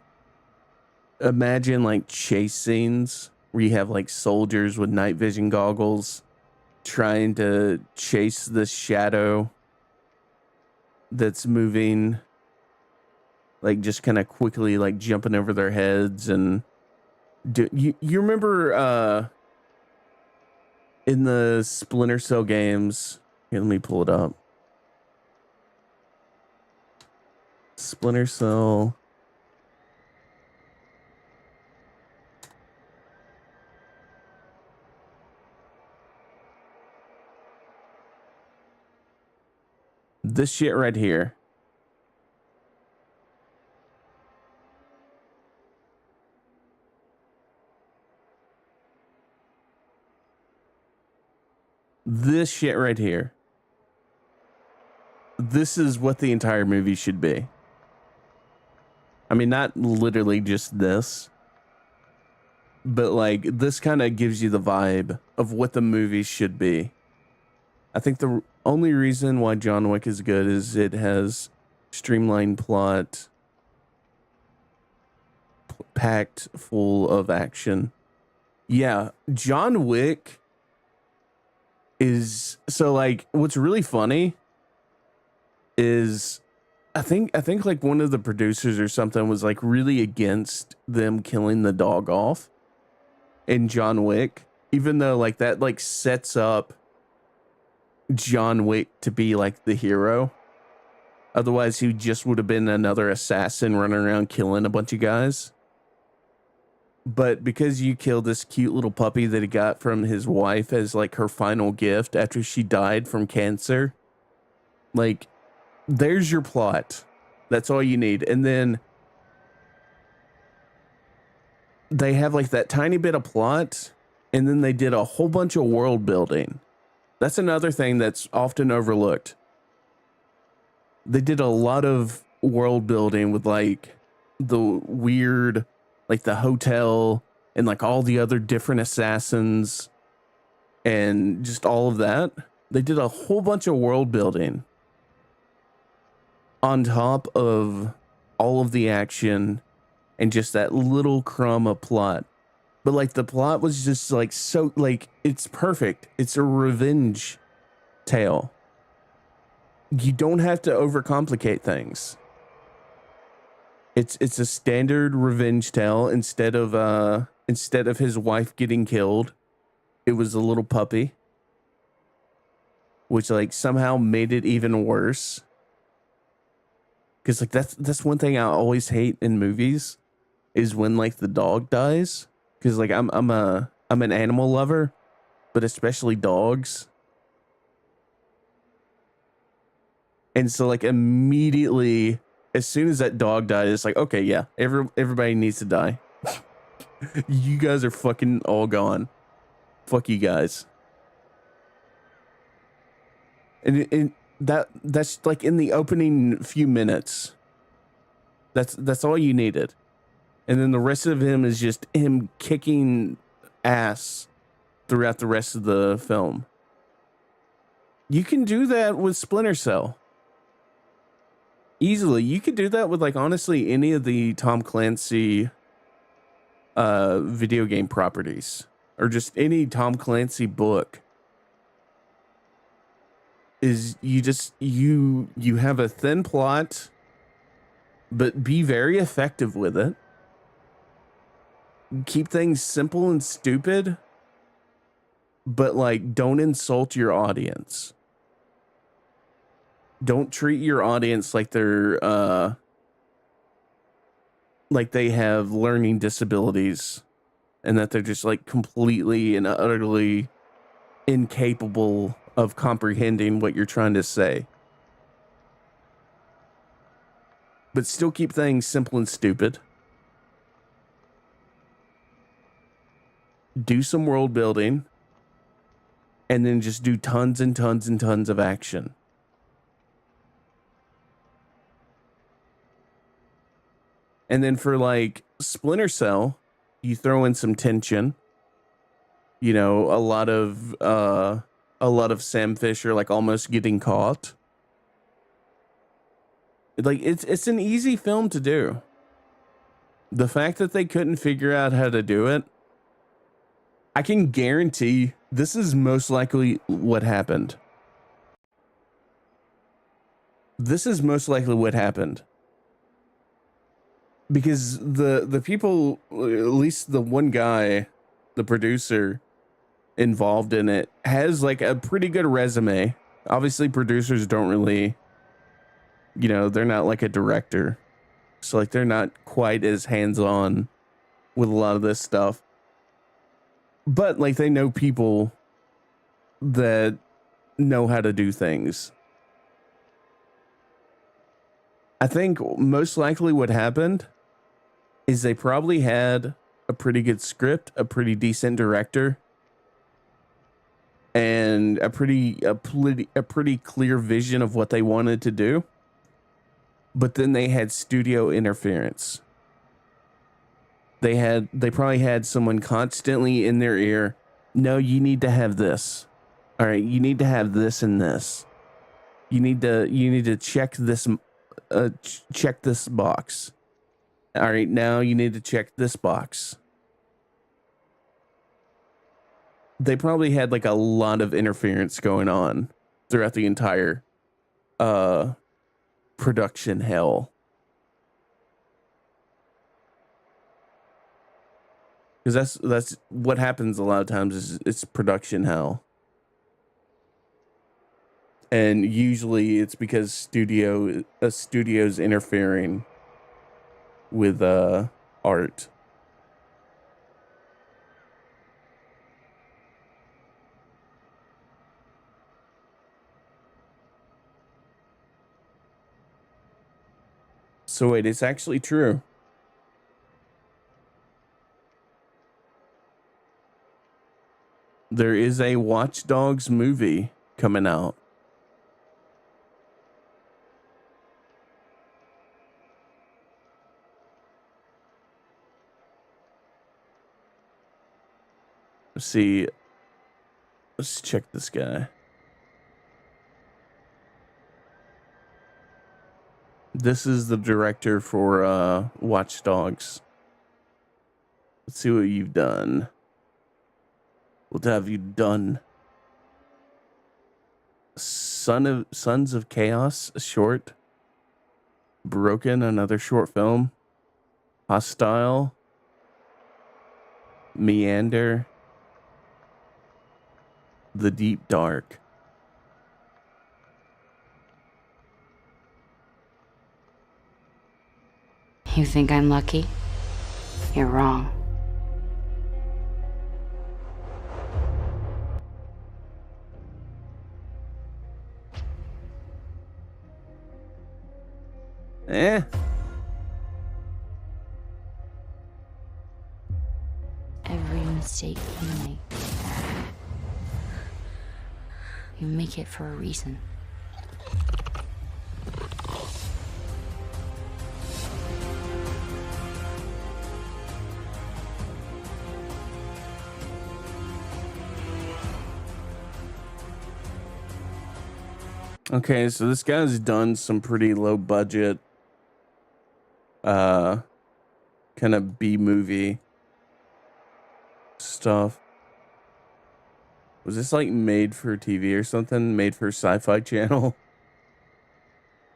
[SPEAKER 1] imagine like chase scenes where you have like soldiers with night vision goggles trying to chase the shadow that's moving, like just kind of quickly like jumping over their heads. And you remember in the Splinter Cell games, here, let me pull it up. Splinter Cell. This shit right here. This shit right here. This is what the entire movie should be. I mean, not literally just this, but like this kind of gives you the vibe of what the movie should be. I think the only reason why John Wick is good is it has streamlined plot, packed full of action. Yeah, John Wick is so like what's really funny is I think like one of the producers or something was like really against them killing the dog off in John Wick, even though like that like sets up John Wick to be like the hero. Otherwise he just would have been another assassin running around killing a bunch of guys. But because you killed this cute little puppy that he got from his wife as like her final gift after she died from cancer, like there's your plot. That's all you need. And then they have like that tiny bit of plot, and then they did a whole bunch of world building. That's another thing that's often overlooked. They did a lot of world building with like the weird, like the hotel and like all the other different assassins and just all of that. They did a whole bunch of world building on top of all of the action and just that little crumb of plot. But like the plot was just like so like it's perfect. It's a revenge tale. You don't have to overcomplicate things. It's a standard revenge tale. Instead of his wife getting killed, it was a little puppy, which like somehow made it even worse. Because like that's one thing I always hate in movies is when like the dog dies. Because like I'm an animal lover, but especially dogs. And so like immediately, as soon as that dog died, it's like, okay, yeah, everybody needs to die. You guys are fucking all gone. Fuck you guys. And that's like in the opening few minutes. That's all you needed. And then the rest of him is just him kicking ass throughout the rest of the film. You can do that with Splinter Cell. Easily. You could do that with like honestly any of the Tom Clancy video game properties, or just any Tom Clancy book. Is you have a thin plot, but be very effective with it. Keep things simple and stupid, but like don't insult your audience. Don't treat your audience like they're like they have learning disabilities and that they're just like completely and utterly incapable of comprehending what you're trying to say. But still keep things simple and stupid. Do some world building, and then just do tons and tons and tons of action. And then for like Splinter Cell, you throw in some tension. You know, a lot of Sam Fisher like almost getting caught. Like it's an easy film to do. The fact that they couldn't figure out how to do it, I can guarantee this is most likely what happened. This is most likely what happened. Because the people, at least the one guy, the producer involved in it, has like a pretty good resume. Obviously, producers don't really, you know, they're not like a director. So like they're not quite as hands-on with a lot of this stuff. But like they know people that know how to do things. I think most likely what happened is they probably had a pretty good script, a pretty decent director, and a pretty clear vision of what they wanted to do. But then they had studio interference. They probably had someone constantly in their ear. No, you need to have this. All right, you need to have this and this. You need to check this check this box. All right, now you need to check this box. They probably had like a lot of interference going on throughout the entire production hell. Because that's what happens a lot of times is it's production hell. And usually it's because studio's interfering with art. So wait, it's actually true. There is a Watch Dogs movie coming out. Let's see. Let's check this guy. This is the director for Watch Dogs. Let's see what you've done. What have you done? Sons of Chaos, a short. Broken, another short film. Hostile. Meander. The Deep Dark.
[SPEAKER 9] You think I'm lucky? You're wrong.
[SPEAKER 1] Eh.
[SPEAKER 9] Every mistake you make it for a reason.
[SPEAKER 1] Okay, so this guy's done some pretty low budget kind of B-movie stuff. Was this like made for TV or something? Made for Sci-Fi Channel?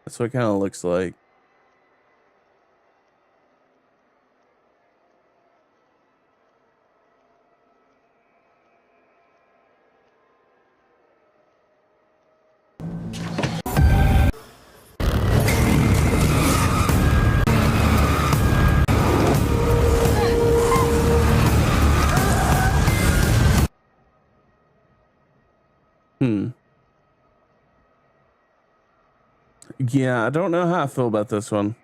[SPEAKER 1] That's what it kind of looks like. Yeah, I don't know how I feel about this one.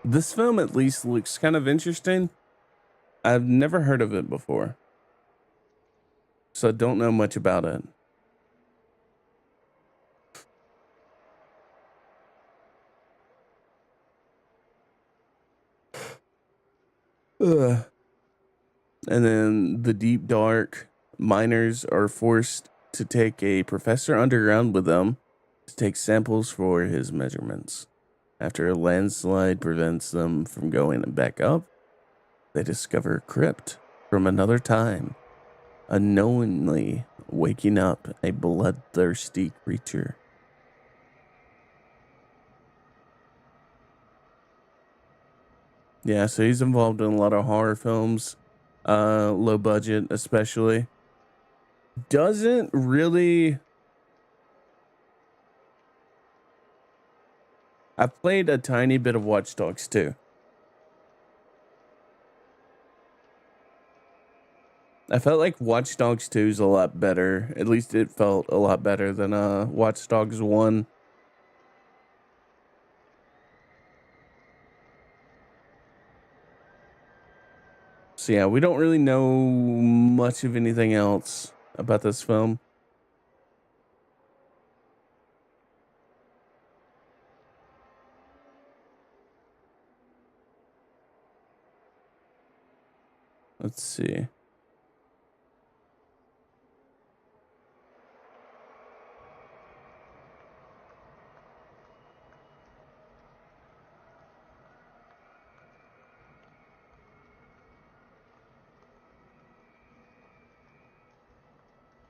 [SPEAKER 1] This film at least looks kind of interesting. I've never heard of it before, so I don't know much about it. Ugh. And then The Deep Dark. Miners are forced to take a professor underground with them to take samples for his measurements. After a landslide prevents them from going back up, they discover a crypt from another time, unknowingly waking up a bloodthirsty creature. Yeah, so he's involved in a lot of horror films, low budget especially. Doesn't really... I played a tiny bit of Watch Dogs 2. I felt like Watch Dogs 2 is a lot better. At least it felt a lot better than Watch Dogs 1. So yeah, we don't really know much of anything else about this film. Let's see.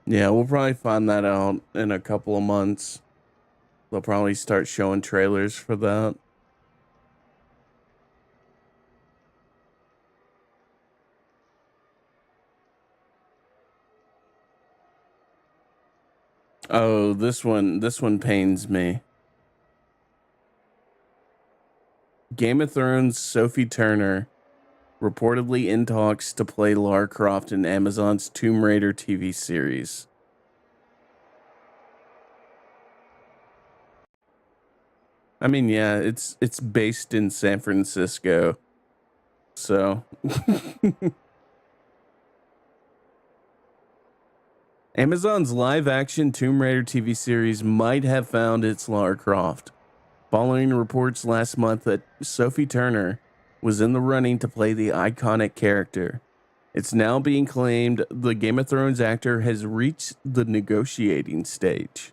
[SPEAKER 1] Yeah, we'll probably find that out in a couple of months. They'll probably start showing trailers for that. Oh, this one pains me. Game of Thrones Sophie Turner reportedly in talks to play Lara Croft in Amazon's Tomb Raider TV series. I mean, yeah, it's based in San Francisco. So Amazon's live-action Tomb Raider TV series might have found its Lara Croft, following reports last month that Sophie Turner was in the running to play the iconic character. It's now being claimed the Game of Thrones actor has reached the negotiating stage.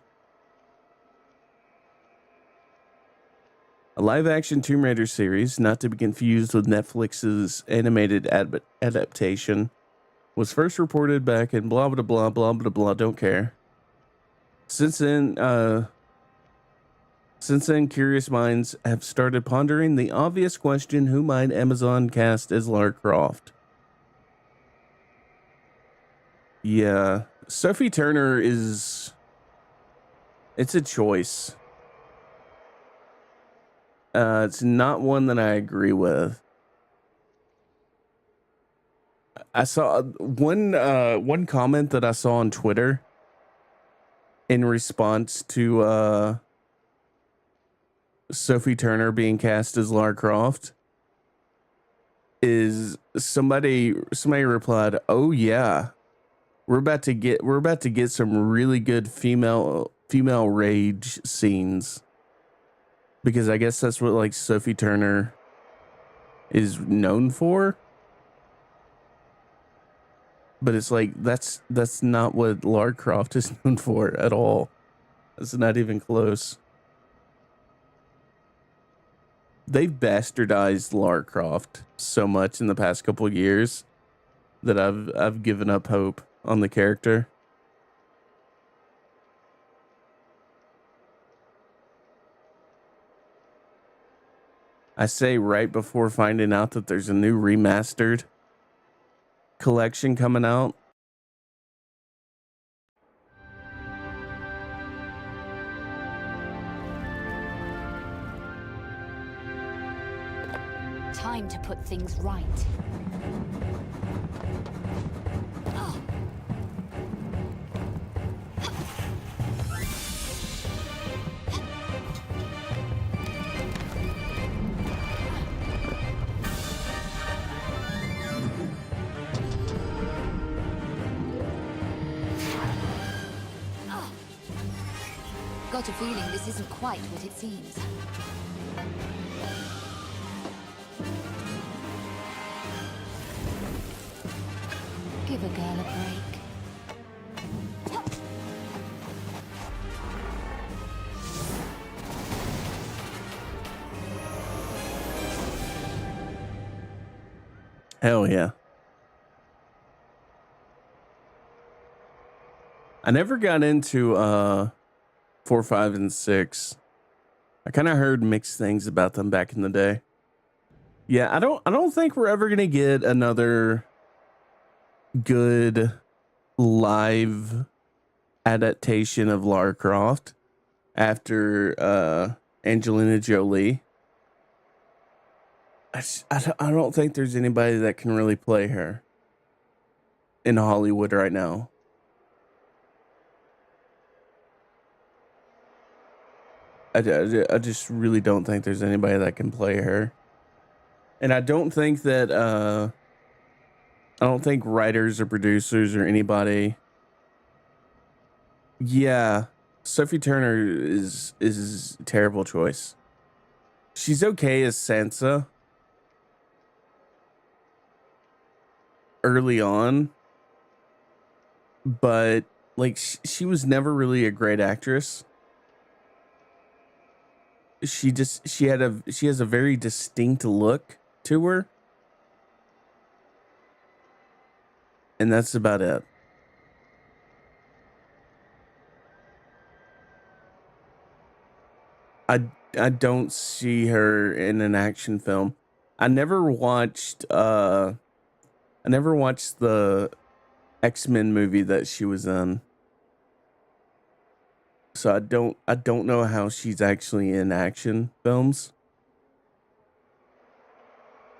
[SPEAKER 1] A live-action Tomb Raider series, not to be confused with Netflix's animated adaptation, was first reported back in blah, blah, blah, blah, blah, blah, don't care. Since then, Since then, curious minds have started pondering the obvious question, who might Amazon cast as Lara Croft? Yeah, Sophie Turner it's a choice. It's not one that I agree with. I saw one comment that I saw on Twitter in response to Sophie Turner being cast as Lara Croft is somebody replied, "Oh yeah, we're about to get some really good female rage scenes," because I guess that's what like Sophie Turner is known for. But it's like that's not what Lara Croft is known for at all. It's not even close. They've bastardized Lara Croft so much in the past couple of years that I've given up hope on the character. I say right before finding out that there's a new remastered collection coming out.
[SPEAKER 9] Time to put things right.
[SPEAKER 10] Got a feeling this isn't quite what it seems. Give a girl a break.
[SPEAKER 1] Hell yeah. I never got into 4, 5, and 6. I kind of heard mixed things about them back in the day. Yeah, I don't think we're ever gonna get another good live adaptation of Lara Croft after Angelina Jolie. I don't think there's anybody that can really play her in Hollywood right now. I just really don't think there's anybody that can play her. And I don't think that I don't think writers or producers or anybody. Yeah, Sophie Turner is a terrible choice. She's okay as Sansa early on, but like she was never really a great actress. She has a very distinct look to her, and that's about it. I don't see her in an action film. I never watched the X-Men movie that she was in. So I don't know how she's actually in action films.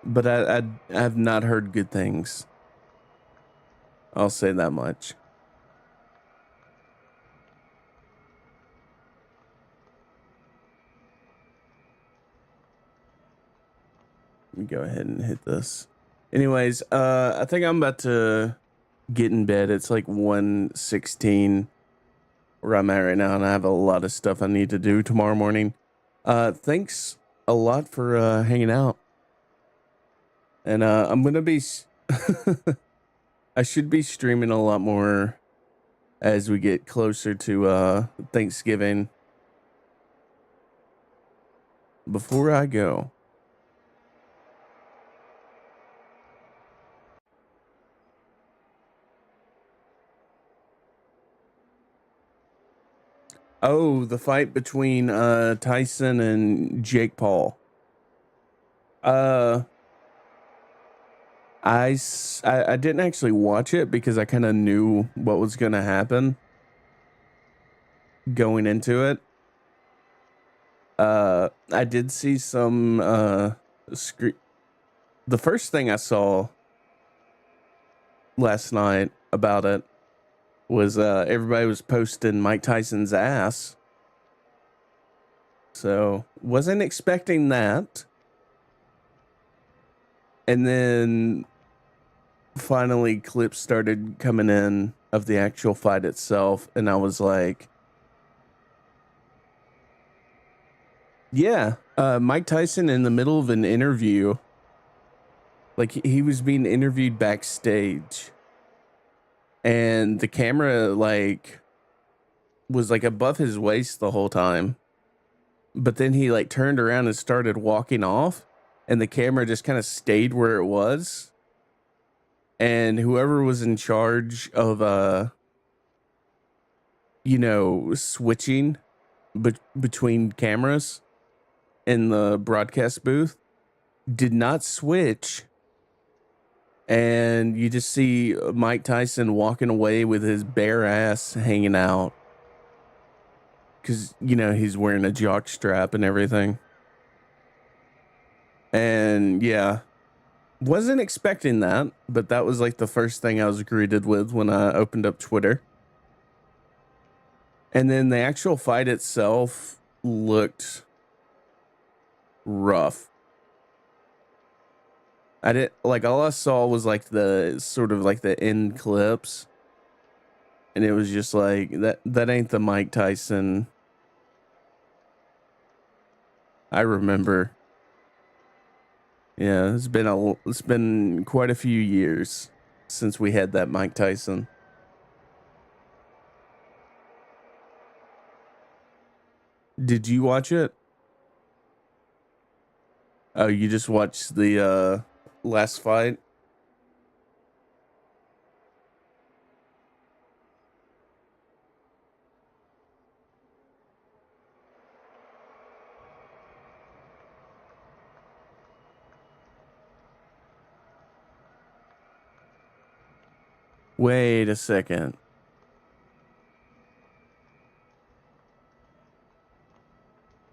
[SPEAKER 1] But I have not heard good things. I'll say that much. Let me go ahead and hit this. Anyways, I think I'm about to get in bed. It's like 1:16 where I'm at right now, and I have a lot of stuff I need to do tomorrow morning. Thanks a lot for hanging out. And I'm gonna be I should be streaming a lot more as we get closer to Thanksgiving. Before I go, Oh, the fight between Tyson and Jake Paul. I didn't actually watch it because I kind of knew what was going to happen going into it. I did see some the first thing I saw last night about it was everybody was posting Mike Tyson's ass. So wasn't expecting that. And then finally clips started coming in of the actual fight itself, and I was like, yeah, Mike Tyson in the middle of an interview, like he was being interviewed backstage, and the camera like was like above his waist the whole time, but then he like turned around and started walking off, and the camera just kind of stayed where it was. And whoever was in charge of, switching between cameras in the broadcast booth did not switch. And you just see Mike Tyson walking away with his bare ass hanging out. Because, he's wearing a jock strap and everything. And yeah. Wasn't expecting that, but that was like the first thing I was greeted with when I opened up Twitter. And then the actual fight itself looked rough. I didn't like, all I saw was like the sort of like the end clips, and it was just like that ain't the Mike Tyson I remember. Yeah, it's been quite a few years since we had that Mike Tyson. Did you watch it? Oh, you just watched the last fight? Wait a second.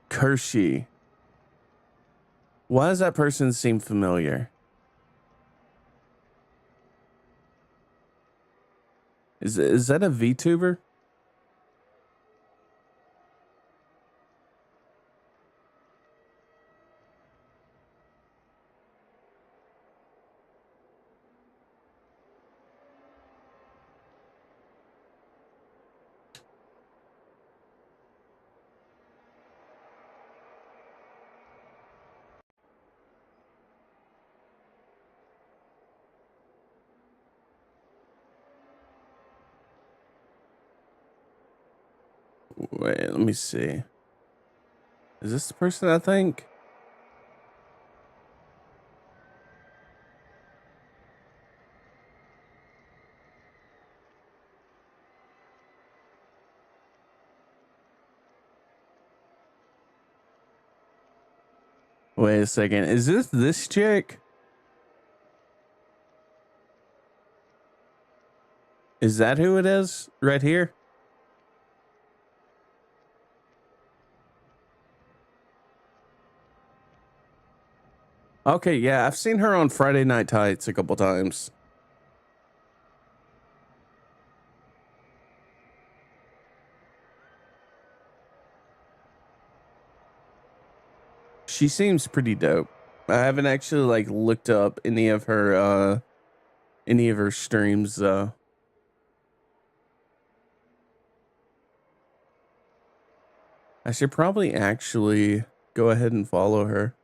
[SPEAKER 1] Kershey. Why does that person seem familiar? Is that a VTuber? Wait, let me see. Is this the person I think? Wait a second. Is this chick? Is that who it is right here? Okay, yeah, I've seen her on Friday Night Tights a couple times. She seems pretty dope. I haven't actually like looked up any of her streams though. I should probably actually go ahead and follow her.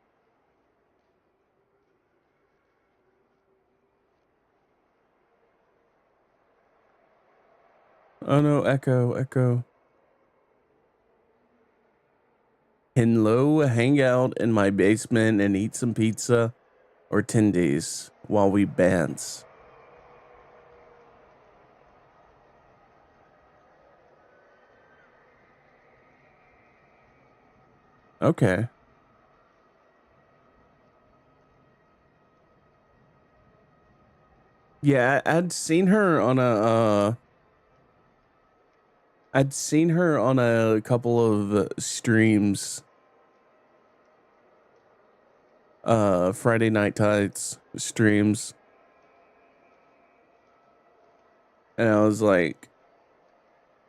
[SPEAKER 1] Oh no, echo. Hello, hang out in my basement and eat some pizza or tendies while we dance. Okay. Yeah, I'd seen her on I'd seen her on a couple of streams, Friday Night Tights streams, and I was like,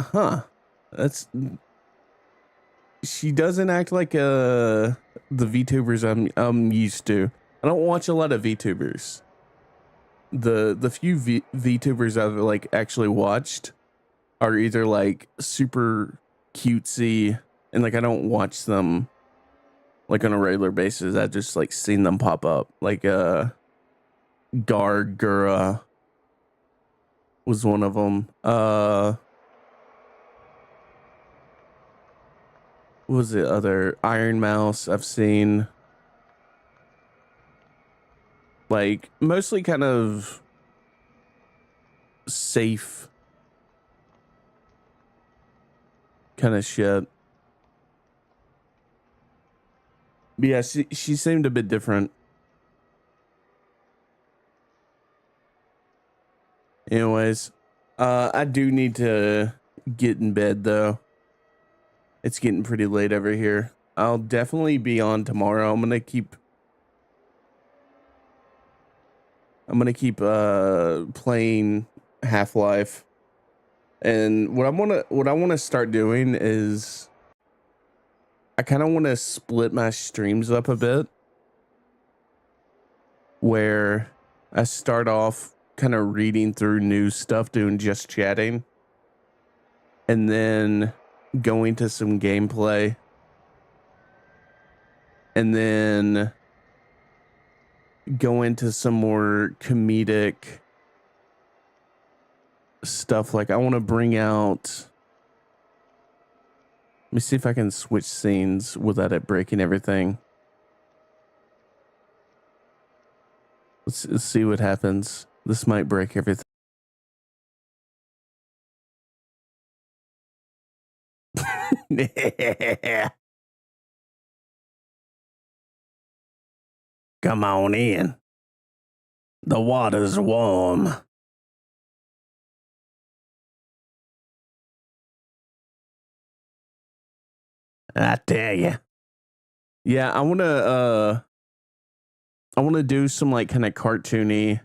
[SPEAKER 1] huh, that's, she doesn't act like the VTubers I'm used to. I don't watch a lot of VTubers. The few VTubers I've like actually watched are either like super cutesy, and like I don't watch them like on a regular basis. I just like seen them pop up. Like Gargura was one of them. What was the other? Iron Mouse I've seen. Like mostly kind of safe kind of shit. But yeah, she seemed a bit different. Anyways, I do need to get in bed though. It's getting pretty late over here. I'll definitely be on tomorrow. I'm gonna keep playing Half-Life. And what I want to start doing is I kind of want to split my streams up a bit, where I start off kind of reading through news stuff, doing just chatting, and then going to some gameplay, and then go into some more comedic stuff. Like I want to bring out, let me see if I can switch scenes without it breaking everything. Let's see what happens. This might break everything. Come on in. The water's warm. I tell you. Yeah, I want to do some like kind of cartoony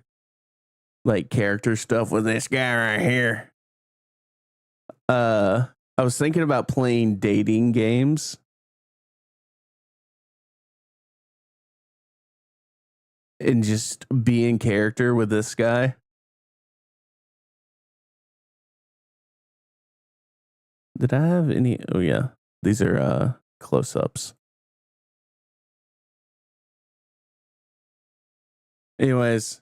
[SPEAKER 1] like character stuff with this guy right here. I was thinking about playing dating games. And just be in character with this guy. Did I have any? Oh yeah, these are close-ups. Anyways,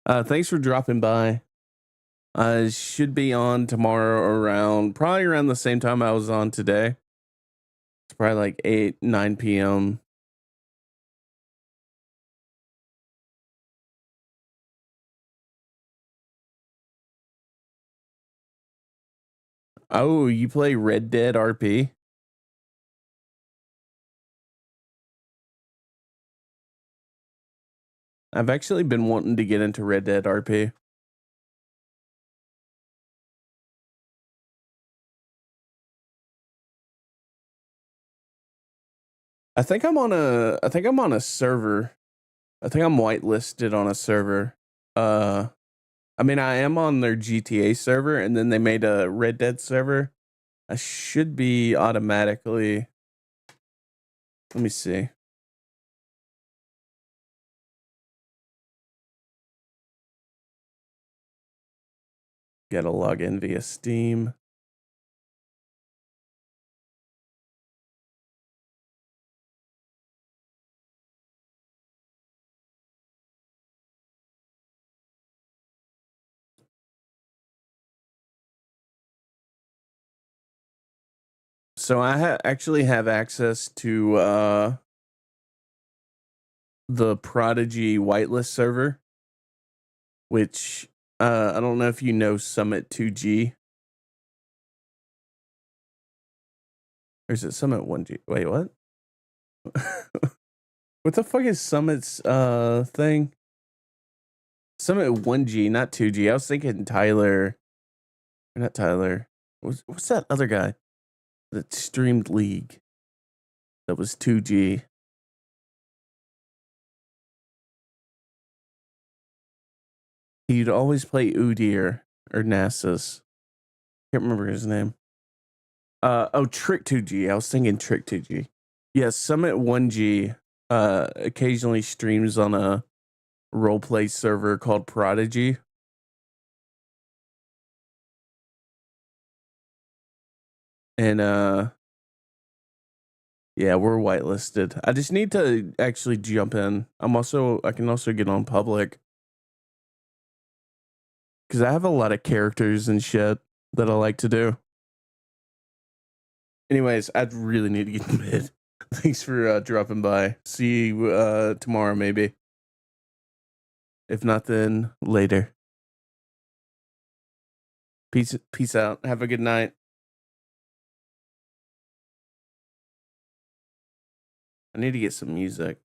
[SPEAKER 1] thanks for dropping by. I should be on tomorrow probably around the same time I was on today. It's probably like 8-9 p.m. Oh, you play Red Dead RP? I've actually been wanting to get into Red Dead RP. I think I'm on a server. I think I'm whitelisted on a server. I mean, I am on their GTA server, and then they made a Red Dead server. I should be automatically. Let me see. Gotta log in via Steam. So I actually have access to the Prodigy whitelist server, which I don't know if you know Summit 2G. Or is it Summit 1G? Wait, what? What the fuck is Summit's thing? Summit 1G, not 2G. I was thinking Tyler. Not Tyler. What's that other guy that streamed League? That was 2G. He'd always play Udyr or Nasus. Can't remember his name. Trick 2G. I was thinking Trick 2G. Yeah, Summit 1G occasionally streams on a roleplay server called Prodigy. And yeah, we're whitelisted. I just need to actually jump in. I can also get on public. Because I have a lot of characters and shit that I like to do. Anyways, I really need to get in bed. Thanks for dropping by. See you tomorrow, maybe. If not, then later. Peace out. Have a good night. I need to get some music.